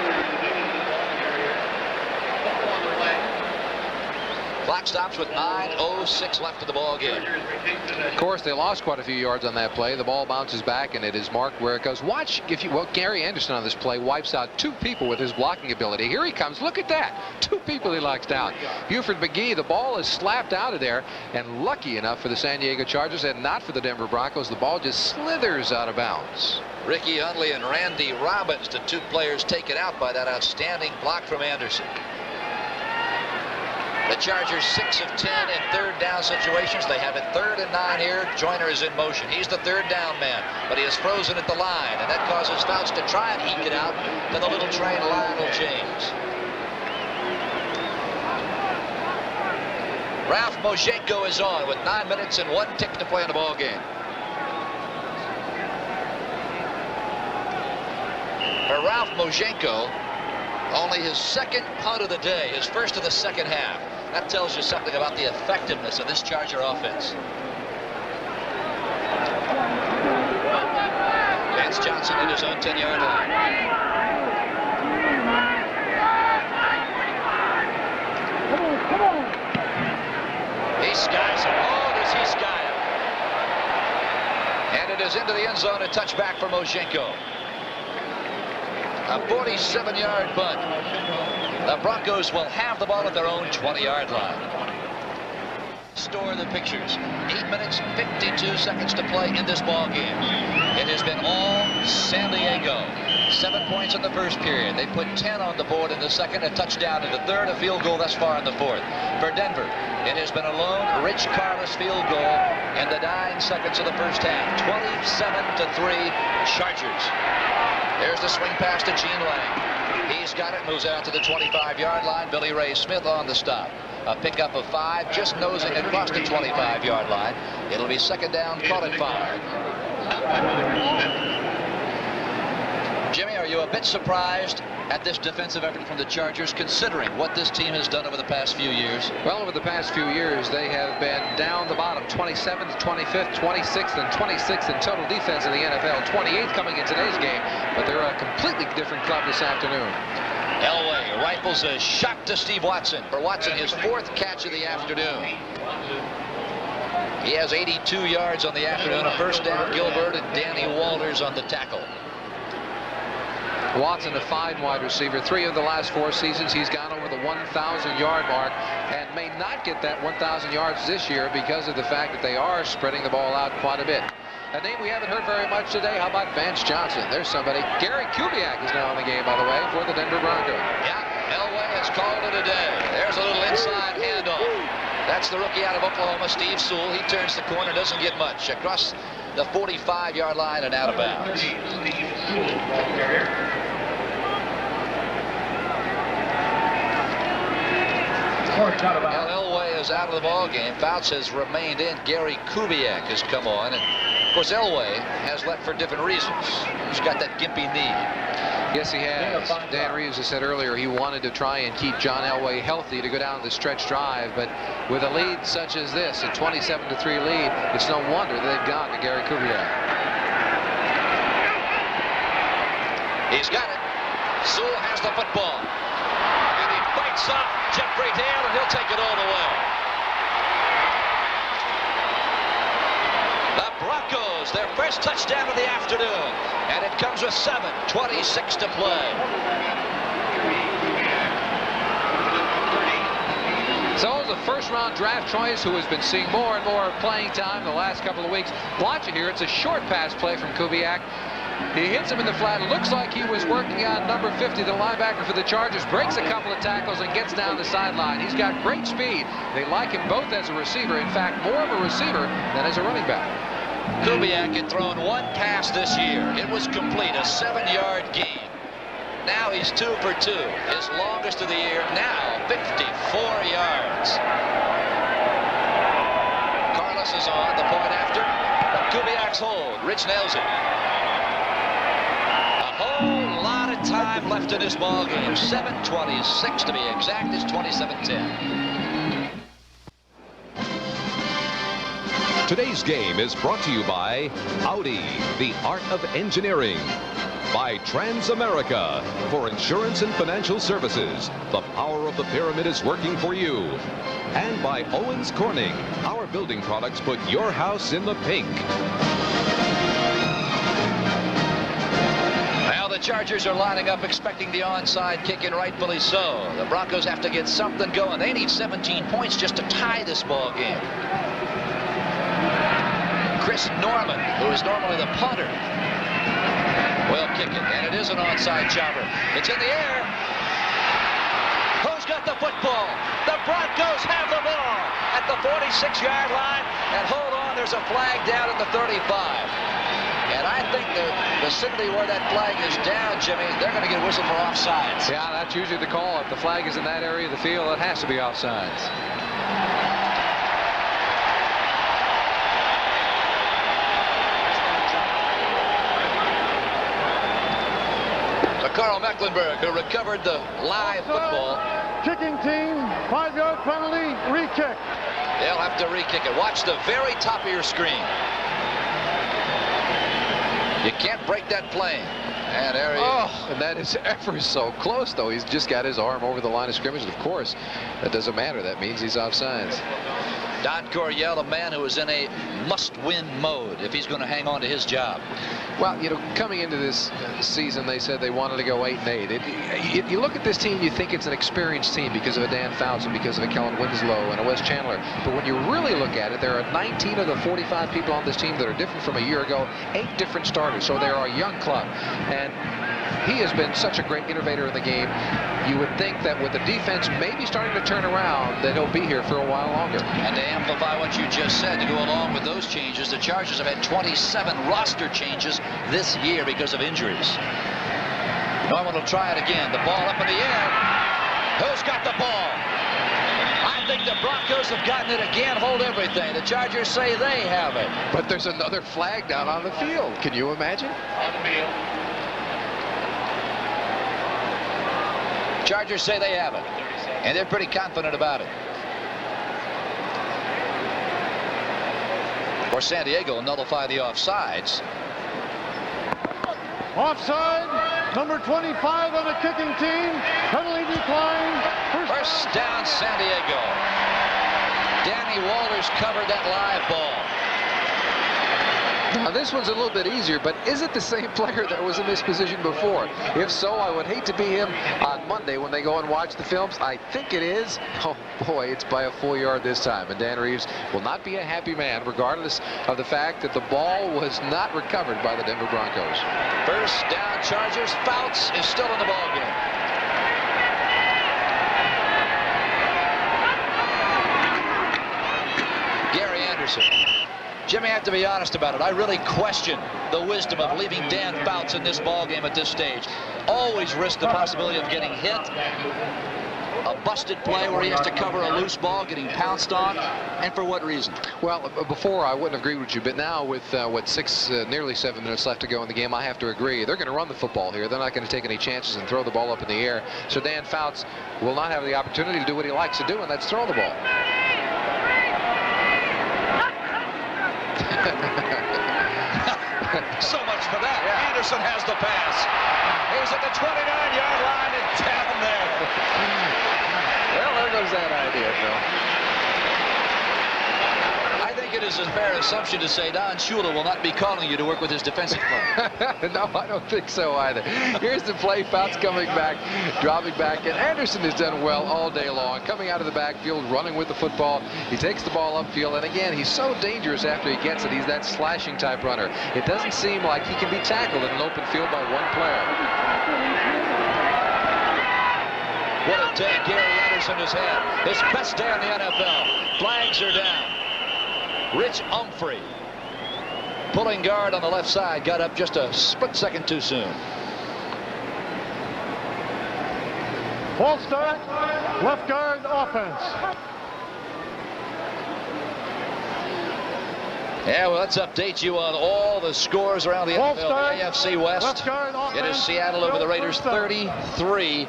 Clock stops with 9:06 left of the ball game. Of course, they lost quite a few yards on that play. The ball bounces back, and it is marked where it goes. Watch, Gary Anderson on this play wipes out 2 people with his blocking ability. Here he comes. Look at that. 2 people he knocks down. Buford McGee, the ball is slapped out of there, and lucky enough for the San Diego Chargers and not for the Denver Broncos, the ball just slithers out of bounds. Ricky Hundley and Randy Robbins, the 2 players taken out by that outstanding block from Anderson. The Chargers 6 of 10 in 3rd down situations. They have it 3rd and 9 here. Joyner is in motion. He's the 3rd down man, but he is frozen at the line, and that causes Fouts to try and eke it out to the little train Lionel James. Ralph Mojenko is on with 9 minutes and 1 tick to play in the ball game. For Ralph Mojenko, only his 2nd punt of the day, his first of the 2nd half. That tells you something about the effectiveness of this Charger offense. Vance Johnson in his own 10-yard line. He skies him. Oh, does he sky him? And it is into the end zone, a touchback for Mojenko. A 47-yard punt. The Broncos will have the ball at their own 20-yard line. Store the pictures. 8 minutes, 52 seconds to play in this ball game. It has been all San Diego. 7 points in the first period. They put 10 on the board in the second, a touchdown in the third, a field goal thus far in the fourth. For Denver, it has been a lone Rich Carlos field goal in the 9 seconds of the first half. 27-3 Chargers. There's the swing pass to Gene Lang. He's got it, moves out to the 25-yard line. Billy Ray Smith on the stop. A pickup of 5, just nosing across the 25-yard line. It'll be 2nd down, call it 5. Jimmy, are you a bit surprised at this defensive effort from the Chargers, considering what this team has done over the past few years? Well, over the past few years, they have been down the bottom, 27th, 25th, 26th, and 26th in total defense in the NFL. 28th coming in today's game, but they're a completely different club this afternoon. Elway Rifles a shot to Steve Watson. For Watson, his 4th catch of the afternoon. He has 82 yards on the afternoon. A first down. Gilbert and Danny Walters on the tackle. Watson, a fine wide receiver. 3 of the last 4 seasons, he's gone over the 1,000-yard mark and may not get that 1,000 yards this year because of the fact that they are spreading the ball out quite a bit. A name we haven't heard very much today. How about Vance Johnson? There's somebody. Gary Kubiak is now in the game, by the way, for the Denver Broncos. Yeah, Elway has called it a day. There's a little inside handoff. That's the rookie out of Oklahoma, Steve Sewell. He turns the corner, doesn't get much. Across the 45-yard line and out of bounds. Elway is out of the ball game. Fouts has remained in. Gary Kubiak has come on. And, of course, Elway has left for different reasons. He's got that gimpy knee. Yes, he has. Dan Reeves has said earlier he wanted to try and keep John Elway healthy to go down the stretch drive. But with a lead such as this, a 27-3 lead, it's no wonder that they've gone to Gary Kubiak. He's got it. Sewell has the football. And he fights off Jeffrey Dale, and he'll take it all the way. The Broncos, their first touchdown of the afternoon. And it comes with 7:26 to play. So the first-round draft choice who has been seeing more and more playing time the last couple of weeks. Watch it here. It's a short pass play from Kubiak. He hits him in the flat. It looks like he was working on number 50, the linebacker for the Chargers. Breaks a couple of tackles and gets down the sideline. He's got great speed. They like him both as a receiver. In fact, more of a receiver than as a running back. Kubiak had thrown 1 pass this year. It was complete, a 7-yard gain. Now he's 2 for 2. His longest of the year, now 54 yards. Carlos is on the point after. But Kubiak's hold. Rich nails it. A whole lot of time left in this ball game. 7:26 to be exact. It's 27-10. Today's game is brought to you by Audi, the art of engineering. By Transamerica, for insurance and financial services. The power of the pyramid is working for you. And by Owens Corning. Our building products put your house in the pink. Now the Chargers are lining up expecting the onside kick, and rightfully so. The Broncos have to get something going. They need 17 points just to tie this ball game. Chris Norman, who is normally the punter, will kick it, and it is an onside jobber. It's in the air. Who's got the football? The Broncos have the ball at the 46-yard line, and hold on, there's a flag down at the 35. And I think the vicinity where that flag is down, Jimmy, they're going to get whistled for offsides. Yeah, that's usually the call. If the flag is in that area of the field, it has to be offsides. Carl Mecklenburg, who recovered the live football. Kicking team, 5-yard penalty, re-kick. They'll have to re-kick it. Watch the very top of your screen. You can't break that plane. And there he is. And that is ever so close, though. He's just got his arm over the line of scrimmage. And of course, that doesn't matter. That means he's offsides. Don Coryell, a man who is in a must-win mode if he's going to hang on to his job. Well, you know, coming into this season, they said they wanted to go 8-8. You look at this team, you think it's an experienced team because of a Dan Fouts and because of a Kellen Winslow and a Wes Chandler. But when you really look at it, there are 19 of the 45 people on this team that are different from a year ago. 8 different starters, so they are a young club. And he has been such a great innovator in the game. You would think that with the defense maybe starting to turn around, that he'll be here for a while longer. And to amplify what you just said, to go along with those changes, the Chargers have had 27 roster changes this year because of injuries. Norman will try it again. The ball up in the air. Who's got the ball? I think the Broncos have gotten it again. Hold everything. The Chargers say they have it. But there's another flag down on the field. Can you imagine? On the field. Chargers say they have it, and they're pretty confident about it. Or San Diego will nullify the offsides. Offside. number 25 on the kicking team. Penalty decline. First down, San Diego. Danny Walters covered that live ball. Now this one's a little bit easier, but is it the same player that was in this position before? If so, I would hate to be him on Monday when they go and watch the films. I think it is. Oh boy, it's by a full yard this time, and Dan Reeves will not be a happy man regardless of the fact that the ball was not recovered by the Denver Broncos. First down, Chargers. Fouts is still in the ball game. Gary Anderson. Jimmy, I have to be honest about it. I really question the wisdom of leaving Dan Fouts in this ball game at this stage. Always risk the possibility of getting hit. A busted play where he has to cover a loose ball, getting pounced on. And for what reason? Well, before I wouldn't agree with you, but now with nearly 7 minutes left to go in the game, I have to agree. They're going to run the football here. They're not going to take any chances and throw the ball up in the air. So Dan Fouts will not have the opportunity to do what he likes to do, and that's throw the ball. So much for that. Yeah. Anderson has the pass. He's at the 29-yard line and down there. Well, there goes that idea, Phil. I think it is a fair assumption to say Don Shula will not be calling you to work with his defensive plan. No, I don't think so either. Here's the play. Fouts coming back, dropping back, and Anderson has done well all day long, coming out of the backfield, running with the football. He takes the ball upfield, and again, he's so dangerous after he gets it. He's that slashing type runner. It doesn't seem like he can be tackled in an open field by one player. What a day Gary Anderson has had. His best day in the NFL. Flags are down. Rich Humphrey, pulling guard on the left side, got up just a split second too soon. False start, left guard offense. Yeah, well, let's update you on all the scores around the NFL, the AFC West. Left guard offense. It is Seattle over the Raiders, 33-3.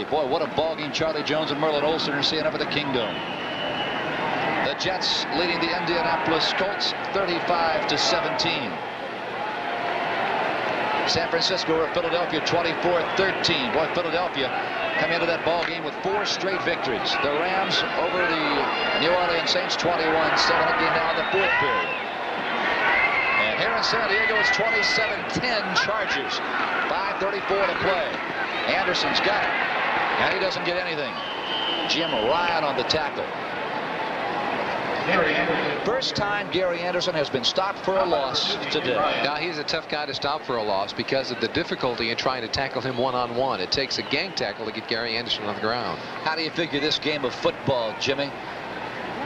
Boy, what a ball game Charlie Jones and Merlin Olsen are seeing up at the Kingdom. The Jets leading the Indianapolis Colts 35-17. San Francisco over Philadelphia 24-13. Boy, Philadelphia come into that ball game with 4 straight victories. The Rams over the New Orleans Saints 21-7 game now in the 4th period. And here in San Diego it's 27-10 Chargers. 5:34 to play. Anderson's got it, and he doesn't get anything. Jim Ryan on the tackle. First time Gary Anderson has been stopped for a loss today. Now, he's a tough guy to stop for a loss because of the difficulty in trying to tackle him one-on-one. It takes a gang tackle to get Gary Anderson on the ground. How do you figure this game of football, Jimmy?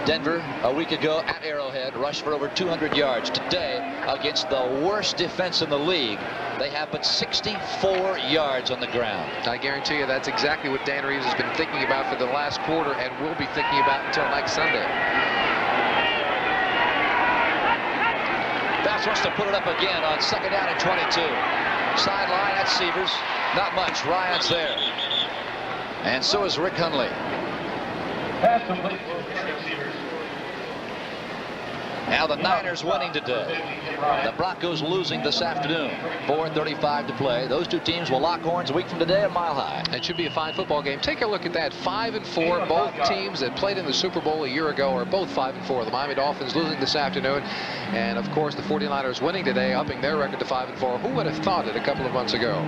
Denver, a week ago at Arrowhead, rushed for over 200 yards. Today, against the worst defense in the league, they have but 64 yards on the ground. I guarantee you that's exactly what Dan Reeves has been thinking about for the last quarter and will be thinking about until next Sunday. Fouts wants to put it up again on 2nd down and 22. Sideline at Severs. Not much. Ryan's there. And so is Rick Hundley. Pass complete. Now the Niners winning today. The Broncos losing this afternoon. 4:35 to play. Those two teams will lock horns a week from today at Mile High. It should be a fine football game. Take a look at that. 5-4. Both teams that played in the Super Bowl a year ago are both 5-4. The Miami Dolphins losing this afternoon. And, of course, the 49ers winning today, upping their record to 5-4. Who would have thought it a couple of months ago?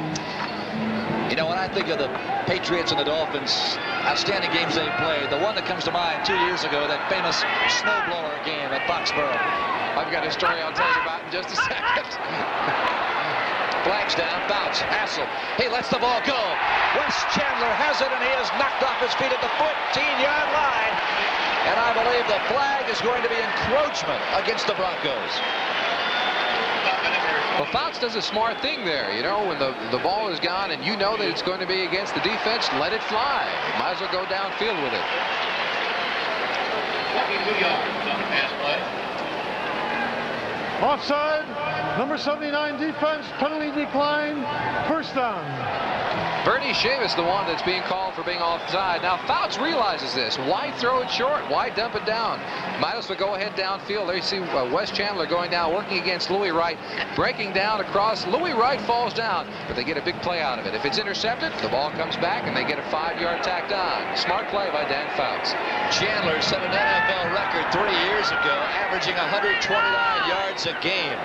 You know, when I think of the Patriots and the Dolphins, outstanding games they played, the one that comes to mind 2 years ago, that famous snowblower game at Foxborough. I've got a story I'll tell you about in just a second. Flags down, Fouts, Hassel. He lets the ball go. Wes Chandler has it, and he is knocked off his feet at the 14-yard line. And I believe the flag is going to be encroachment against the Broncos. Well, Fouts does a smart thing there. You know, when the ball is gone and you know that it's going to be against the defense, let it fly. You might as well go downfield with it. 22 yards on the pass play. Offside, number 79 defense, penalty decline, first down. Bernie Sheamus, the one that's being called for being offside. Now, Fouts realizes this. Why throw it short? Why dump it down? Might as well go ahead downfield. There you see Wes Chandler going down, working against Louis Wright, breaking down across. Louis Wright falls down, but they get a big play out of it. If it's intercepted, the ball comes back, and they get a 5-yard tacked on. Smart play by Dan Fouts. Chandler set an NFL record 3 years ago, averaging 129 yards a game.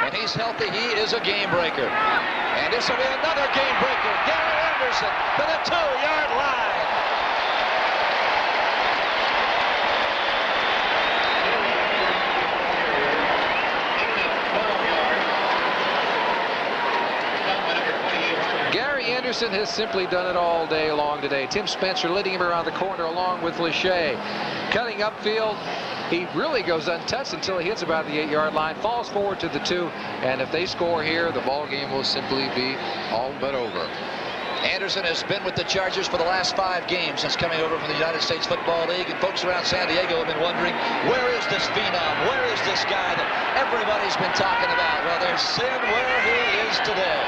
When he's healthy, he is a game breaker. And this will be another game breaker. Gary Anderson to the 2-yard line. Gary Anderson has simply done it all day long today. Tim Spencer leading him around the corner along with Lachey. Cutting upfield. He really goes untouched until he hits about the 8-yard line, falls forward to the 2, and if they score here, the ball game will simply be all but over. Anderson has been with the Chargers for the last 5 games since coming over from the United States Football League, and folks around San Diego have been wondering, where is this phenom? Where is this guy that everybody's been talking about? Well, there's Sid where he is today.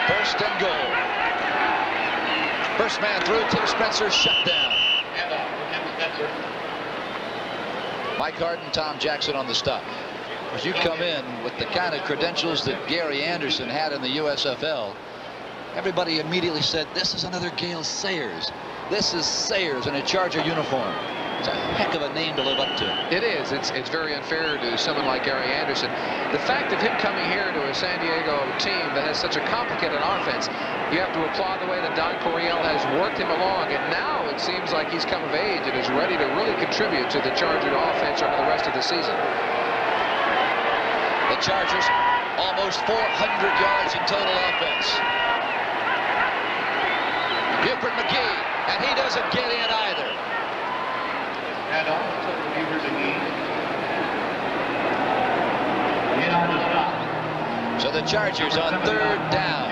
First and goal. First man through, Tim Spencer shut down. Mike Harden, Tom Jackson on the stop. As you come in with the kind of credentials that Gary Anderson had in the USFL, everybody immediately said, this is another Gale Sayers. This is Sayers in a Charger uniform. It's a heck of a name to live up to. It is. It's very unfair to someone like Gary Anderson. The fact of him coming here to a San Diego team that has such a complicated offense, you have to applaud the way that Don Coryell has worked him along, and now it seems like he's come of age and is ready to really contribute to the Charger offense over the rest of the season. The Chargers, almost 400 yards in total offense. Buford McGee, and he doesn't get in either. And on to Buford McGee. In on the stop. So the Chargers on 3rd down.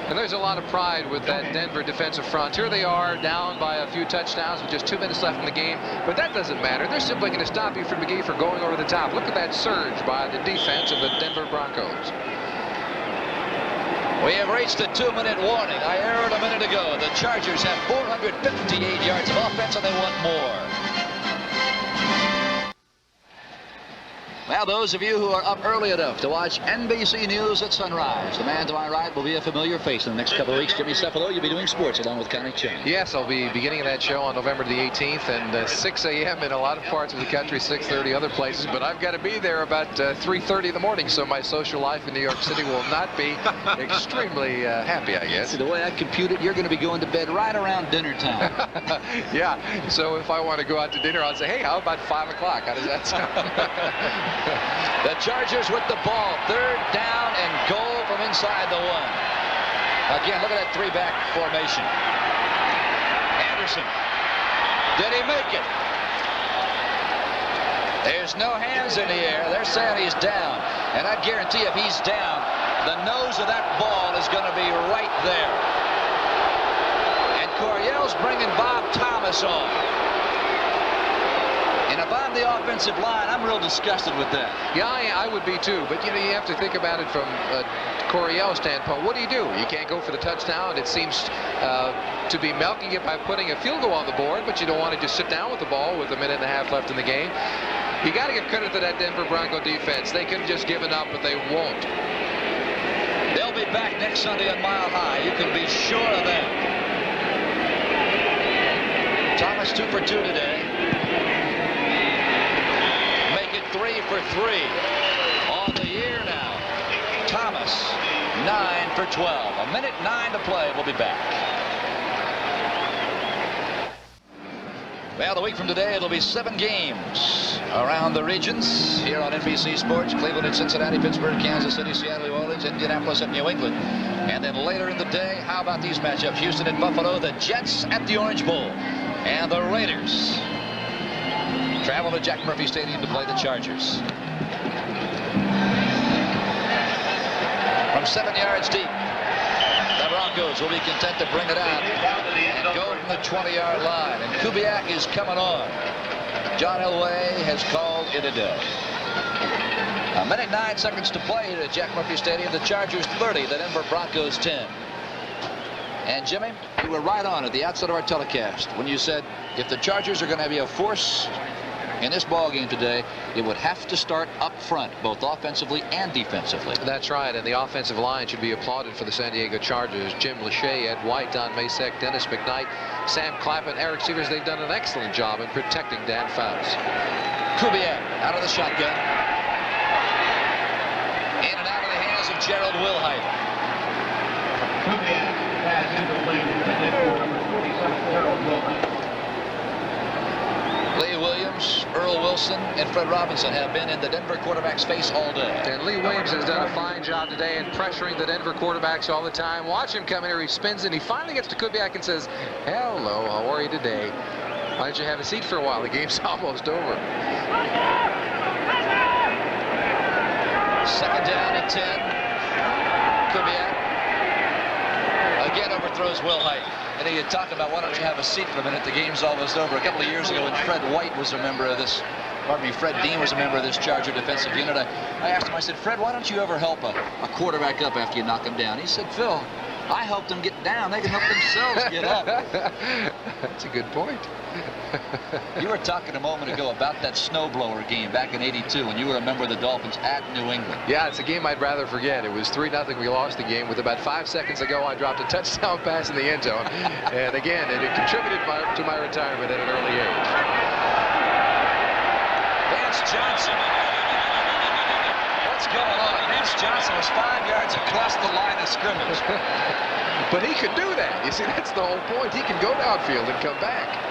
And there's a lot of pride with that Denver defensive front. Here they are down by a few touchdowns with just 2 minutes left in the game. But that doesn't matter. They're simply going to stop Buford McGee from going over the top. Look at that surge by the defense of the Denver Broncos. We have reached the 2-minute warning. I erred a minute ago. The Chargers have 458 yards of offense, and they want more. Well, those of you who are up early enough to watch NBC News at sunrise, the man to my right will be a familiar face in the next couple of weeks. Jimmy Cefalo, you'll be doing sports along with Connie Chung. Yes, I'll be beginning that show on November the 18th, and 6 a.m. in a lot of parts of the country, 6:30 other places. But I've got to be there about 3:30 in the morning, so my social life in New York City will not be extremely happy, I guess. See, the way I compute it, you're going to be going to bed right around dinner time. Yeah, so if I want to go out to dinner, I'll say, hey, how about 5 o'clock? How does that sound? The Chargers with the ball, 3rd down and goal from inside the 1. Again, look at that 3-back formation. Anderson, did he make it? There's no hands in the air. They're saying he's down. And I guarantee if he's down, the nose of that ball is going to be right there. And Coryell's bringing Bob Thomas on. And if I'm the offensive line, I'm real disgusted with that. Yeah, I would be too. But, you know, you have to think about it from Coryell's standpoint. What do? You can't go for the touchdown. It seems to be milking it by putting a field goal on the board, but you don't want to just sit down with the ball with 1.5 minutes left in the game. You got to give credit to that Denver Bronco defense. They could have just given up, but they won't. They'll be back next Sunday on Mile High. You can be sure of that. Thomas 2 for 2 today. 3 for 3 on the year now. Thomas, 9 for 12. 1:09 to play. We'll be back. Well, a week from today, it'll be 7 games around the regions here on NBC Sports. Cleveland and Cincinnati, Pittsburgh, Kansas City, Seattle, New Orleans, Indianapolis, and New England. And then later in the day, how about these matchups? Houston and Buffalo, the Jets at the Orange Bowl, and the Raiders travel to Jack Murphy Stadium to play the Chargers. From 7 yards deep, the Broncos will be content to bring it out and go from the 20-yard line. And Kubiak is coming on. John Elway has called it a day. 1:09 to play here at Jack Murphy Stadium. The Chargers 30, the Denver Broncos 10. And Jimmy, you were right on at the outset of our telecast when you said if the Chargers are going to be a force in this ball game today, it would have to start up front, both offensively and defensively. That's right, and the offensive line should be applauded for the San Diego Chargers. Jim Lachey, Ed White, Don Masek, Dennis McKnight, Sam Clappin, Eric Severs, they've done an excellent job in protecting Dan Fouts. Kubiak out of the shotgun. In and out of the hands of Gerald Wilhite. Kubiak pass incomplete. Intended for number 47, Gerald Wilhite. Lee Williams, Earl Wilson, and Fred Robinson have been in the Denver quarterback's face all day. And Lee Williams has done a fine job today in pressuring the Denver quarterbacks all the time. Watch him come in here. He spins and he finally gets to Kubiak and says, "Hello, how are you today? Why don't you have a seat for a while? The game's almost over." Second down and 10. Kubiak again overthrows Wilhite. And he had talked about why don't you have a seat for a minute. The game's almost over. A couple of years ago when Fred White was a member of this, Fred Dean was a member of this Charger defensive unit. I asked him, I said, Fred, why don't you ever help a quarterback up after you knock him down? He said, Phil, I helped them get down. They can help themselves get up. That's a good point. You were talking a moment ago about that snowblower game back in '82 when you were a member of the Dolphins at New England. Yeah, it's a game I'd rather forget. It was 3-0. We lost the game. With about 5 seconds ago, I dropped a touchdown pass in the end zone. And again, it contributed to my retirement at an early age. Vance Johnson. What's going on? Vance Johnson was 5 yards across the line of scrimmage. But he could do that. You see, that's the whole point. He can go downfield and come back.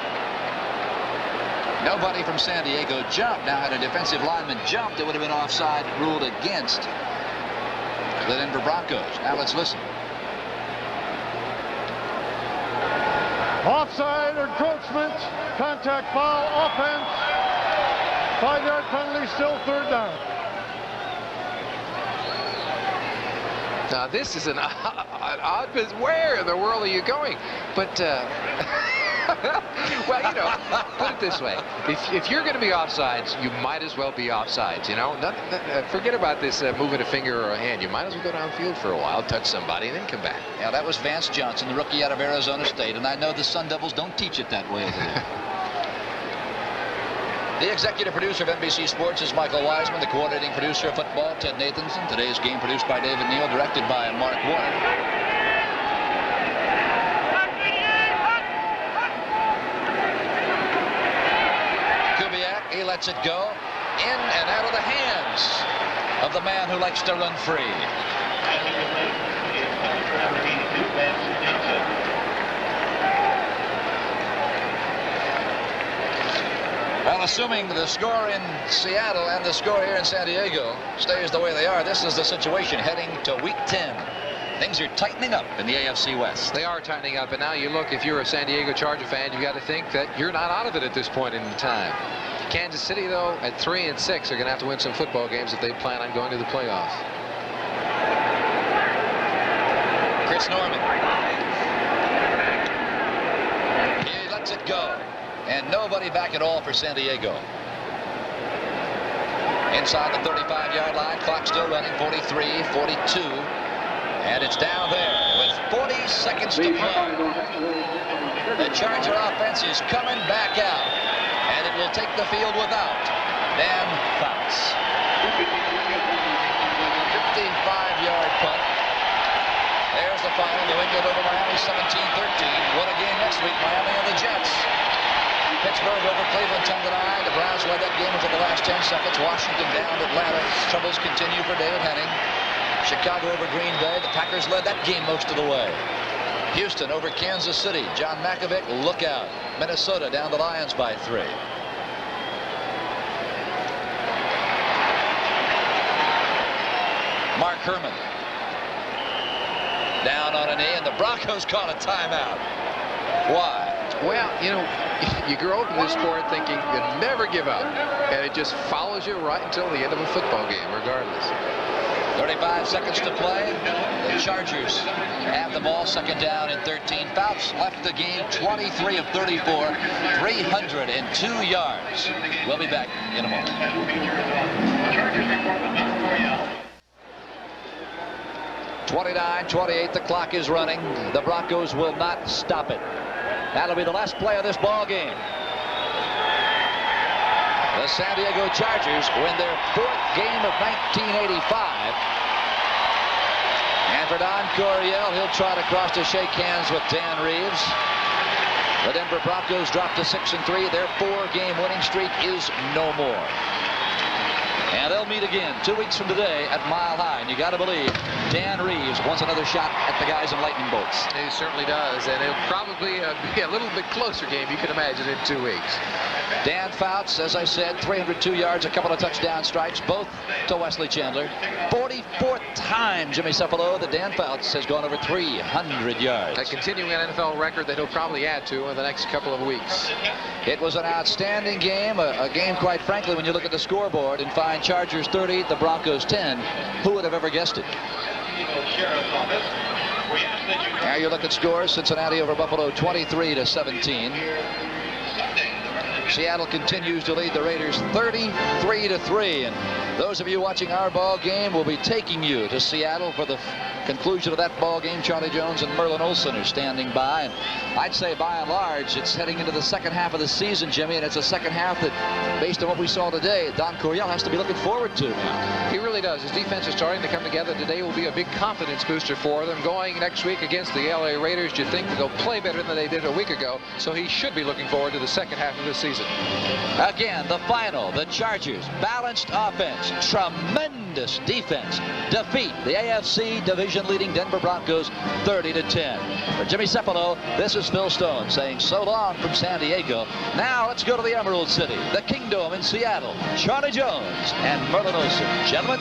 Nobody from San Diego jumped. Now, had a defensive lineman jumped, it would have been offside, ruled against the Denver Broncos. Now let's listen. Offside, encroachment, contact foul, offense. 5-yard penalty, still third down. Now, this is an odd business. Where in the world are you going? But, well, you know, put it this way. If you're going to be offsides, you might as well be offsides, you know. Forget about this moving a finger or a hand. You might as well go downfield for a while, touch somebody, and then come back. Now, that was Vance Johnson, the rookie out of Arizona State, and I know the Sun Devils don't teach it that way over there. The executive producer of NBC Sports is Michael Wiseman. The coordinating producer of football, Ted Nathanson. Today's game produced by David Neal, directed by Mark Warner. Kubiak, he lets it go in and out of the hands of the man who likes to run free. Well, assuming the score in Seattle and the score here in San Diego stays the way they are, this is the situation heading to Week 10. Things are tightening up in the AFC West. They are tightening up, and now you look, if you're a San Diego Charger fan, you've got to think that you're not out of it at this point in time. Kansas City, though, at 3-6, are going to have to win some football games if they plan on going to the playoffs. Chris Norman. He lets it go. And nobody back at all for San Diego. Inside the 35-yard line, clock still running, 43, 42. And it's down there with 40 seconds to play. The Charger offense is coming back out. And it will take the field without Dan Fouts. 55-yard punt. There's the final. New England over Miami 17-13. What a game next week, Miami and the Jets. Pittsburgh over Cleveland 10-9. The Browns led that game until the last 10 seconds. Washington down Atlanta. Troubles continue for David Henning. Chicago over Green Bay. The Packers led that game most of the way. Houston over Kansas City. John Malkovich, look out. Minnesota down the Lions by 3. Mark Herman down on a knee, and the Broncos call a timeout. Why? Well, you know, you grow up in this sport thinking you never give up, and it just follows you right until the end of a football game, regardless. 35 seconds to play. The Chargers have the ball, second down and 13. Fouts left the game 23 of 34, 302 yards. We'll be back in a moment. 29-28, the clock is running. The Broncos will not stop it. That'll be the last play of this ball game. The San Diego Chargers win their 4th game of 1985. And for Don Coryell, he'll trot across to shake hands with Dan Reeves. The Denver Broncos drop to 6-3. Their 4-game winning streak is no more. And they'll meet again 2 weeks from today at Mile High. And you got to believe Dan Reeves wants another shot at the guys in lightning bolts. He certainly does, and it'll probably be a little bit closer game, you can imagine, in 2 weeks. Dan Fouts, as I said, 302 yards, a couple of touchdown strikes, both to Wesley Chandler. 44th time, Jimmy Cefalo, that Dan Fouts has gone over 300 yards. A continuing NFL record that he'll probably add to in the next couple of weeks. It was an outstanding game, a game, quite frankly, when you look at the scoreboard and find Chargers 30, the Broncos 10. Who would have ever guessed it? Now you look at scores. Cincinnati over Buffalo 23-17. Seattle continues to lead the Raiders 33-3. And those of you watching our ball game will be taking you to Seattle for the conclusion of that ball game. Charlie Jones and Merlin Olsen are standing by. And I'd say by and large it's heading into the second half of the season, Jimmy, and it's a second half that, based on what we saw today, Don Coryell has to be looking forward to now. He really does. His defense is starting to come together. Today will be a big confidence booster for them. Going next week against the LA Raiders, you think they'll play better than they did a week ago, so he should be looking forward to the second half of the season. Again, the final, the Chargers, balanced offense, tremendous defense, defeat the AFC division-leading Denver Broncos 30-10. For Jimmy Cefalo, this is Phil Stone saying so long from San Diego. Now let's go to the Emerald City, the Kingdom in Seattle. Charlie Jones and Merlin Olsen. Gentlemen,